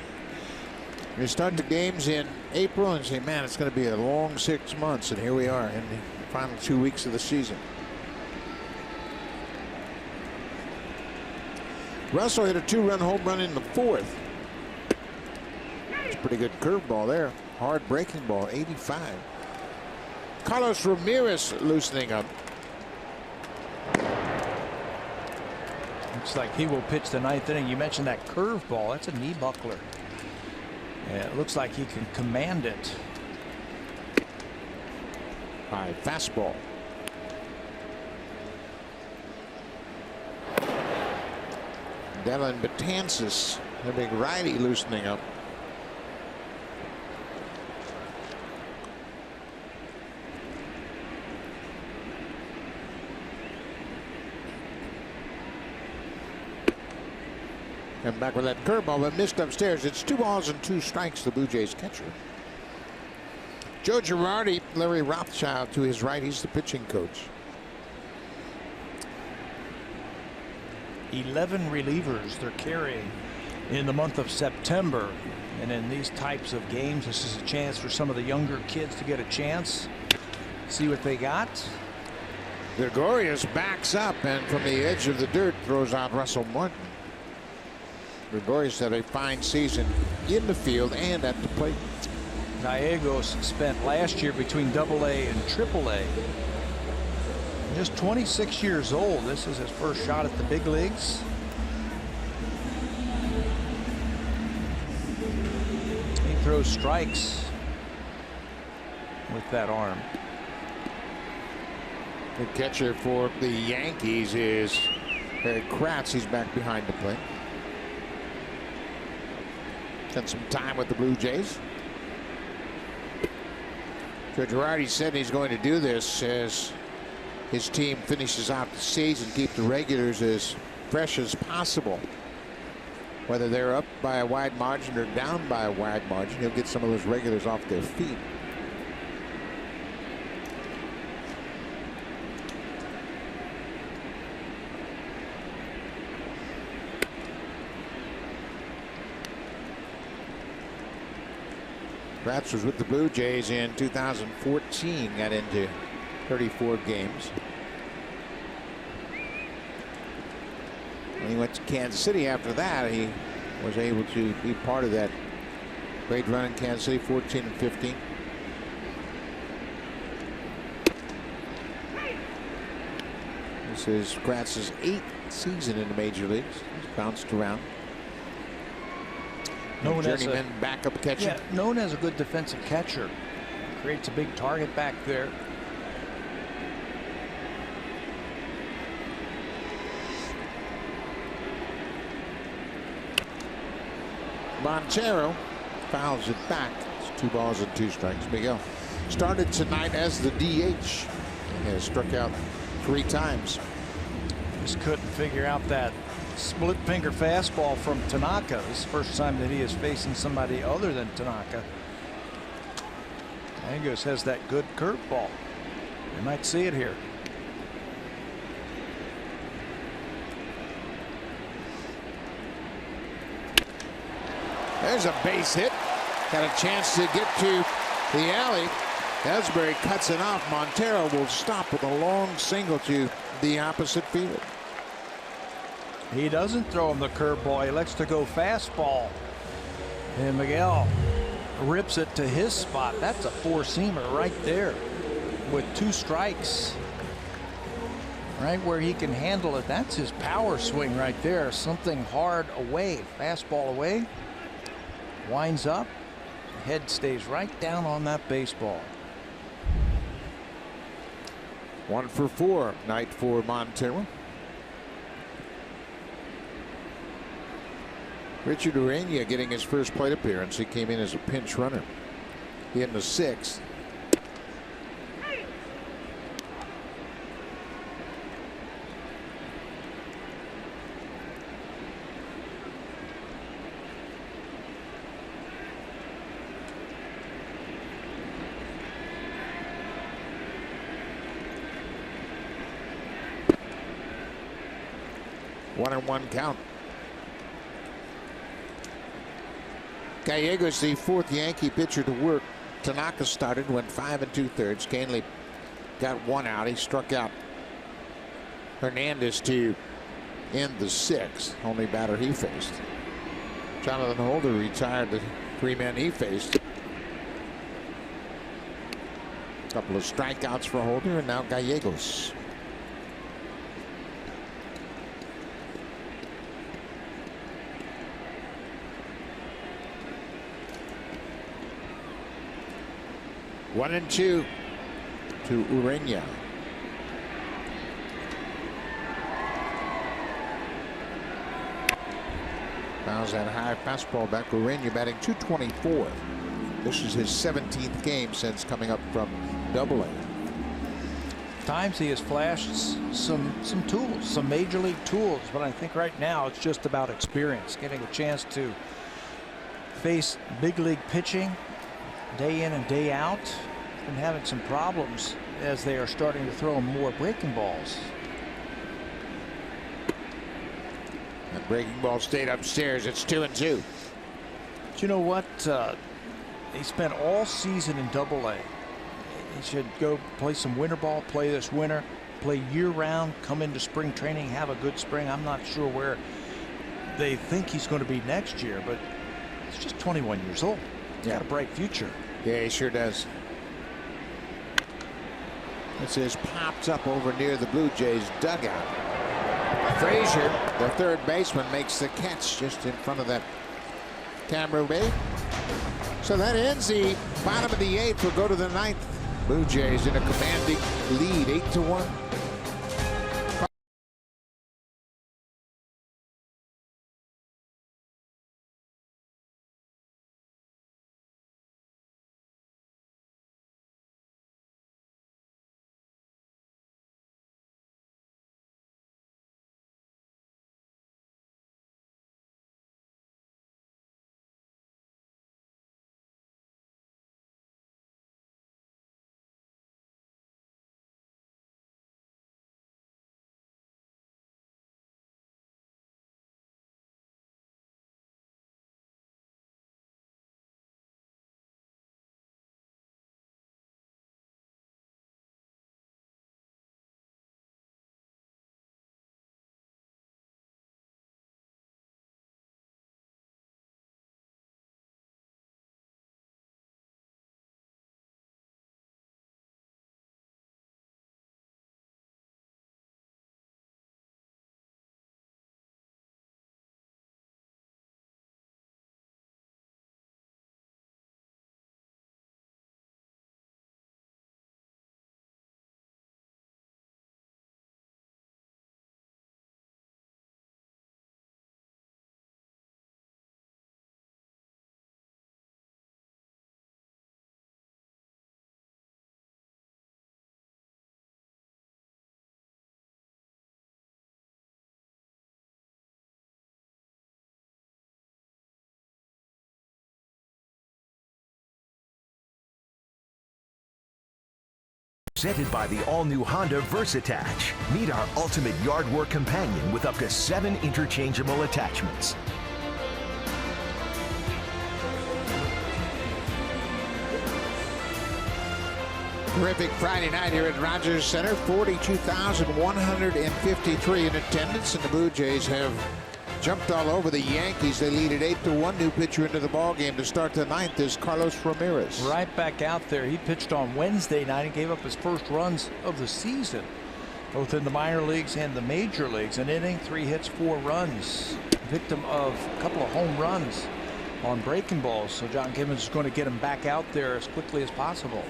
You start the games in April and say, man, it's going to be a long 6 months. And here we are in the final 2 weeks of the season. Russell hit a 2-run home run in the 4th. It's a pretty good curveball there. Hard breaking ball, 85. Carlos Ramirez loosening up. Looks like he will pitch the 9th inning. You mentioned that curveball. That's a knee buckler. Yeah, it looks like he can command it. High fastball. Dylan Betances, the big righty, loosening up. And back with that curveball, but missed upstairs. It's 2 balls and 2 strikes, the Blue Jays catcher. Joe Girardi, Larry Rothschild to his right. He's the pitching coach. 11 relievers they're carrying in the month of September. And in these types of games, this is a chance for some of the younger kids to get a chance. See what they got. Gregorius backs up and from the edge of the dirt throws out Russell Martin. Gregorius had a fine season in the field and at the plate. Gallegos spent last year between AA and AAA. Just 26 years old. This is his first shot at the big leagues. He throws strikes with that arm. The catcher for the Yankees is Eric Kratz. He's back behind the plate. Spent some time with the Blue Jays. So Girardi said he's going to do this as his team finishes out the season, keep the regulars as fresh as possible. Whether they're up by a wide margin or down by a wide margin, he'll get some of those regulars off their feet. Kratz was with the Blue Jays in 2014, got into 34 games. When he went to Kansas City after that, he was able to be part of that great run in Kansas City, 14 and 15. This is Kratz's 8th season in the major leagues. He's bounced around. Journeyman backup catcher. Yeah, known as a good defensive catcher. Creates a big target back there. Montero fouls it back. It's 2 balls and 2 strikes. Miguel started tonight as the DH. He has struck out 3 times. Just couldn't figure out that split finger fastball from Tanaka. This is the first time that he is facing somebody other than Tanaka. Angus has that good curveball. You might see it here. There's a base hit. Got a chance to get to the alley. Ellsbury cuts it off. Montero will stop with a long single to the opposite field. He doesn't throw him the curveball. He likes to go fastball. And Miguel rips it to his spot. That's a four-seamer right there with 2 strikes. Right where he can handle it. That's his power swing right there. Something hard away. Fastball away. Winds up. Head stays right down on that baseball. 1 for 4 night for Montero. Richard Urania getting his first plate appearance. He came in as a pinch runner in the 6th. One and one count. Gallegos, the 4th Yankee pitcher to work. Tanaka started, went 5 2/3. Canley got 1 out. He struck out Hernandez to end the 6th. Only batter he faced. Jonathan Holder retired the 3 men he faced. A couple of strikeouts for Holder, and now Gallegos. One and 2 to Urania. Fouls that high fastball back. Urania batting .224. This is his 17th game since coming up from Double-A. Times he has flashed some tools, some major league tools, but I think right now it's just about experience, getting a chance to face big league pitching day in and day out. Been having some problems as they are starting to throw more breaking balls. The breaking ball stayed upstairs. It's 2 and 2. But you know what? He spent all season in Double-A. He should go play some winter ball, play this winter, play year-round, come into spring training, have a good spring. I'm not sure where they think he's going to be next year, but he's just 21 years old. He's got a bright future. Yeah, he sure does. It says pops up over near the Blue Jays dugout. Frazier, the 3rd baseman, makes the catch just in front of that camera bay. So that ends the bottom of the 8th. We'll go to the 9th. Blue Jays in a commanding lead, 8-1. Presented by the all-new Honda VersaTach. Meet our ultimate yard work companion with up to 7 interchangeable attachments. Terrific Friday night here at Rogers Center. 42,153 in attendance, and the Blue Jays have jumped all over the Yankees. They lead at 8-1. New pitcher into the ball game to start the ninth is Carlos Ramirez. Right back out there. He pitched on Wednesday night and gave up his first runs of the season, both in the minor leagues and the major leagues. An inning, 3 hits, 4 runs. Victim of a couple of home runs on breaking balls. So John Gibbons is going to get him back out there as quickly as possible.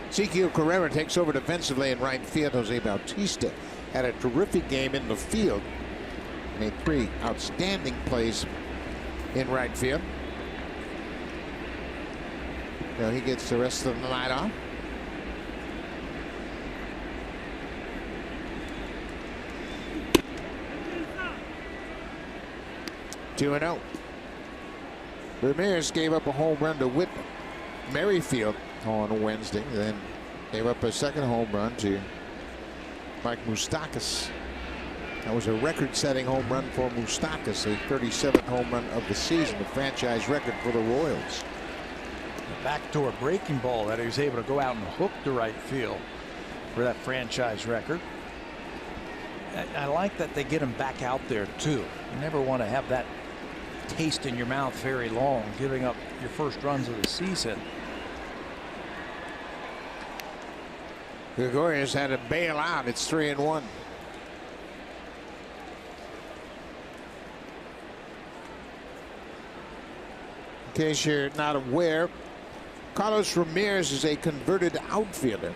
Ezequiel Carrera takes over defensively in right field. Jose Bautista had a terrific game in the field. Made 3 outstanding plays in right field. Now he gets the rest of the night off. Two and 0. Ramirez gave up a home run to Whit Merrifield on Wednesday, then gave up a second home run to Mike Moustakas. That was a record-setting home run for Moustakas, the 37th home run of the season, the franchise record for the Royals. A backdoor breaking ball that he was able to go out and hook to right field for that franchise record. I like that they get him back out there too. You never want to have that taste in your mouth very long, giving up your first runs of the season. Gregorius had to bail out. It's 3-1. In case you're not aware, Carlos Ramirez is a converted outfielder.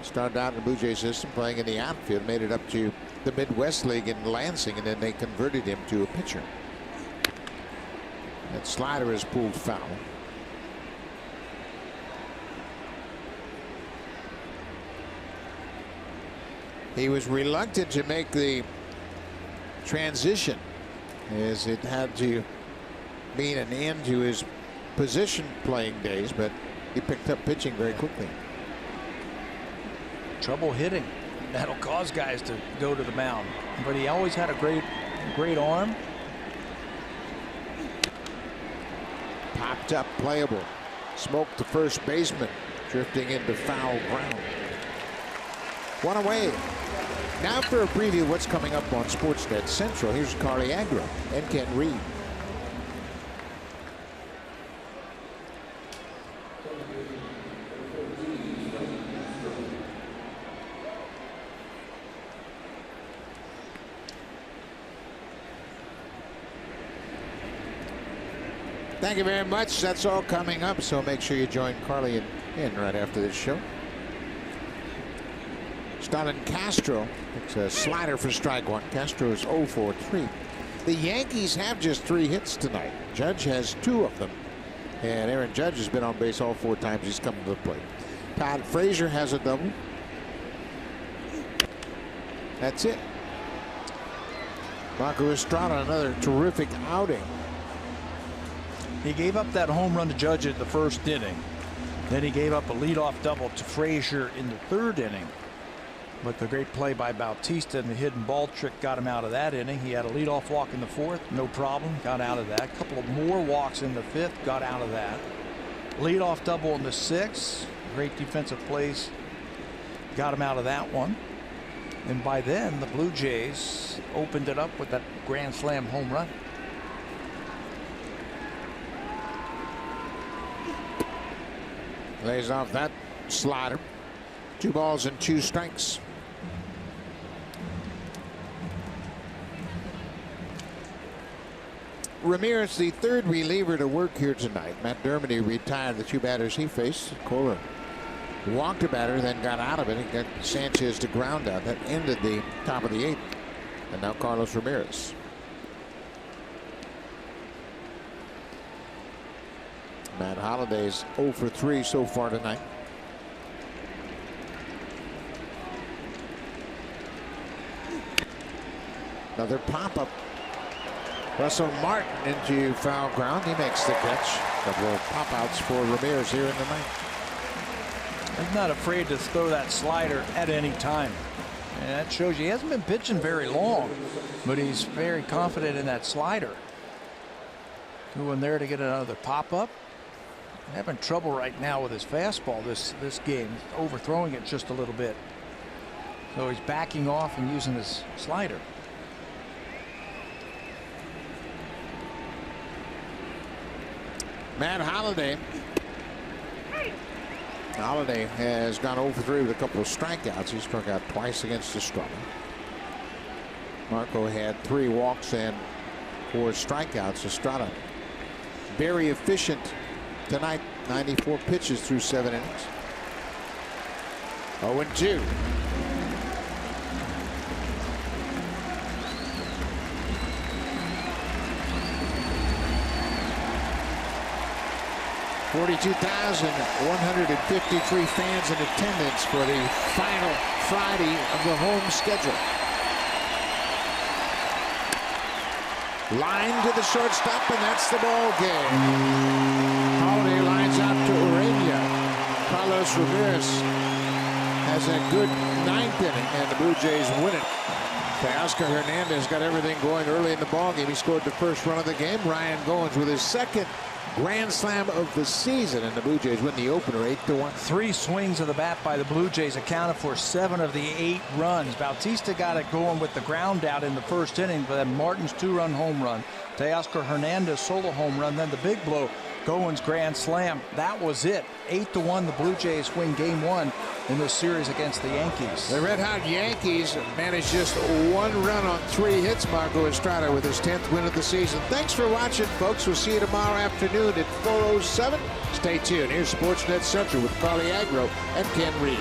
He started out in the Blue Jay system playing in the outfield, made it up to the Midwest League in Lansing, and then they converted him to a pitcher. That slider is pulled foul. He was reluctant to make the transition, as it had to mean an end to his position playing days, but he picked up pitching very quickly. Trouble hitting. That'll cause guys to go to the mound, but he always had a great arm. Popped up, playable. Smoked the first baseman, drifting into foul ground. One away. Now for a preview of what's coming up on Sportsnet Central. Here's Carly Agro and Ken Reed. Thank you very much. That's all coming up, so make sure you join Carly and Ken right after this show. Starlin Castro. It's a slider for strike one. Castro is 0 for 3. The Yankees have just 3 hits tonight. Judge has 2 of them. And Aaron Judge has been on base all 4 times he's come to the plate. Todd Frazier has a double. That's it. Marco Estrada, another terrific outing. He gave up that home run to Judge in the first inning. Then he gave up a leadoff double to Frazier in the 3rd inning. But the great play by Bautista and the hidden ball trick got him out of that inning. He had a leadoff walk in the 4th, no problem, got out of that. A couple of more walks in the 5th, got out of that. Leadoff double in the 6th, great defensive plays, got him out of that one. And by then, the Blue Jays opened it up with that grand slam home run. Lays off that slider. 2 balls and 2 strikes. Ramirez, the 3rd reliever to work here tonight. Matt Dermody retired the 2 batters he faced. Kohler walked a batter, then got out of it. He got Sanchez to ground out. That ended the top of the 8th. And now Carlos Ramirez. Matt Holliday's 0 for 3 so far tonight. Another pop-up. Russell Martin into foul ground. He makes the catch. Couple of pop-outs for Ramirez here in the ninth. He's not afraid to throw that slider at any time. And that shows you he hasn't been pitching very long, but he's very confident in that slider. Going there to get another pop-up. Having trouble right now with his fastball this game, overthrowing it just a little bit. So he's backing off and using his slider. Matt Holliday. Holliday has gone 0-for-3 with a couple of strikeouts. He struck out twice against Estrada. Marco had 3 walks and 4 strikeouts. Estrada very efficient tonight. 94 pitches through 7 innings. 0-2. $42,153 fans in attendance for the final Friday of the home schedule. Line to the shortstop, and that's the ball game. Holliday lines out to Urania. Carlos Ramirez has a good 9th inning, and the Blue Jays win it. Teoscar Hernandez got everything going early in the ball game. He scored the first run of the game. Ryan Goins with his 2nd grand slam of the season, and the Blue Jays win the opener 8-1. 3 swings of the bat by the Blue Jays accounted for 7 of the 8 runs. Bautista got it going with the ground out in the first inning, but then Martin's 2-run home run, Teoscar Hernandez solo home run, then the big blow, Goins grand slam. That was it. 8-1, the Blue Jays win game 1 in this series against the Yankees. The red-hot Yankees managed just 1 run on 3 hits. Marco Estrada with his 10th win of the season. Thanks for watching, folks. We'll see you tomorrow afternoon at 4:07. Stay tuned. Here's Sportsnet Central with Carly Agro and Ken Reed.